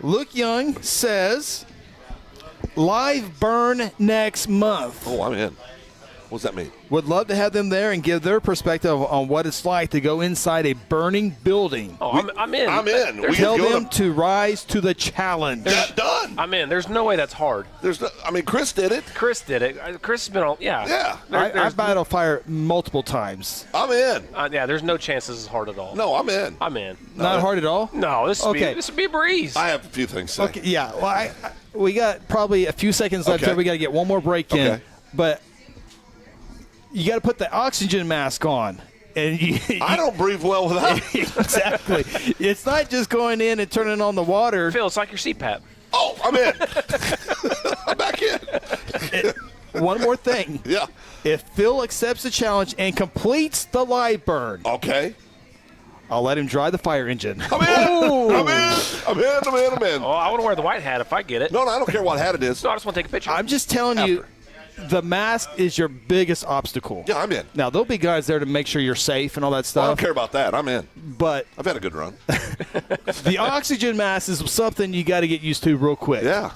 Luke Young says, live burn next month. Oh, I'm in. What does that mean? Would love to have them there and give their perspective on what it's like to go inside a burning building. Oh, I'm in. I'm in. We Tell them to rise to the challenge. Got done. I'm in. There's no way that's hard. Chris did it. Chris did it. Chris has been on. Yeah. I've battled fire multiple times. I'm in. Yeah, there's no chance this is hard at all. No, I'm in. I'm in. Not hard at all? No, this would be a breeze. I have a few things to say. Okay, yeah. Well, we got probably a few seconds left here. We got to get one more break in. Okay. But you got to put the oxygen mask on. And I don't breathe well without it. Exactly. It's not just going in and turning on the water. Phil, it's like your CPAP. Oh, I'm in. I'm back in. One more thing. Yeah. If Phil accepts the challenge and completes the live burn, okay, I'll let him dry the fire engine. I'm in. I'm in. Oh, I want to wear the white hat if I get it. No, I don't care what hat it is. No, I just want to take a picture. I'm just telling you, the mask is your biggest obstacle. Yeah, I'm in. Now, there'll be guys there to make sure you're safe and all that stuff. I don't care about that. I'm in. But I've had a good run. The oxygen mask is something you got to get used to real quick. Yeah.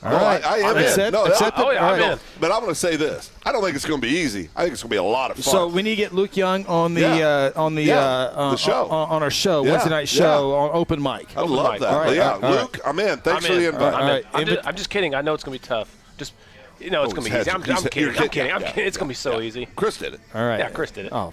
All right. I am in. Accept it. I'm in. But I'm going to say this. I don't think it's going to be easy. I think it's going to be a lot of fun. So we need to get Luke Young on the show. on our show, Wednesday night show on open mic. I would love that. All right. Yeah, All right. Luke, I'm in. Thanks for the invite. I'm in. I'm just kidding. I know it's going to be tough. Just, it's going to be easy. I'm kidding. It's going to be so easy. Chris did it. All right. Yeah, Chris did it. Oh,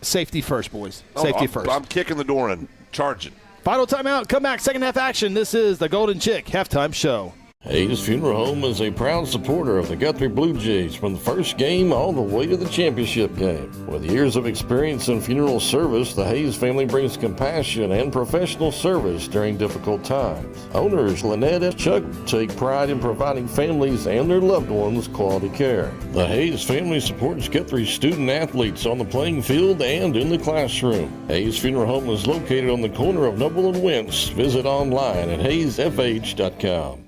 safety first, boys. Safety first. I'm kicking the door in, charging. Final timeout. Come back. Second half action. This is the Golden Chick halftime show. Hayes Funeral Home is a proud supporter of the Guthrie Bluejays from the first game all the way to the championship game. With years of experience in funeral service, the Hayes family brings compassion and professional service during difficult times. Owners Lynette and Chuck take pride in providing families and their loved ones quality care. The Hayes family supports Guthrie student athletes on the playing field and in the classroom. Hayes Funeral Home is located on the corner of Noble and Wentz. Visit online at hayesfh.com.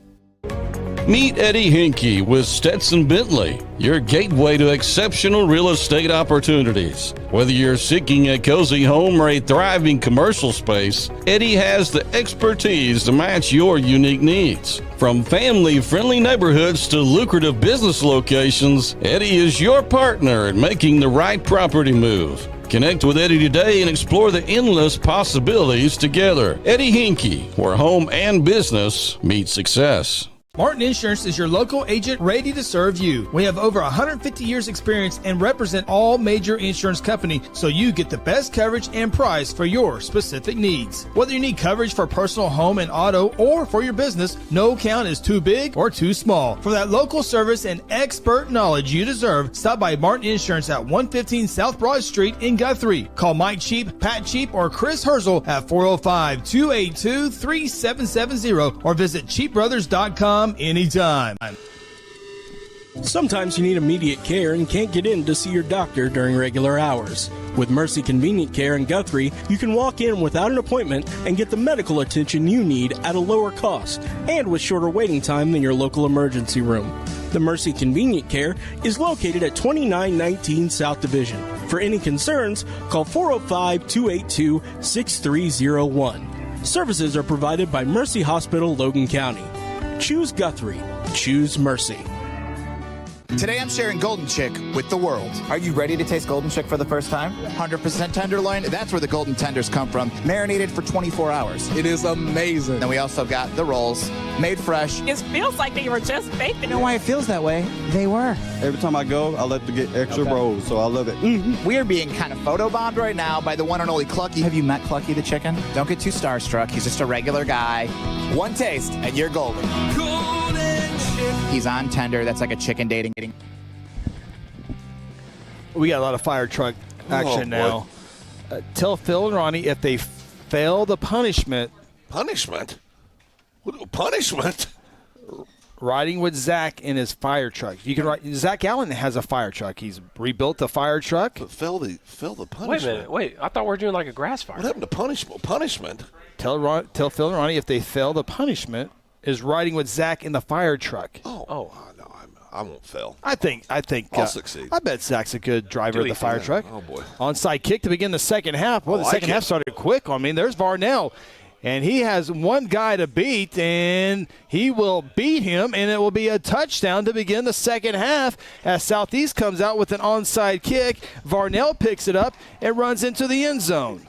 Meet Eddie Hinkey with Stetson Bentley, your gateway to exceptional real estate opportunities. Whether you're seeking a cozy home or a thriving commercial space, Eddie has the expertise to match your unique needs. From family-friendly neighborhoods to lucrative business locations, Eddie is your partner in making the right property move. Connect with Eddie today and explore the endless possibilities together. Eddie Hinkey, where home and business meet success. Martin Insurance is your local agent ready to serve you. We have over 150 years experience and represent all major insurance companies so you get the best coverage and price for your specific needs. Whether you need coverage for personal home and auto or for your business, no account is too big or too small. For that local service and expert knowledge you deserve, stop by Martin Insurance at 115 South Broad Street in Guthrie. Call Mike Cheap, Pat Cheap, or Chris Herzl at 405-282-3770 or visit cheapbrothers.com anytime. Sometimes you need immediate care and can't get in to see your doctor during regular hours. With Mercy Convenient Care in Guthrie, you can walk in without an appointment and get the medical attention you need at a lower cost and with shorter waiting time than your local emergency room. The Mercy Convenient Care is located at 2919 South Division. For any concerns, call 405-282-6301. Services are provided by Mercy Hospital, Logan County. Choose Guthrie. Choose Mercy. Today I'm sharing Golden Chick with the world. Are you ready to taste Golden Chick for the first time? 100% tenderloin, that's where the golden tenders come from, marinated for 24 hours. It is amazing. Then we also got the rolls, made fresh. It feels like they were just baked. You know why it feels that way? They were. Every time I go, I like to get extra rolls, so I love it. We are being kind of photobombed right now by the one and only Clucky. Have you met Clucky the chicken? Don't get too starstruck. He's just a regular guy. One taste, and you're golden. He's on tender. That's like a chicken dating. We got a lot of fire truck action now. Tell Phil and Ronnie if they fail the punishment. Punishment? What punishment? Riding with Zach in his fire truck. You can ride. Zach Allen has a fire truck. He's rebuilt the fire truck. But fail the punishment. Wait a minute. Wait, I thought we were doing like a grass fire. What happened to punishment? Tell Phil and Ronnie if they fail the punishment is riding with Zach in the fire truck. No, I won't fail. I think I'll succeed. I bet Zach's a good driver of the fire truck. Oh boy. Onside kick to begin the second half. Well, the second half started quick. I mean, there's Varnell. And he has one guy to beat, and he will beat him, and it will be a touchdown to begin the second half as Southeast comes out with an onside kick. Varnell picks it up and runs into the end zone.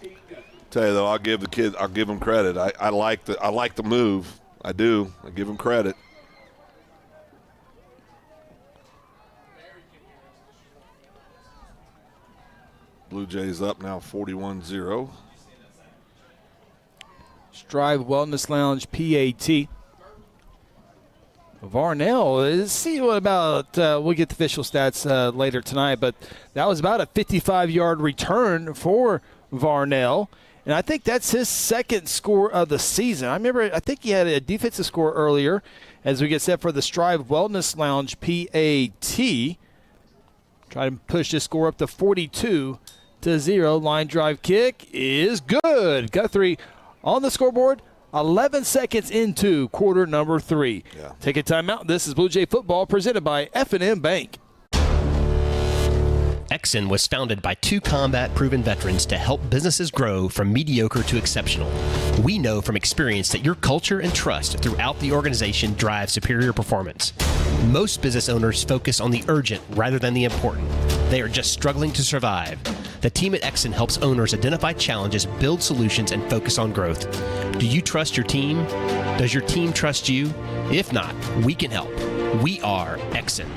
Tell you though, I'll give him credit. I like the move. I do. I give him credit. Blue Jays up now 41-0. Strive Wellness Lounge PAT. Varnell, let's see what about, we'll get the official stats later tonight, but that was about a 55-yard return for Varnell. And I think that's his second score of the season. I think he had a defensive score earlier as we get set for the Strive Wellness Lounge PAT. Try to push this score up to 42-0. Line drive kick is good. Guthrie on the scoreboard, 11 seconds into quarter number 3. Yeah. Take a timeout. This is Blue Jay Football presented by F&M Bank. Exxon was founded by 2 combat-proven veterans to help businesses grow from mediocre to exceptional. We know from experience that your culture and trust throughout the organization drive superior performance. Most business owners focus on the urgent rather than the important. They are just struggling to survive. The team at Exxon helps owners identify challenges, build solutions, and focus on growth. Do you trust your team? Does your team trust you? If not, we can help. We are Exxon.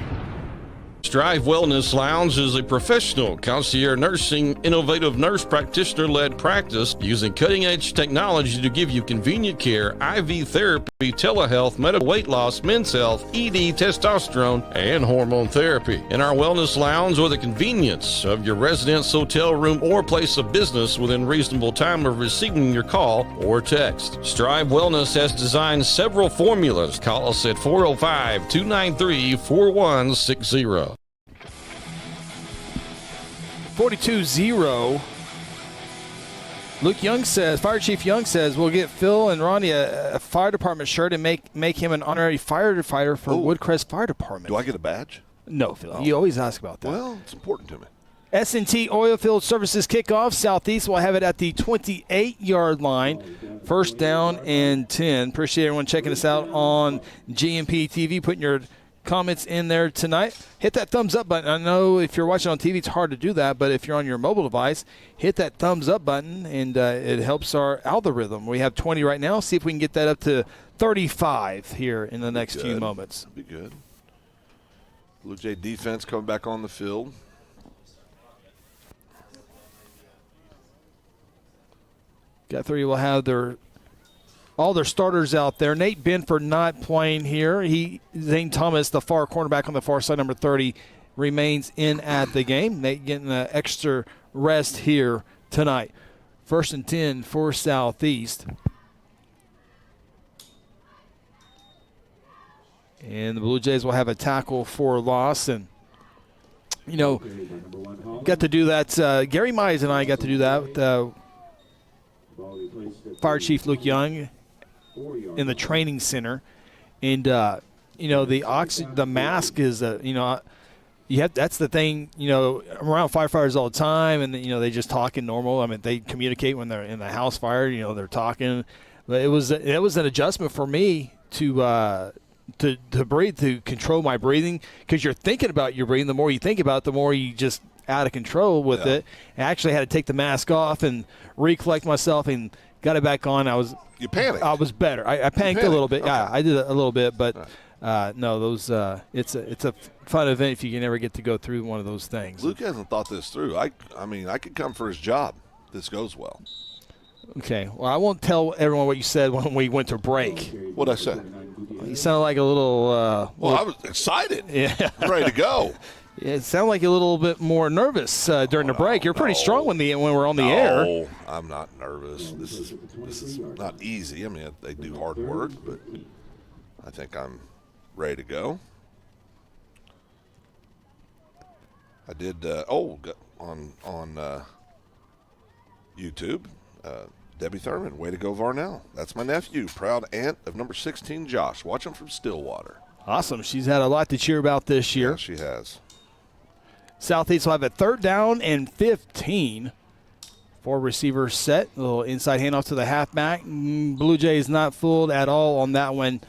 Strive Wellness Lounge is a professional concierge nursing, innovative nurse practitioner-led practice using cutting-edge technology to give you convenient care, IV therapy, telehealth, medical weight loss, men's health, ED, testosterone, and hormone therapy. In our Wellness Lounge, or the convenience of your residence, hotel room, or place of business within reasonable time of receiving your call or text. Strive Wellness has designed several formulas. Call us at 405-293-4160. 42-0. Luke Young says, Fire Chief Young says, we'll get Phil and Ronnie a fire department shirt and make him an honorary firefighter for Woodcrest Fire Department. Do I get a badge? No, Phil. You always ask about that. Well, it's important to me. S&T Oilfield Services kickoff. Southeast will have it at the 28-yard line. First down and 10. Appreciate everyone checking us out on GMP TV, putting your comments in there tonight. Hit that thumbs up button. I know if you're watching on TV, it's hard to do that, but if you're on your mobile device, hit that thumbs up button, and it helps our algorithm. We have 20 right now. See if we can get that up to 35 here in the next few moments. That'd be good. Blue Jay defense coming back on the field. Guthrie will have all their starters out there. Nate Benford not playing here. Zane Thomas, the far cornerback on the far side, number 30, remains in at the game. Nate getting an extra rest here tonight. 1st and 10 for Southeast. And the Blue Jays will have a tackle for loss. And, got to do that. Gary Mize and I got to do that with Fire Chief Luke Young in the training center. And, the mask is, that's the thing, I'm around firefighters all the time, and, they just talking normal. I mean, they communicate when they're in the house fire, they're talking. But it was an adjustment for me to to breathe, to control my breathing, because you're thinking about your breathing. The more you think about it, the more you just out of control with it. I actually had to take the mask off and recollect myself and got it back on. You panicked. I was better. I panicked a little bit. Okay. Yeah, I did a little bit, but no, those it's a fun event if you can ever get to go through one of those things. Luke hasn't thought this through. I mean, I could come for his job. This goes well. Okay. Well, I won't tell everyone what you said when we went to break. What'd I say? You sounded like a little. Well, I was excited. Yeah. Ready to go. Yeah, it sounded like a little bit more nervous during the break. You're pretty strong when we're on the air. No, I'm not nervous. This is not easy. I mean, they do hard work, but I think I'm ready to go. I did on YouTube. Debbie Thurman, way to go, Varnell. That's my nephew, proud aunt of number 16, Josh. Watch him from Stillwater. Awesome. She's had a lot to cheer about this year. Yeah, she has. Southeast will have a 3rd down and 15. 4 receivers set. A little inside handoff to the halfback. Blue Jays not fooled at all on that one.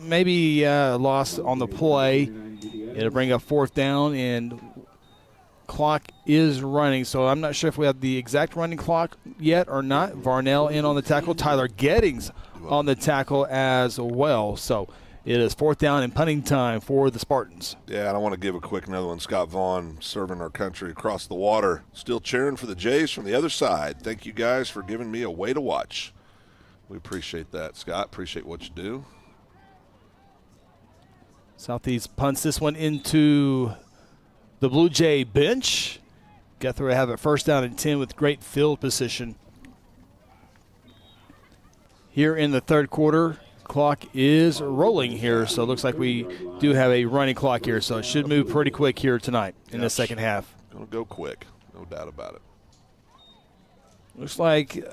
Maybe lost on the play. It'll bring up 4th down, and clock is running. So I'm not sure if we have the exact running clock yet or not. Varnell in on the tackle. Tyler Gettings on the tackle as well. So it is 4th down and punting time for the Spartans. Yeah, and I want to give a quick another one. Scott Vaughn serving our country across the water. Still cheering for the Jays from the other side. Thank you guys for giving me a way to watch. We appreciate that, Scott. Appreciate what you do. Southeast punts this one into the Blue Jay bench. Guthrie will have it 1st down and 10 with great field position. Here in the 3rd quarter, clock is rolling here, so it looks like we do have a running clock here, so it should move pretty quick here tonight in the second half. Going to go quick, no doubt about it. Looks like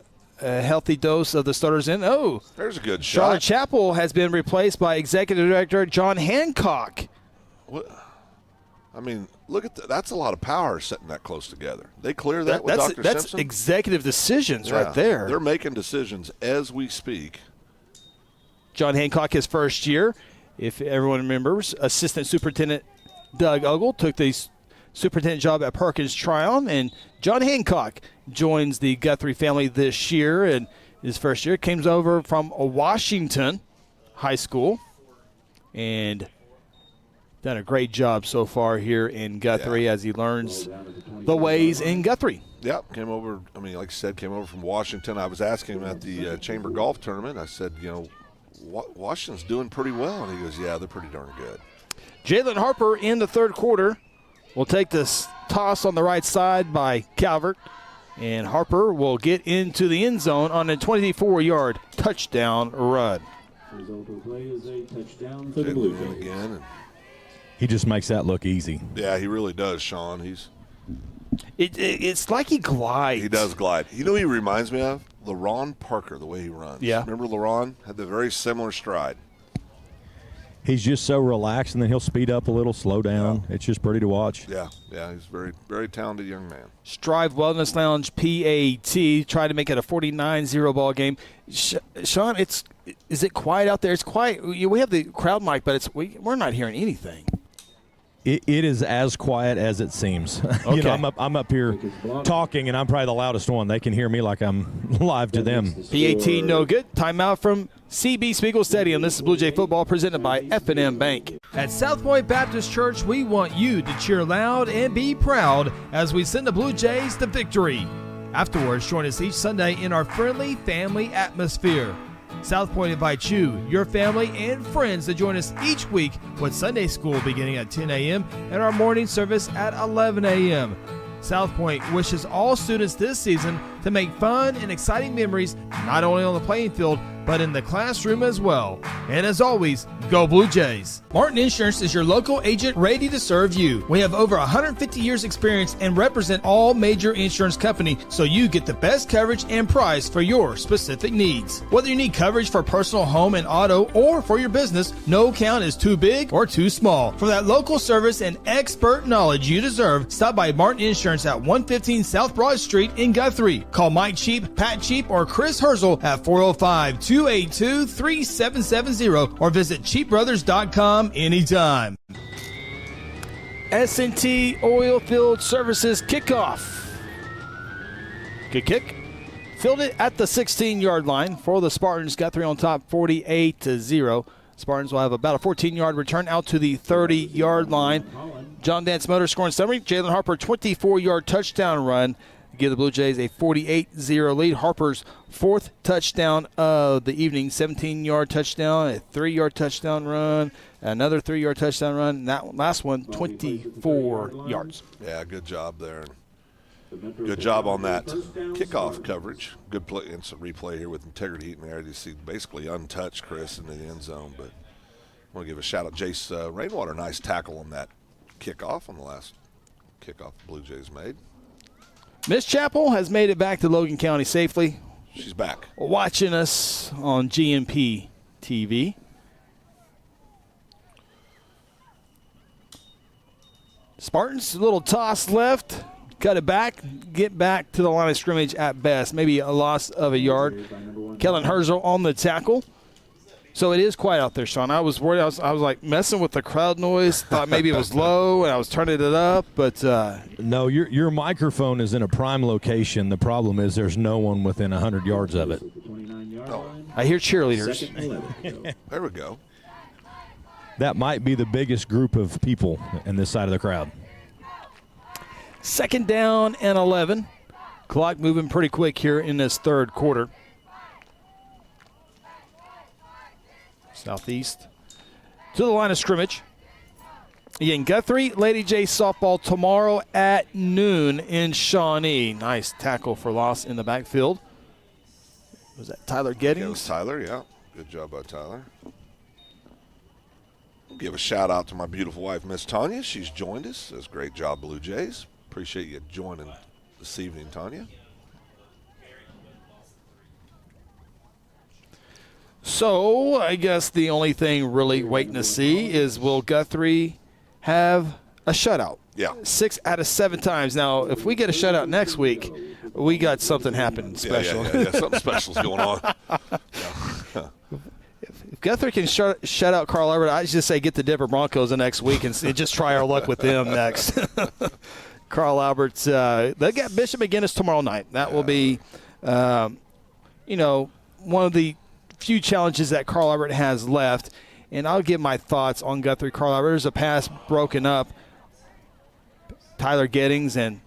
a healthy dose of the starters in. Oh, there's a good shot. Charlotte Chapel has been replaced by Executive Director John Hancock. What? I mean, look at that. That's a lot of power sitting that close together. They clear that with Dr. Simpson? That's executive decisions right there. They're making decisions as we speak. John Hancock, his first year, if everyone remembers, Assistant Superintendent Doug Ogle took the superintendent job at Perkins Tryon, and John Hancock joins the Guthrie family this year. And his first year comes over from Washington High School, and done a great job so far here in Guthrie as he learns the ways in Guthrie. Yeah, came over, I mean, like I said, came over from Washington. I was asking him at the Chamber Golf Tournament. I said, you know, Washington's doing pretty well. And he goes, yeah, they're pretty darn good. Jalen Harper in the 3rd quarter will take this toss on the right side by Calvert. And Harper will get into the end zone on a 24-yard touchdown run. Result of the play is a touchdown for the Blue Jays. Again. He just makes that look easy. Yeah, he really does, Sean. It's like he glides. He does glide. You know who he reminds me of? LaRon Parker, the way he runs. Yeah. Remember LaRon? Had the very similar stride. He's just so relaxed, and then he'll speed up a little, slow down. Yeah. It's just pretty to watch. Yeah, he's very, very talented young man. Strive Wellness Lounge, PAT, try to make it a 49-0 ball game. Sean, is it quiet out there? It's quiet. We have the crowd mic, but we're not hearing anything. It is as quiet as it seems. Okay. You know, I'm up here talking, and I'm probably the loudest one. They can hear me like I'm live to them. PAT no good. Timeout from CB Spiegel Stadium. This is Blue Jay football presented by F&M Bank. At South Point Baptist Church, we want you to cheer loud and be proud as we send the Blue Jays to victory. Afterwards, join us each Sunday in our friendly family atmosphere. South Point invites you, your family, and friends to join us each week with Sunday school beginning at 10 a.m. and our morning service at 11 a.m. South Point wishes all students this season to make fun and exciting memories not only on the playing field, but in the classroom as well. And as always, go Blue Jays. Martin Insurance is your local agent ready to serve you. We have over 150 years experience and represent all major insurance companies so you get the best coverage and price for your specific needs. Whether you need coverage for personal home and auto or for your business, no account is too big or too small. For that local service and expert knowledge you deserve, stop by Martin Insurance at 115 South Broad Street in Guthrie. Call Mike Cheap, Pat Cheap, or Chris Herzl at 405-2 282-3770 or visit cheapbrothers.com anytime. S&T Oilfield Services kickoff. Good kick. Filled it at the 16-yard line for the Spartans. Guthrie on top 48-0. Spartans will have about a 14-yard return out to the 30-yard line. John Dance Motor scoring summary. Jalen Harper 24-yard touchdown run. Give the Blue Jays a 48-0 lead. Harper's fourth touchdown of the evening, 17-yard touchdown, a 3-yard touchdown run, another 3-yard touchdown run, and that last one, 24 yards. Yeah, good job there. Good job on that kickoff coverage. Good play, instant replay here with integrity in there. You see basically untouched Chris into the end zone, but I want to give a shout out Jace Rainwater. Nice tackle on that kickoff on the last kickoff the Blue Jays made. Miss Chappell has made it back to Logan County safely. She's back. Watching us on GMP TV. Spartans, a little toss left. Cut it back, get back to the line of scrimmage at best. Maybe a loss of a yard. Kellen Herzl on the tackle. So it is quiet out there, Sean. I was worried. I was like messing with the crowd noise. Thought maybe it was low, and I was turning it up. But no, your microphone is in a prime location. The problem is there's no one within 100 yards of it. Oh. I hear cheerleaders. There we go. That might be the biggest group of people in this side of the crowd. 2nd down and 11. Clock moving pretty quick here in this third quarter. Southeast to the line of scrimmage. Again, Guthrie, Lady J softball tomorrow at noon in Shawnee. Nice tackle for loss in the backfield. Was that Tyler Gettings? It was Tyler, yeah. Good job by Tyler. Give a shout out to my beautiful wife, Miss Tanya. She's joined us. Does a great job, Blue Jays. Appreciate you joining this evening, Tanya. So I guess the only thing really waiting to see is will Guthrie have a shutout? Yeah. 6 out of 7 times. Now, if we get a shutout next week, we got something happening special. Yeah. Something special's going on. If Guthrie can shut out Carl Albert, I just say get the Denver Broncos the next week and just try our luck with them next. Carl Albert, they got Bishop McGinnis tomorrow night. That will be, one of the few challenges that Carl Albert has left. And I'll give my thoughts on Guthrie. Carl Albert. There's a pass broken up. Tyler Gettings and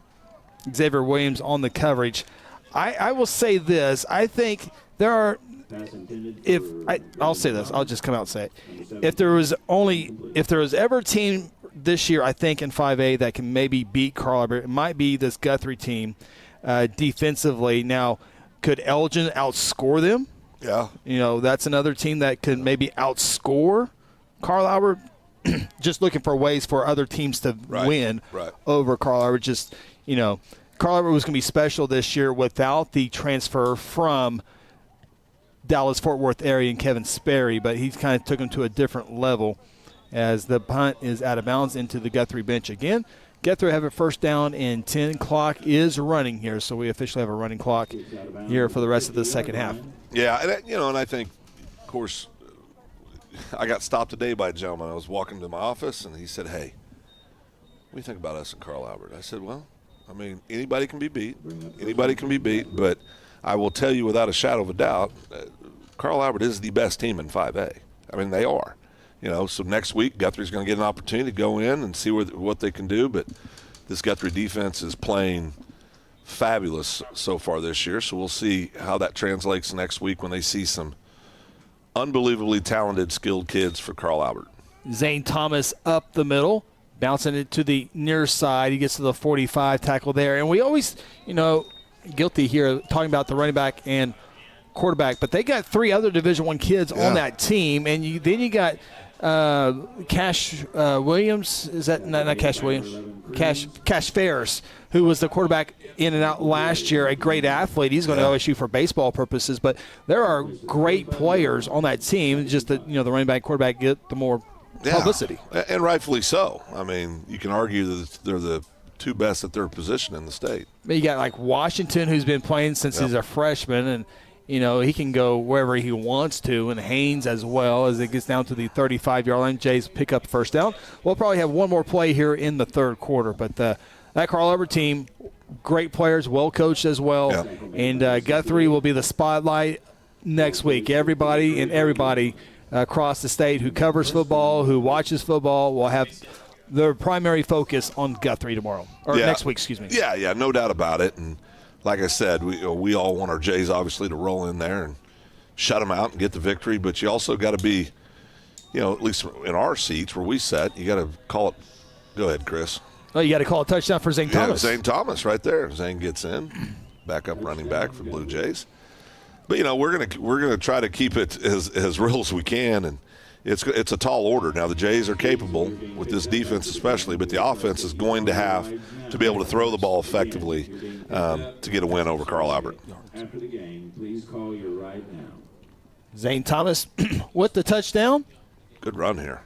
Xavier Williams on the coverage. I will say this. I think there are I'll say this. I'll just come out and say it. If there was ever a team this year, I think in 5A that can maybe beat Carl Albert, it might be this Guthrie team defensively. Now, could Elgin outscore them? Yeah. That's another team that could maybe outscore Carl Albert. Just looking for ways for other teams to win over Carl Albert. Carl Albert was going to be special this year without the transfer from Dallas-Fort Worth area and Kevin Sperry, but he kind of took him to a different level as the punt is out of bounds into the Guthrie bench again. Guthrie have a first down and 10. Clock is running here, so we officially have a running clock here for the rest of the second half. Yeah, and I think, of course, I got stopped today by a gentleman. I was walking to my office, and he said, "Hey, what do you think about us and Carl Albert?" I said, "Well, anybody can be beat. Anybody can be beat, but I will tell you without a shadow of a doubt, Carl Albert is the best team in 5A. They are. So next week, Guthrie's going to get an opportunity to go in and see what they can do, but this Guthrie defense is playing fabulous so far this year, so we'll see how that translates next week when they see some unbelievably talented, skilled kids for Carl Albert. Zane Thomas up the middle, bouncing it to the near side. He gets to the 45 tackle there. And we always, guilty here talking about the running back and quarterback, but they got 3 other Division I kids on that team. And then you got Cash Williams. Is that not Cash Williams? Cash Ferris, who was the quarterback in and out last year, a great athlete. He's going to OSU for baseball purposes, but there are great players on that team. Just that the running back, quarterback get the more publicity, and rightfully so. You can argue that they're the 2 best at their position in the state. But you got like Washington, who's been playing since he's a freshman, he can go wherever he wants to, and Haynes as well as it gets down to the 35-yard line. Jays pick up first down. We'll probably have one more play here in the third quarter, but that Carl Albert team, great players, well coached as well, and Guthrie will be the spotlight next week. Everybody across the state who covers football, who watches football, will have their primary focus on Guthrie tomorrow, or next week, excuse me. Yeah, no doubt about it. And like I said, we all want our Jays obviously to roll in there and shut them out and get the victory, but you also got to be, at least in our seats where we sat, you got to call it. Go ahead, Chris. Oh, you got to call a touchdown for Zane Thomas. Zane Thomas right there. Zane gets in, backup running back for Blue Jays. But we're gonna try to keep it as real as we can, and it's a tall order. Now the Jays are capable with this defense especially, but the offense is going to have to be able to throw the ball effectively to get a win over Carl Albert. After the game, please call your right now. Zane Thomas with the touchdown. Good run here.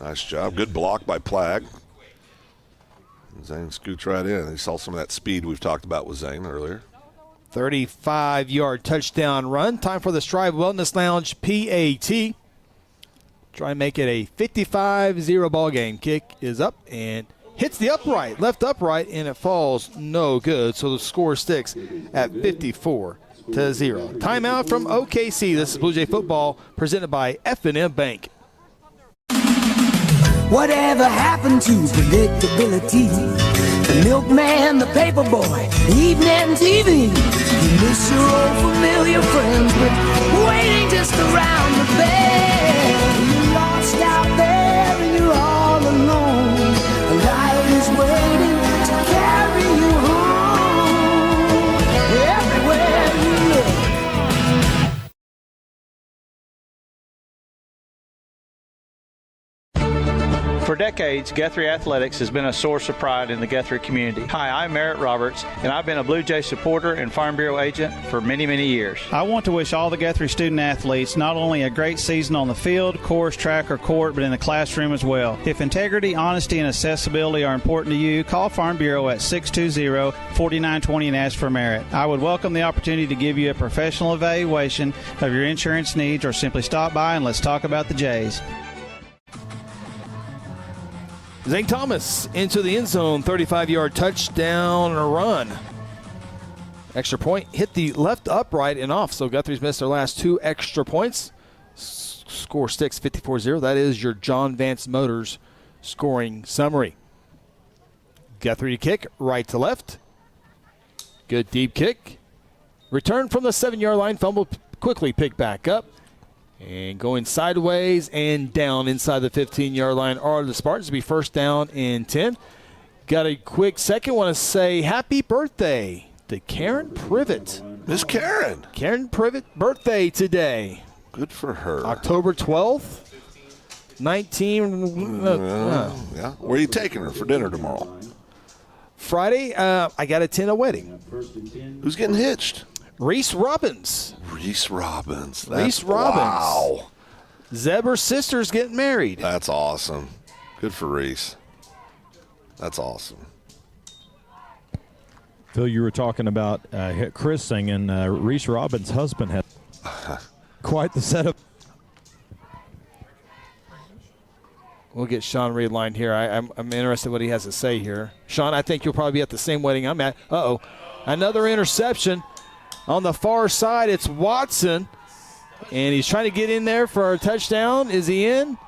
Nice job. Good block by Plagg. Zane scoots right in. He saw some of that speed we've talked about with Zane earlier. 35-yard touchdown run. Time for the Strive Wellness Lounge PAT. Try and make it a 55-0 ball game. Kick is up and hits the upright, left upright, and it falls no good. So the score sticks at 54-0. Timeout from OKC. This is Blue Jay football presented by F&M Bank. Whatever happened to predictability? The milkman, the paper boy, evening TV. You miss your old familiar friends, but waiting just around the bend. You're lost out there and you're all alone. Life is waiting to carry you home. Everywhere you look. For decades, Guthrie Athletics has been a source of pride in the Guthrie community. Hi, I'm Merritt Roberts, and I've been a Blue Jay supporter and Farm Bureau agent for many, many years. I want to wish all the Guthrie student athletes not only a great season on the field, course, track, or court, but in the classroom as well. If integrity, honesty, and accessibility are important to you, call Farm Bureau at 620-4920 and ask for Merritt. I would welcome the opportunity to give you a professional evaluation of your insurance needs, or simply stop by and let's talk about the Jays. Zane Thomas into the end zone, 35-yard touchdown run. Extra point, hit the left upright and off, so Guthrie's missed their last two extra points. Score sticks 54-0. That is your John Vance Motors scoring summary. Guthrie to kick, right to left. Good deep kick. Return from the 7-yard line, fumble quickly picked back up. And going sideways and down inside the 15-yard line are the Spartans to be first down and 10. Got a quick second. Want to say happy birthday to Karen Privet. Miss Karen. Karen Privet birthday today. Good for her. October 12th, 19. Yeah. Where are you taking her for dinner tomorrow? Friday, I got to attend a wedding. Who's getting hitched? Reese Robbins. Reese Robbins. Wow. Zeber's sister's getting married. That's awesome. Good for Reese. That's awesome. Phil, you were talking about Chris singing. Reese Robbins' husband had quite the setup. We'll get Sean Reedline here. I'm interested in what he has to say here. Sean, I think you'll probably be at the same wedding I'm at. Uh-oh. Another interception. On the far side, it's Watson, and he's trying to get in there for a touchdown. Is he in?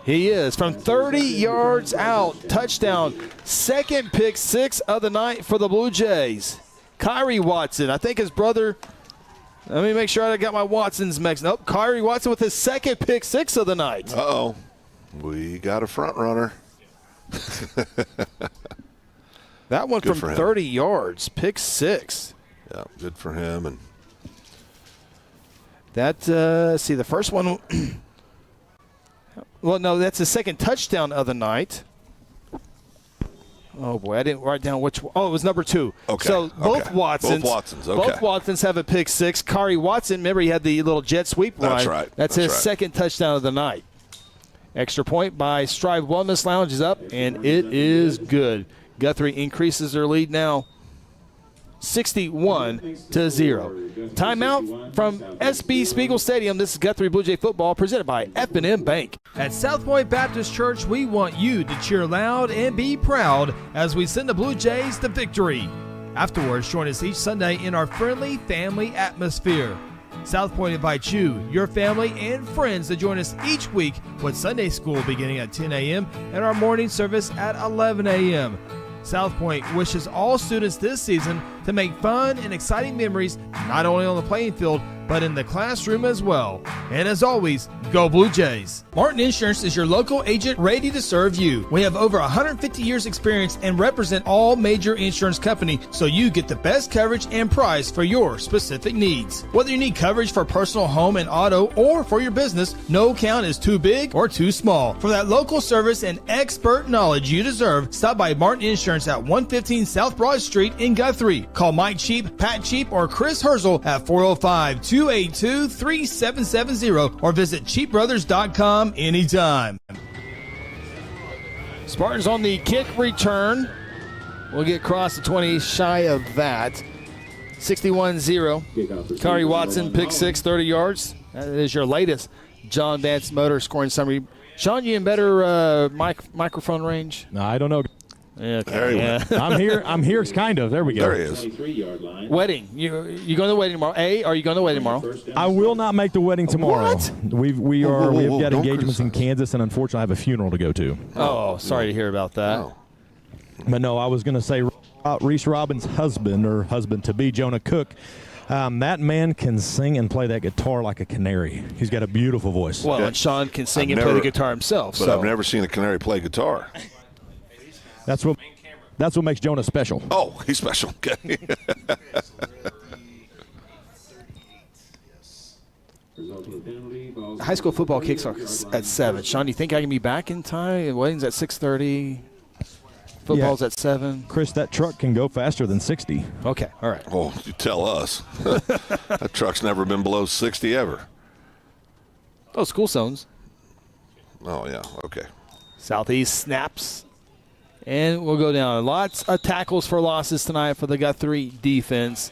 He is. From 30 yards out, touchdown. Second pick six of the night for the Blue Jays. Kyrie Watson, I think his brother, let me make sure I got my Watsons mixed. Nope, Kyrie Watson with his second pick six of the night. Uh-oh. We got a front runner. That one Good from 30 yards, pick six. Yeah, good for him. And that, see, the first one, well, no, that's the second touchdown of the night. Oh, boy, I didn't write down which one. Oh, it was number 2. Okay. So both Watsons. Both Watsons, okay. Both Watsons have a pick six. Kyrie Watson, remember, he had the little jet sweep run. That's right. That's his second touchdown of the night. Extra point by Strive Wellness Lounge is up, and it is good. Guthrie increases their lead now 61-0. Timeout from SB Spiegel Stadium. This is Guthrie Bluejay football presented by F&M Bank. At South Point Baptist Church, we want you to cheer loud and be proud as we send the Blue Jays to victory. Afterwards, join us each Sunday in our friendly family atmosphere. South Point invites you, your family, and friends to join us each week with Sunday school beginning at 10 a.m. and our morning service at 11 a.m. South Point wishes all students this season to make fun and exciting memories not only on the playing field, but in the classroom as well. And as always, go Blue Jays. Martin Insurance is your local agent ready to serve you. We have over 150 years experience and represent all major insurance companies, so you get the best coverage and price for your specific needs. Whether you need coverage for personal home and auto or for your business, no account is too big or too small. For that local service and expert knowledge you deserve, stop by Martin Insurance at 115 South Broad Street in Guthrie. Call Mike Cheap, Pat Cheap, or Chris Herzl at 405-282-3770 or visit cheapbrothers.com anytime. Spartans on the kick return. We'll get across the 20, shy of that. 61-0. Kari Watson, pick 6, 30 yards. That is your latest John Vance Motor scoring summary. Sean, you in better microphone range? No, I don't know. Okay. There he went. I'm here, kind of. There we go. There he is. Wedding. You going to the wedding tomorrow? Are you going to the wedding tomorrow? I will not make the wedding tomorrow. What? We have got engagements in Kansas, and unfortunately I have a funeral to go to. Oh, sorry to hear about that. Oh. But no, I was going to say Reese Robbins' husband, or husband-to-be, Jonah Cook, that man can sing and play that guitar like a canary. He's got a beautiful voice. Well, and Sean can sing and play the guitar himself. But I've never seen a canary play guitar. That's what makes Jonah special. Oh, he's special. Okay. High school football kicks are at 7. Sean, do you think I can be back in time? Wedding's at 6:30. Football's at 7. Chris, that truck can go faster than 60. Okay, all right. Oh, you tell us. That truck's never been below 60 ever. Oh, school zones. Oh, yeah, okay. Southeast snaps. And we'll go down. Lots of tackles for losses tonight for the Guthrie defense.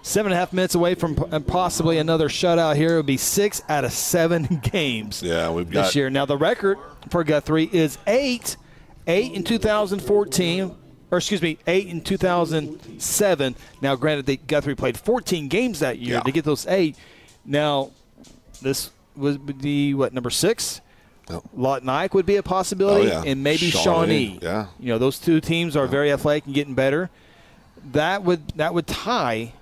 7.5 minutes away from possibly another shutout here. It would be 6 out of 7 games this year. Now, the record for Guthrie is 8 in 2014. Or, excuse me, 8 in 2007. Now, granted, Guthrie played 14 games that year to get those 8. Now, this would be, number 6? Lawton Ike would be a possibility, and maybe Shawnee. Yeah, those two teams are very athletic and getting better. That would tie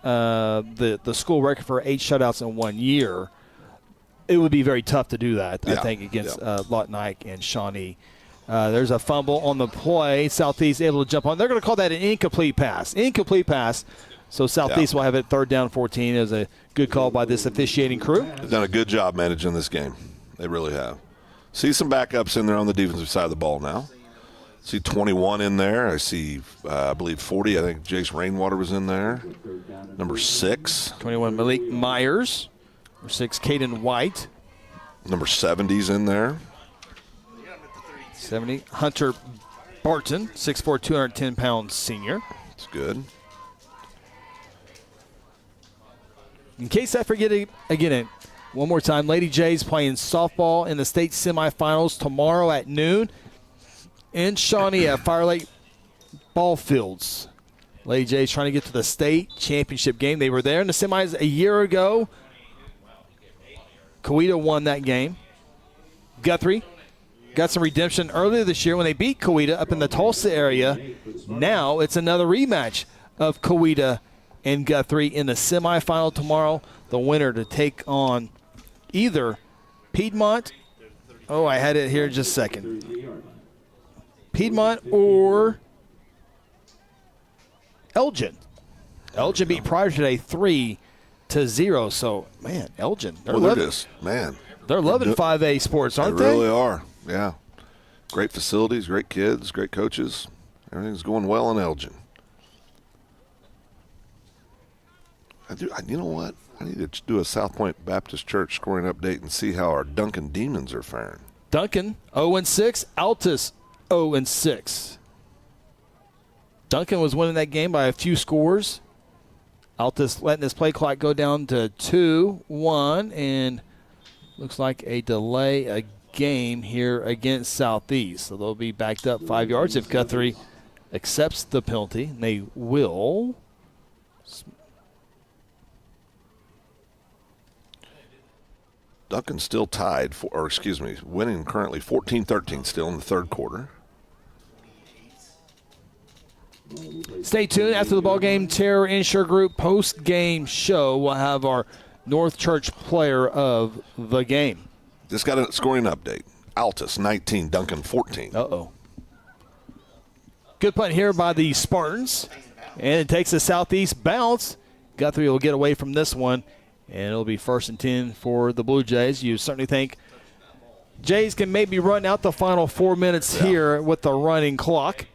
the school record for 8 shutouts in 1 year. It would be very tough to do that, I think, against Lawton Ike and Shawnee. There's a fumble on the play. Southeast able to jump on. They're going to call that an incomplete pass. So Southeast will have it 3rd down 14. It was a good call by this officiating crew. They've done a good job managing this game. They really have. See some backups in there on the defensive side of the ball now. See 21 in there. I see, I believe, 40. I think Jace Rainwater was in there. Number 6. 21, Malik Myers. Number 6, Caden White. Number 70's in there. 70, Hunter Barton, 6'4", 210-pound senior. That's good. In case I forget it, again, one more time, Lady Jays playing softball in the state semifinals tomorrow at noon in Shawnee at Fire Lake Ball Fields. Lady Jays trying to get to the state championship game. They were there in the semis a year ago. Coweta won that game. Guthrie got some redemption earlier this year when they beat Coweta up in the Tulsa area. Now it's another rematch of Coweta and Guthrie in the semifinal tomorrow. The winner to take on either Piedmont. Oh, I had it here in just a second. Piedmont or Elgin. Elgin beat Pryor today 3-0. So, man, Elgin. They're loving 5A sports, aren't they? They really are, yeah. Great facilities, great kids, great coaches. Everything's going well in Elgin. You know what? I need to do a South Point Baptist Church scoring update and see how our Duncan Demons are faring. Duncan, 0-6. Altus, 0-6. Duncan was winning that game by a few scores. Altus letting this play clock go down to 2-1, and looks like a delay a game here against Southeast. So they'll be backed up 5 yards if Guthrie accepts the penalty, and they will. Duncan's still tied, winning currently 14-13 still in the third quarter. Stay tuned. After the ball game, Terror Insure Group post-game show. We'll have our North Church player of the game. Just got a scoring update. Altus 19, Duncan 14. Uh-oh. Good punt here by the Spartans. And it takes a Southeast bounce. Guthrie will get away from this one. And it'll be 1st and 10 for the Blue Jays. You certainly think Jays can maybe run out the final 4 minutes here with the running clock.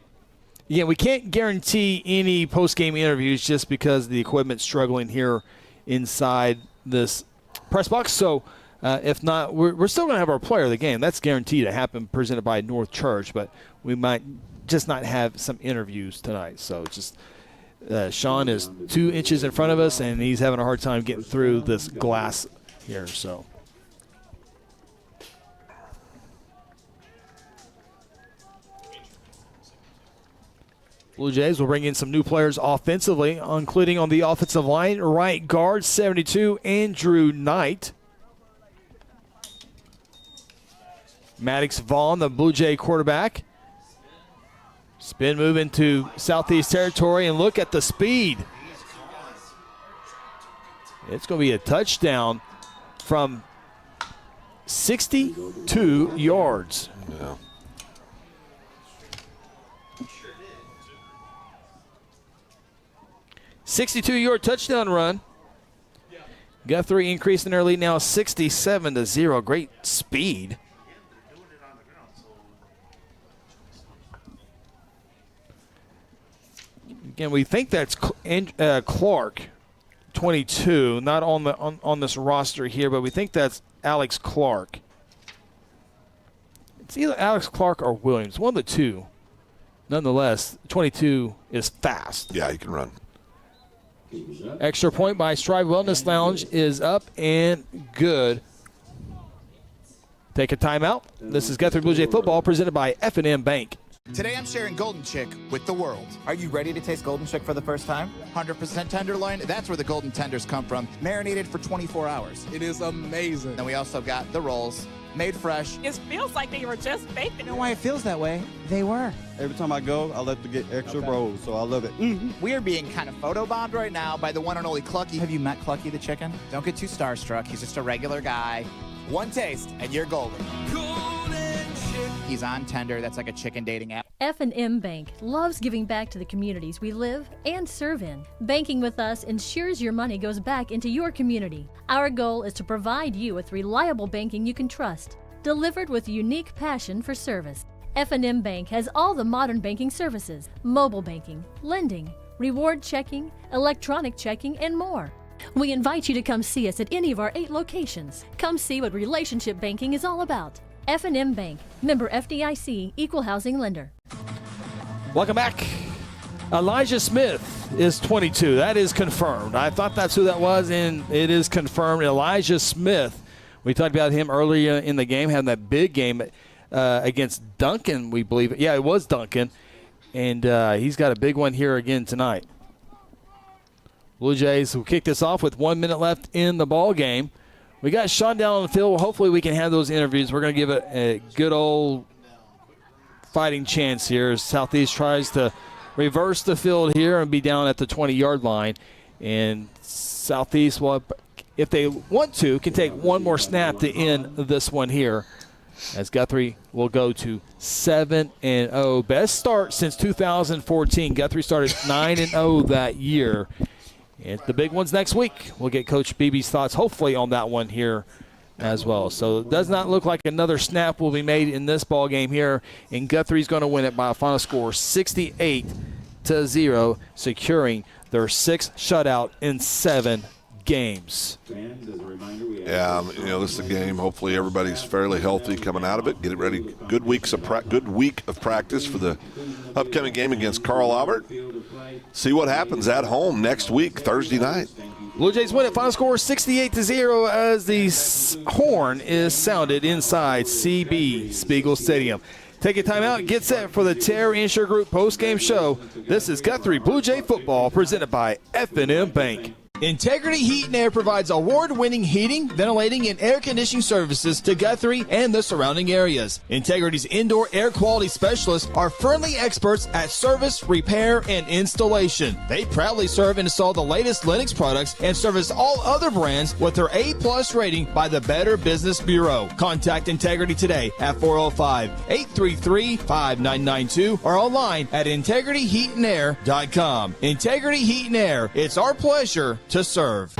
Again, we can't guarantee any post-game interviews just because the equipment's struggling here inside this press box. So if not, we're still going to have our player of the game. That's guaranteed to happen, presented by North Church. But we might just not have some interviews tonight. So just Sean is 2 inches in front of us, and he's having a hard time getting through this glass here. So. Blue Jays will bring in some new players offensively, including on the offensive line, right guard 72, Andrew Knight. Maddox Vaughn, the Blue Jay quarterback. Spin move into Southeast territory, and look at the speed. It's going to be a touchdown from 62 yards. Yeah. .62-yard touchdown run. Guthrie increasing their lead now 67-0. Great speed. Again, we think that's Clark, 22, not on this roster here, but we think that's Alex Clark. It's either Alex Clark or Williams, one of the two. Nonetheless, 22 is fast. Yeah, he can run. Extra point by Strive Wellness Lounge is up and good. Take a timeout. This is Guthrie Blue Jay football presented by F&M Bank. Today I'm sharing Golden Chick with the world. Are you ready to taste Golden Chick for the first time? 100% tenderloin, that's where the golden tenders come from, marinated for 24 hours. It is amazing. And we also got the rolls, made fresh. It feels like they were just baked. You know why it feels that way? They were. Every time I go, I like to get extra rolls, so I love it. We are being kind of photobombed right now by the one and only Clucky. Have you met Clucky the chicken? Don't get too starstruck. He's just a regular guy. One taste, and you're golden. He's on Tender. That's like a chicken dating app. F&M Bank loves giving back to the communities we live and serve in. Banking with us ensures your money goes back into your community. Our goal is to provide you with reliable banking you can trust, delivered with unique passion for service. F&M Bank has all the modern banking services: mobile banking, lending, reward checking, electronic checking, and more. We invite you to come see us at any of our 8 locations. Come see what relationship banking is all about. F&M Bank, member FDIC, equal housing lender. Welcome back. Elijah Smith is 22. That is confirmed. I thought that's who that was, and it is confirmed. Elijah Smith. We talked about him earlier in the game, having that big game against Duncan, we believe. Yeah, it was Duncan. And he's got a big one here again tonight. Blue Jays will kick this off with 1 minute left in the ball game. We got Sean down on the field. Hopefully we can have those interviews. We're going to give it a good old fighting chance here as Southeast tries to reverse the field here and be down at the 20-yard line. And Southeast, will, if they want to, can take one more snap to end this one here, as Guthrie will go to 7-0. Best start since 2014. Guthrie started 9-0 that year. And the big one's next week. We'll get Coach Beebe's thoughts, hopefully, on that one here as well. So it does not look like another snap will be made in this ball game here. And Guthrie's going to win it by a final score 68-0, securing their 6th shutout in 7 games. Yeah, this is the game. Hopefully everybody's fairly healthy coming out of it. Get it ready. Good week of practice for the upcoming game against Carl Albert. See what happens at home next week, Thursday night. Blue Jays win it. Final score 68-0 as the horn is sounded inside CB Spiegel Stadium. Take a timeout. Get set for the Terra Insure Group post-game show. This is Guthrie Blue Jay football presented by F&M Bank. Integrity Heat and Air provides award-winning heating, ventilating, and air conditioning services to Guthrie and the surrounding areas. Integrity's indoor air quality specialists are friendly experts at service, repair, and installation. They proudly serve and install the latest Linux products and service all other brands with their A+ rating by the Better Business Bureau. Contact Integrity today at 405-833-5992 or online at integrityheatandair.com. Integrity Heat and Air, it's our pleasure to serve.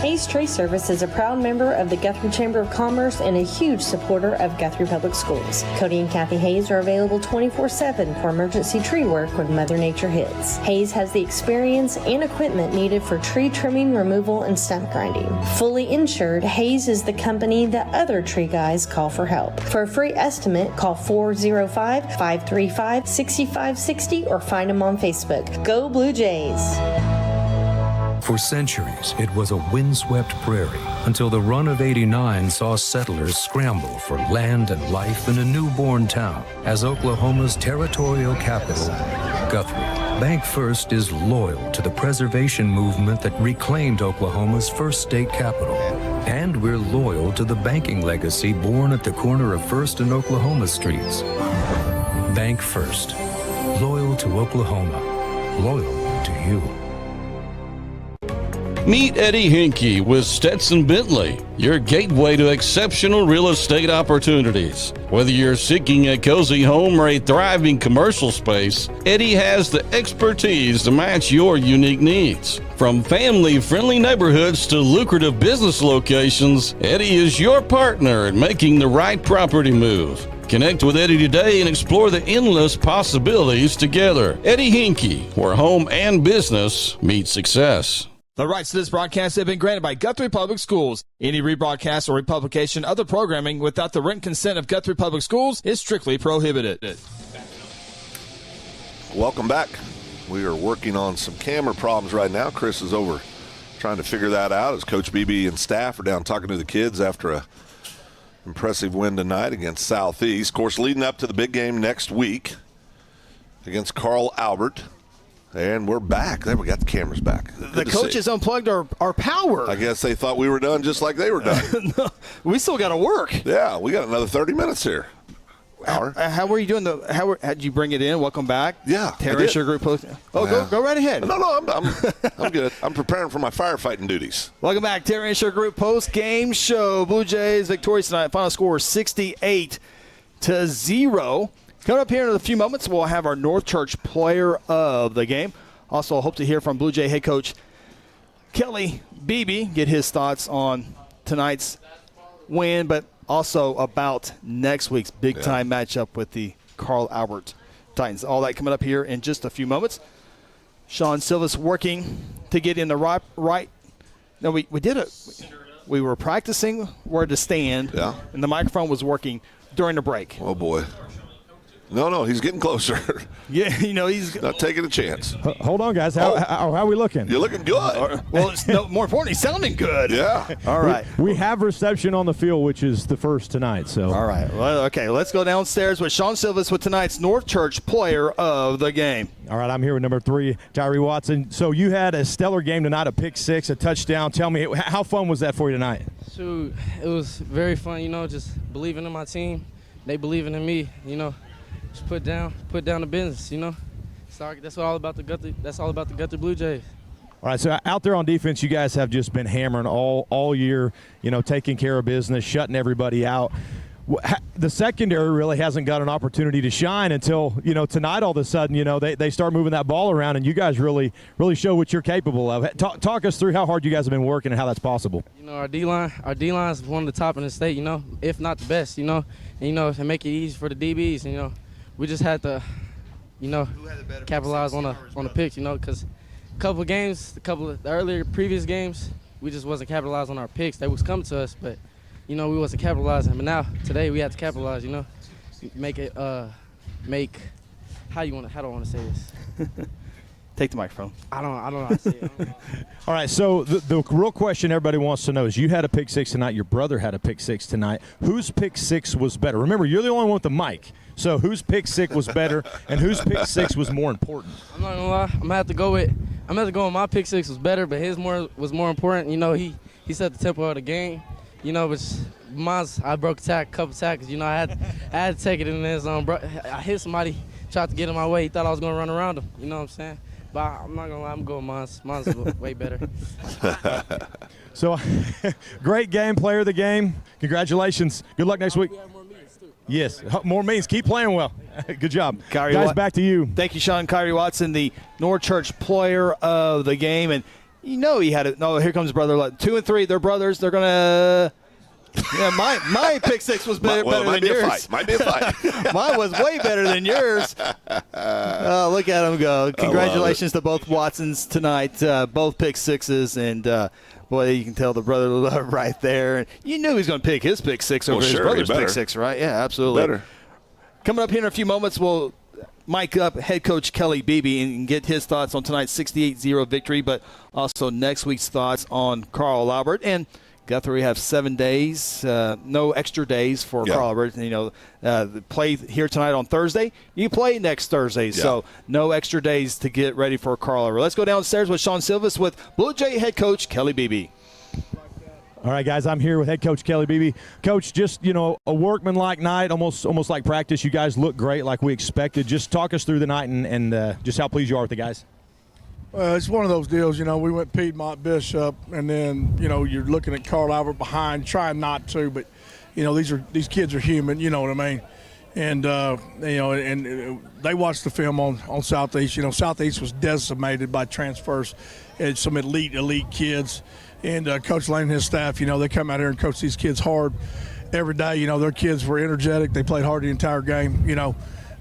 Hayes Tree Service is a proud member of the Guthrie Chamber of Commerce and a huge supporter of Guthrie Public Schools. Cody and Kathy Hayes are available 24/7 for emergency tree work when Mother Nature hits. Hayes has the experience and equipment needed for tree trimming, removal, and stump grinding. Fully insured, Hayes is the company that other tree guys call for help. For a free estimate, call 405-535-6560 or find them on Facebook. Go Blue Jays! For centuries, it was a windswept prairie until the run of '89 saw settlers scramble for land and life in a newborn town as Oklahoma's territorial capital, Guthrie. Bank First is loyal to the preservation movement that reclaimed Oklahoma's first state capital. And we're loyal to the banking legacy born at the corner of First and Oklahoma Streets. Bank First. Loyal to Oklahoma. Loyal to you. Meet Eddie Hinkey with Stetson Bentley, your gateway to exceptional real estate opportunities. Whether you're seeking a cozy home or a thriving commercial space, Eddie has the expertise to match your unique needs. From family-friendly neighborhoods to lucrative business locations, Eddie is your partner in making the right property move. Connect with Eddie today and explore the endless possibilities together. Eddie Hinkey, where home and business meet success. The rights to this broadcast have been granted by Guthrie Public Schools. Any rebroadcast or republication of the programming without the written consent of Guthrie Public Schools is strictly prohibited. Welcome back. We are working on some camera problems right now. Chris is over trying to figure that out as Coach BB and staff are down talking to the kids after a impressive win tonight against Southeast. Of course, leading up to the big game next week against Carl Albert. And we're back. There, we got the cameras back. The coaches unplugged our power. I guess they thought we were done just like they were done. No, we still got to work. Yeah, we got another 30 minutes here. Hour. How were you doing? How did you bring it in? Welcome back. Yeah, Terra Insure Group post. Oh, yeah. go right ahead. No, I'm good. I'm preparing for my firefighting duties. Welcome back, Terra Insure Group post game show. Blue Jays victorious tonight. Final score 68-0. Coming up here in a few moments, we'll have our North Church player of the game. Also, hope to hear from Blue Jay head coach Kelly Beebe, get his thoughts on tonight's win, but also about next week's big-time matchup with the Carl Albert Titans. All that coming up here in just a few moments. Sean Silva's working to get in the right. No, we did it. We were practicing where to stand, and the microphone was working during the break. Oh, boy. No, he's getting closer. Yeah, he's not taking a chance. Hold on, guys. How are we looking? You're looking good. Well, more importantly, sounding good. Yeah. All right. We have reception on the field, which is the first tonight. So. All right. Well, okay, let's go downstairs with Sean Silvas with tonight's North Church player of the game. All right, I'm here with number 3, Tyree Watson. So you had a stellar game tonight, a pick 6, a touchdown. Tell me, how fun was that for you tonight? Shoot, it was very fun, just believing in my team. They believing in me, Just put down the business, Sorry, that's all about the Guthrie Blue Jays. All right, so out there on defense, you guys have just been hammering all year, taking care of business, shutting everybody out. The secondary really hasn't got an opportunity to shine until, tonight all of a sudden, they start moving that ball around, and you guys really show what you're capable of. Talk us through how hard you guys have been working and how that's possible. Our D-line is one of the top in the state, if not the best, and, to make it easy for the DBs, we just had to, capitalize on the picks, because couple games, the earlier previous games, we just wasn't capitalizing on our picks. They was coming to us, but we wasn't capitalizing. But now today we had to capitalize. Make it how do I want to say this? Take the microphone. I don't know how to say it. All right, so the real question everybody wants to know is you had a pick six tonight. Your brother had a pick six tonight. Whose pick six was better? Remember, you're the only one with the mic. So whose pick six was better and whose pick six was more important? I'm not going to lie. I'm going to have to go with my pick six was better, but his was more important. He set the tempo of the game. But mine's, I broke a couple tackles. I had to take it in his zone. I hit somebody, tried to get in my way. He thought I was going to run around him. You know what I'm saying? But I'm not going to lie, I'm going mine's way better. So, great game, player of the game. Congratulations. Good luck next week. Yes, more meetings. Keep playing well. Good job. Guys, back to you. Thank you, Sean. Kyrie Watson, the Norchurch player of the game. And he had it. No, here comes brother. 2 and 3, they're brothers. They're going to – yeah, my pick six was better than yours. Might be a fight. Mine was way better than yours. Oh, look at him go. Congratulations to both Watsons tonight. Both pick sixes. And, boy, you can tell the brother love right there. And you knew he was going to pick his pick six over his brother's pick six, right? Yeah, absolutely. Better. Coming up here in a few moments, we'll mic up head coach Kelly Beebe and get his thoughts on tonight's 68-0 victory, but also next week's thoughts on Carl Albert. And Guthrie have 7 days, no extra days for Carl Albert. Play here tonight on Thursday. You play next Thursday, so no extra days to get ready for Carl Albert. Let's go downstairs with Sean Silvas with Blue Jay head coach Kelly Beebe. All right, guys, I'm here with head coach Kelly Beebe. Coach, just, a workmanlike night, almost like practice. You guys look great like we expected. Just talk us through the night and just how pleased you are with the guys. Well, it's one of those deals, we went Piedmont Bishop, and then, you're looking at Carl Albert behind, trying not to, but, these kids are human, you know what I mean? And, and they watched the film on Southeast. Southeast was decimated by transfers and some elite kids. And Coach Lane and his staff, they come out here and coach these kids hard every day. Their kids were energetic. They played hard the entire game,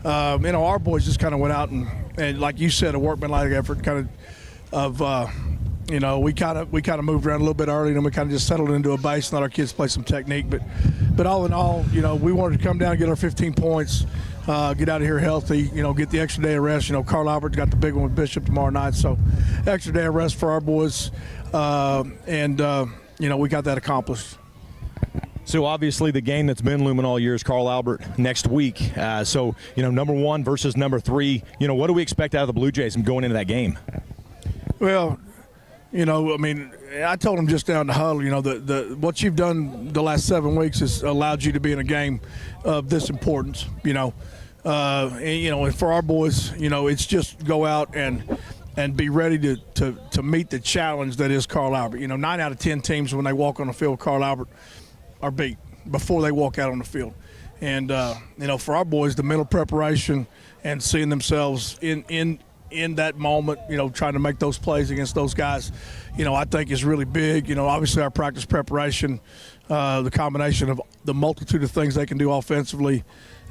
our boys just kind of went out and like you said, a workmanlike effort we kind of moved around a little bit early, and then we kind of just settled into a base and let our kids play some technique. But all in all, we wanted to come down and get our 15 points, get out of here healthy, get the extra day of rest. Carl Albert's got the big one with Bishop tomorrow night, so extra day of rest for our boys, and we got that accomplished. So obviously the game that's been looming all year is Carl Albert next week. So number 1 versus number 3. What do we expect out of the Blue Jays going into that game? Well, I told them just down the huddle, what you've done the last 7 weeks has allowed you to be in a game of this importance, and for our boys, it's just go out and be ready to meet the challenge that is Carl Albert. 9 out of 10 teams when they walk on the field, Carl Albert are beat before they walk out on the field. And, for our boys, the mental preparation and seeing themselves in that moment, trying to make those plays against those guys, I think is really big. Obviously our practice preparation, the combination of the multitude of things they can do offensively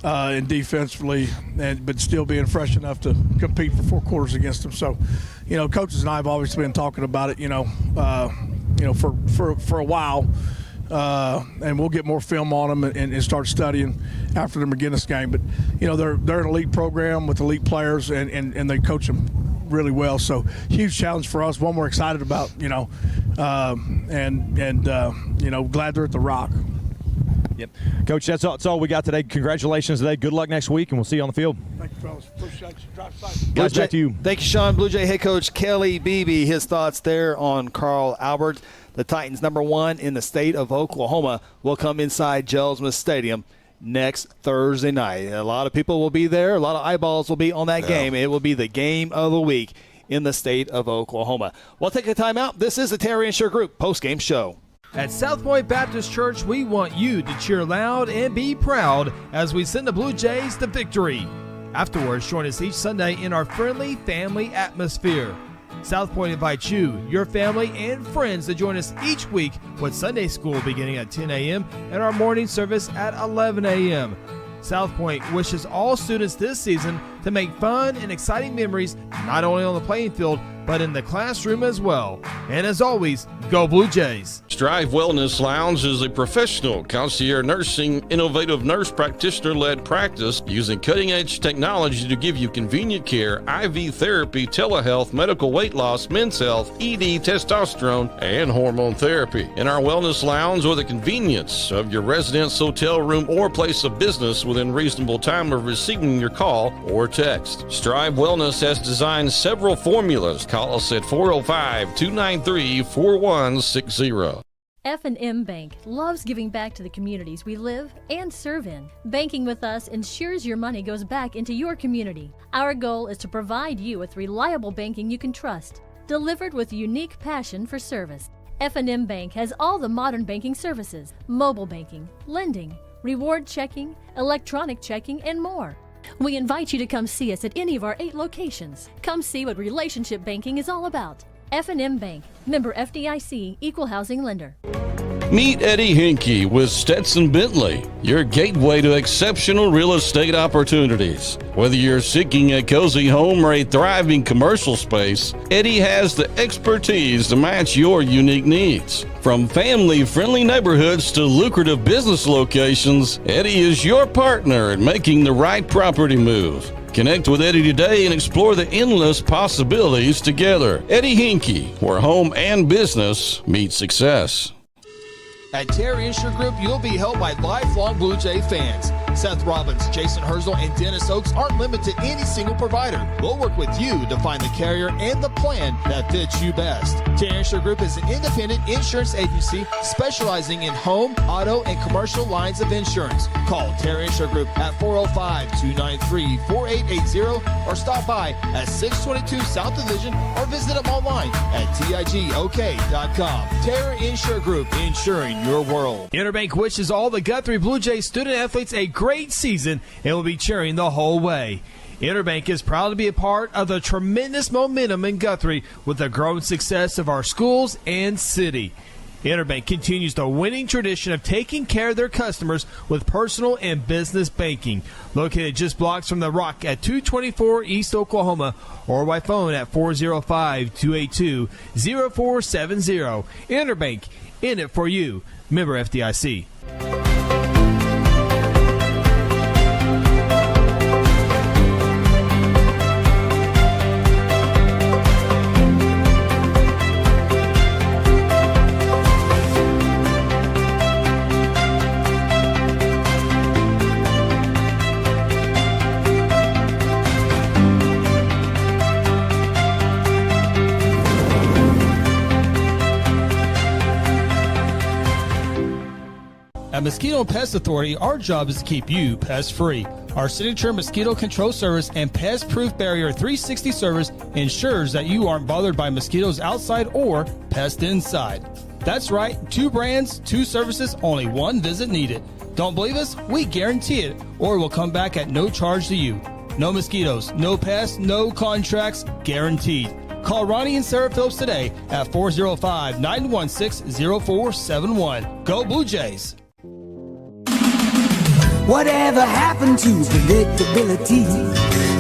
and defensively, but still being fresh enough to compete for 4 quarters against them. So, coaches and I have always been talking about it, for a while. And we'll get more film on them and start studying after the McGinnis game. But, they're an elite program with elite players, and they coach them really well. So, huge challenge for us, one we're excited about, glad they're at the Rock. Yep. Coach, that's all we got today. Congratulations today. Good luck next week, and we'll see you on the field. Thank you, fellas. Appreciate you. Drive safe. Guys, back to you. Thank you, Sean. Blue Jay head coach Kelly Beebe, his thoughts there on Carl Albert. The Titans, number 1 in the state of Oklahoma, will come inside Jelsma Stadium next Thursday night. A lot of people will be there. A lot of eyeballs will be on that game. It will be the game of the week in the state of Oklahoma. We'll take a timeout. This is the Terry and Sher Group postgame show. At South Point Baptist Church, we want you to cheer loud and be proud as we send the Blue Jays to victory. Afterwards, join us each Sunday in our friendly family atmosphere. South Point invites you, your family, and friends to join us each week with Sunday school beginning at 10 a.m. and our morning service at 11 a.m. South Point wishes all students this season to make fun and exciting memories not only on the playing field, but in the classroom as well. And as always, go Blue Jays. Strive Wellness Lounge is a professional concierge nursing, innovative nurse practitioner-led practice using cutting-edge technology to give you convenient care, IV therapy, telehealth, medical weight loss, men's health, ED, testosterone, and hormone therapy. In our Wellness Lounge, or the convenience of your residence, hotel room, or place of business within reasonable time of receiving your call or text. Strive Wellness has designed several formulas. Call us at 405-293-4160. F&M Bank loves giving back to the communities we live and serve in. Banking with us ensures your money goes back into your community. Our goal is to provide you with reliable banking you can trust, delivered with unique passion for service. F&M Bank has all the modern banking services: mobile banking, lending, reward checking, electronic checking, and more. We invite you to come see us at any of our 8 locations. Come see what relationship banking is all about. F&M Bank, member FDIC, equal housing lender. Meet Eddie Hinkey with Stetson Bentley, your gateway to exceptional real estate opportunities. Whether you're seeking a cozy home or a thriving commercial space, Eddie has the expertise to match your unique needs. From family-friendly neighborhoods to lucrative business locations, Eddie is your partner in making the right property move. Connect with Eddie today and explore the endless possibilities together. Eddie Hinkey, where home and business meet success. At Terry Insure Group, you'll be helped by lifelong Blue Jay fans. Seth Robbins, Jason Herzl, and Dennis Oakes aren't limited to any single provider. We'll work with you to find the carrier and the plan that fits you best. Terry Insure Group is an independent insurance agency specializing in home, auto, and commercial lines of insurance. Call Terry Insure Group at 405-293-4880 or stop by at 622 South Division or visit them online at tigok.com. Terry Insure Group, insuring your world. Interbank wishes all the Guthrie Bluejays student athletes a great season and will be cheering the whole way. Interbank is proud to be a part of the tremendous momentum in Guthrie with the growing success of our schools and city. Interbank continues the winning tradition of taking care of their customers with personal and business banking. Located just blocks from the Rock at 224 East Oklahoma or by phone at 405-282-0470. Interbank, in it for you. Member FDIC. At Mosquito and Pest Authority, our job is to keep you pest-free. Our signature mosquito control service and pest-proof barrier 360 service ensures that you aren't bothered by mosquitoes outside or pests inside. That's right, 2 brands, 2 services, only 1 visit needed. Don't believe us? We guarantee it, or we'll come back at no charge to you. No mosquitoes, no pests, no contracts, guaranteed. Call Ronnie and Sarah Phillips today at 405-916-0471. Go Blue Jays! Whatever happened to predictability?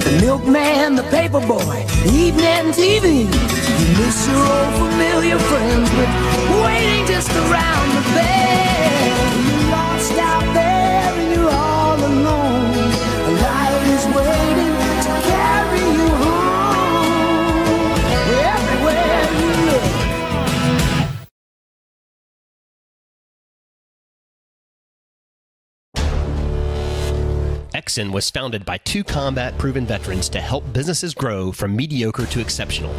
The milkman, the paperboy, evening TV. You miss your old familiar friends, but waiting just around the bend. You're lost out there and you're all alone. A light is waiting to carry you home. Everywhere you look. Exxon was founded by 2 combat-proven veterans to help businesses grow from mediocre to exceptional.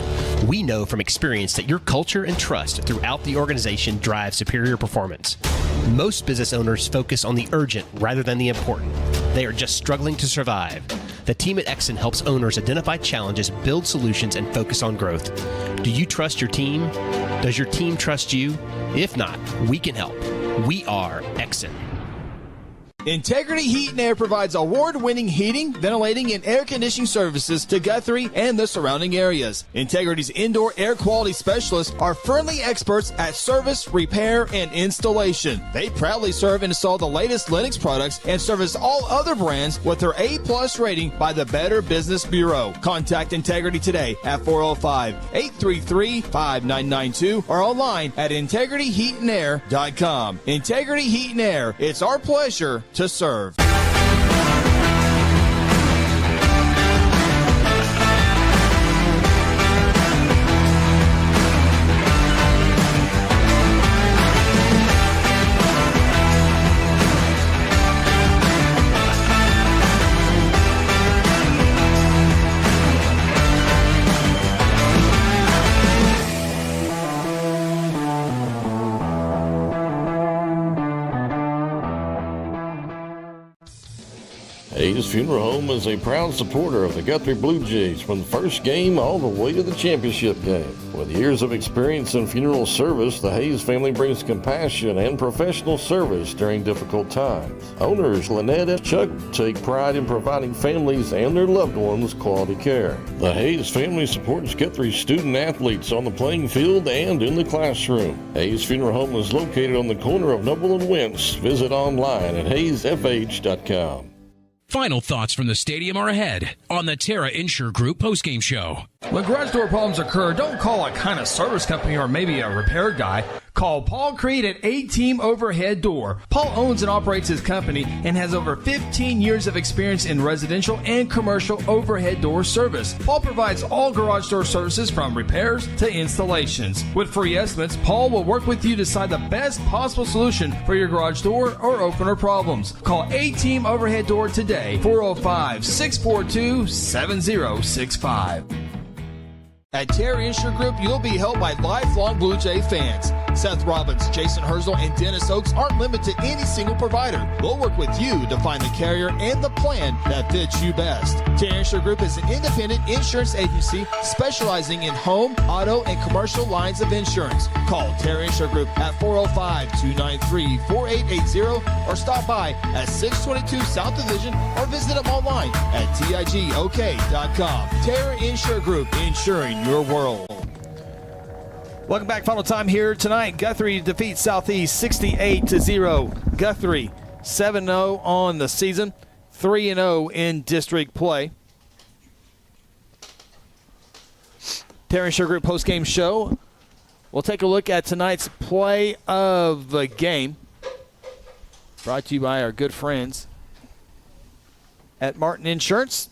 We know from experience that your culture and trust throughout the organization drive superior performance. Most business owners focus on the urgent rather than the important. They are just struggling to survive. The team at Exxon helps owners identify challenges, build solutions, and focus on growth. Do you trust your team? Does your team trust you? If not, we can help. We are Exxon. Integrity Heat and Air provides award-winning heating, ventilating, and air conditioning services to Guthrie and the surrounding areas. Integrity's indoor air quality specialists are friendly experts at service, repair, and installation. They proudly serve and install the latest Linux products and service all other brands with their A+ rating by the Better Business Bureau. Contact Integrity today at 405-833-5992 or online at integrityheatandair.com. Integrity Heat and Air, it's our pleasure to serve. Hayes Funeral Home is a proud supporter of the Guthrie Bluejays from the first game all the way to the championship game. With years of experience in funeral service, the Hayes family brings compassion and professional service during difficult times. Owners Lynette and Chuck take pride in providing families and their loved ones quality care. The Hayes family supports Guthrie student athletes on the playing field and in the classroom. Hayes Funeral Home is located on the corner of Noble and Wentz. Visit online at hayesfh.com. Final thoughts from the stadium are ahead on the Terra Insure Group postgame show. When garage door problems occur, don't call a kind of service company or maybe a repair guy. Call Paul Creed at A-Team Overhead Door. Paul owns and operates his company and has over 15 years of experience in residential and commercial overhead door service. Paul provides all garage door services from repairs to installations. With free estimates, Paul will work with you to decide the best possible solution for your garage door or opener problems. Call A-Team Overhead Door today, 405-642-7065. At Terry Insure Group, you'll be helped by lifelong Blue Jay fans. Seth Robbins, Jason Herzl, and Dennis Oakes aren't limited to any single provider. We'll work with you to find the carrier and the plan that fits you best. Terry Insure Group is an independent insurance agency specializing in home, auto, and commercial lines of insurance. Call Terry Insure Group at 405-293-4880 or stop by at 622 South Division or visit them online at tigok.com. Terry Insure Group, insuring your world. Welcome back. Final time here tonight. Guthrie defeats Southeast 68-0. Guthrie 7-0 on the season, 3-0 in district play. Terry Insure Group postgame show. We'll take a look at tonight's play of the game. Brought to you by our good friends at Martin Insurance.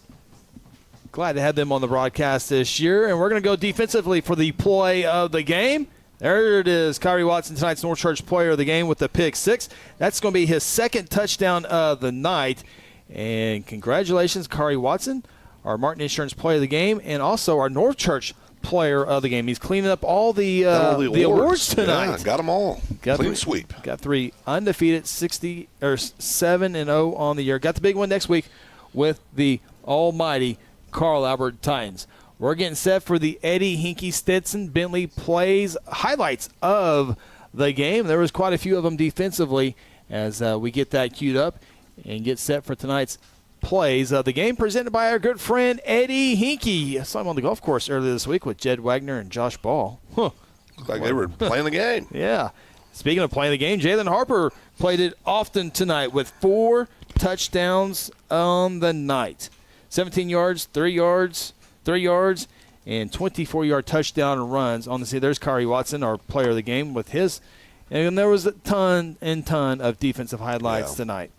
Glad to have them on the broadcast this year. And we're going to go defensively for the play of the game. There it is. Kyrie Watson, tonight's North Church player of the game with the pick six. That's going to be his second touchdown of the night. And congratulations, Kyrie Watson, our Martin Insurance player of the game, and also our North Church player of the game. He's cleaning up all the awards tonight. Yeah, got them all. Clean sweep. Got three undefeated, 7-0 on the year. Got the big one next week with the almighty Carl Albert Titans. We're getting set for the Eddie Hinkie Stetson Bentley plays highlights of the game. There was quite a few of them defensively as we get that queued up and get set for tonight's plays of the game presented by our good friend Eddie Hinkie. I saw him on the golf course earlier this week with Jed Wagner and Josh Ball. Looked like they were playing the game. Yeah. Speaking of playing the game, Jalen Harper played it often tonight with 4 touchdowns on the night. 17 yards, 3 yards, and 24-yard touchdown runs on the scene. There's Kyrie Watson, our player of the game, with his. And there was a ton of defensive highlights tonight.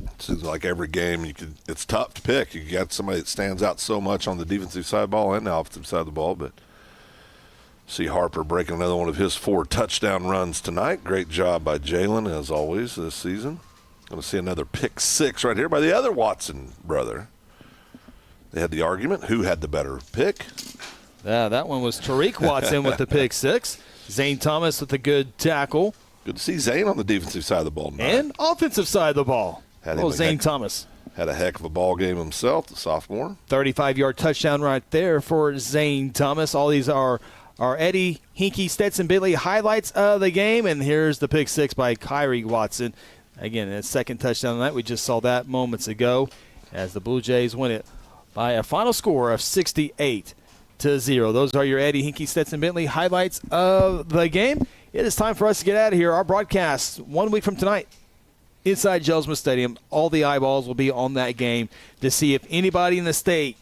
It seems like every game it's tough to pick. You got somebody that stands out so much on the defensive side of the ball and the offensive side of the ball, but see Harper breaking another one of his 4 touchdown runs tonight. Great job by Jalen, as always, this season. Going to see another pick 6 right here by the other Watson brother. They had the argument, who had the better pick? Yeah, that one was Tariq Watson with the pick 6. Zane Thomas with a good tackle. Good to see Zane on the defensive side of the ball tonight. And offensive side of the ball. Zane Thomas. Had a heck of a ball game himself, the sophomore. 35-yard touchdown right there for Zane Thomas. All these are Eddie Hinkie Stetson Bentley highlights of the game. And here's the pick 6 by Kyrie Watson. Again, that second touchdown tonight, we just saw that moments ago as the Blue Jays win it by a final score of 68-0. Those are your Eddie Hinkey, Stetson Bentley highlights of the game. It is time for us to get out of here. Our broadcast 1 week from tonight inside Jelsma Stadium. All the eyeballs will be on that game to see if anybody in the state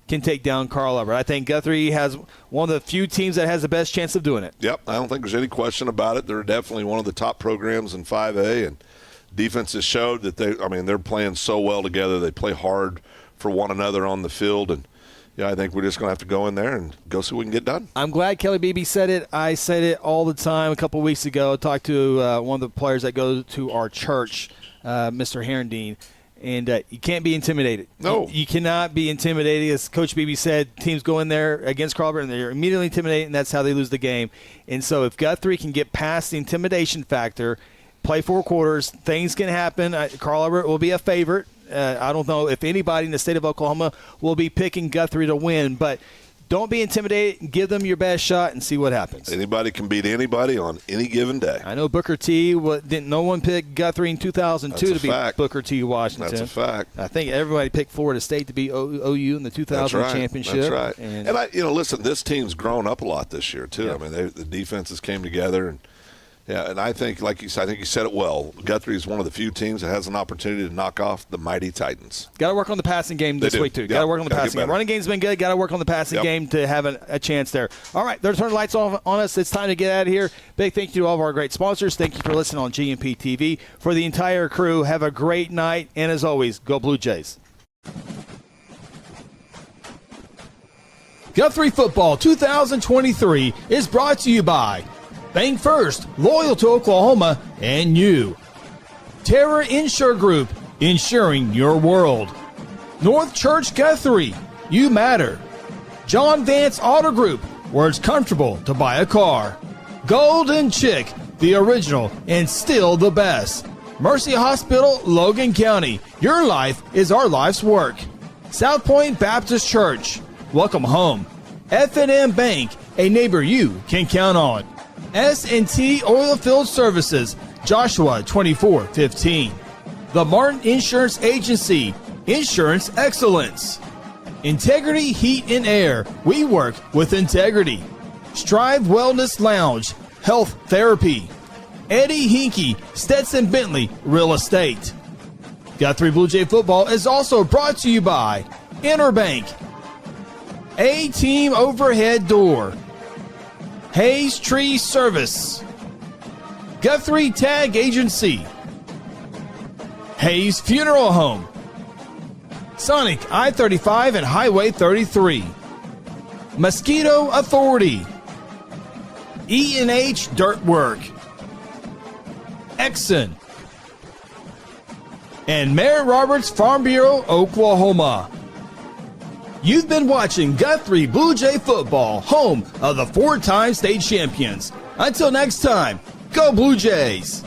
can take down Carl Everett. I think Guthrie has one of the few teams that has the best chance of doing it. Yep, I don't think there's any question about it. They're definitely one of the top programs in 5A, and defense has showed that they're playing so well together. They play hard for one another on the field, and I think we're just going to have to go in there and go see what we can get done. I'm glad Kelly Beebe said it. I said it all the time a couple of weeks ago. I talked to one of the players that goes to our church, Mr. Herendine, and you can't be intimidated. No. You cannot be intimidated. As Coach Beebe said, teams go in there against Carl Everett, and they're immediately intimidated, and that's how they lose the game. And so if Guthrie can get past the intimidation factor, play 4 quarters, things can happen. Carl Everett will be a favorite. I don't know if anybody in the state of Oklahoma will be picking Guthrie to win, but don't be intimidated. Give them your best shot and see what happens. Anybody can beat anybody on any given day. I know Booker T. Didn't no one pick Guthrie in 2002 to beat Booker T. Washington. That's a fact. I think everybody picked Florida State to beat OU in the 2000 championship. That's right. And listen, this team's grown up a lot this year too. Yep. I mean, the defenses came together, and I think, like you said, I think you said it well. Guthrie is one of the few teams that has an opportunity to knock off the mighty Titans. Got to work on the passing game this week, too. Got to work on the passing game. Running game's been good. Got to work on the passing game to have a chance there. All right, they're turning the lights off on us. It's time to get out of here. Big thank you to all of our great sponsors. Thank you for listening on GMP TV. For the entire crew, have a great night. And as always, go Blue Jays. Guthrie Football 2023 is brought to you by Bank First, loyal to Oklahoma, and you. Terra Insure Group, insuring your world. North Church Guthrie, you matter. John Vance Auto Group, where it's comfortable to buy a car. Golden Chick, the original and still the best. Mercy Hospital, Logan County, your life is our life's work. South Point Baptist Church, welcome home. F&M Bank, a neighbor you can count on. S&T Oilfield Services, Joshua 2415. The Martin Insurance Agency, Insurance Excellence. Integrity Heat and Air, we work with integrity. Strive Wellness Lounge, Health Therapy. Eddie Hinkey, Stetson Bentley, Real Estate. Guthrie Blue Jay Football is also brought to you by Interbank, A-Team Overhead Door, Hayes Tree Service, Guthrie Tag Agency, Hayes Funeral Home, Sonic I-35 and Highway 33, Mosquito Authority, E&H Dirt Work, Exxon, and Merritt Roberts Farm Bureau, Oklahoma. You've been watching Guthrie Blue Jay Football, home of the 4-time state champions. Until next time, go Blue Jays!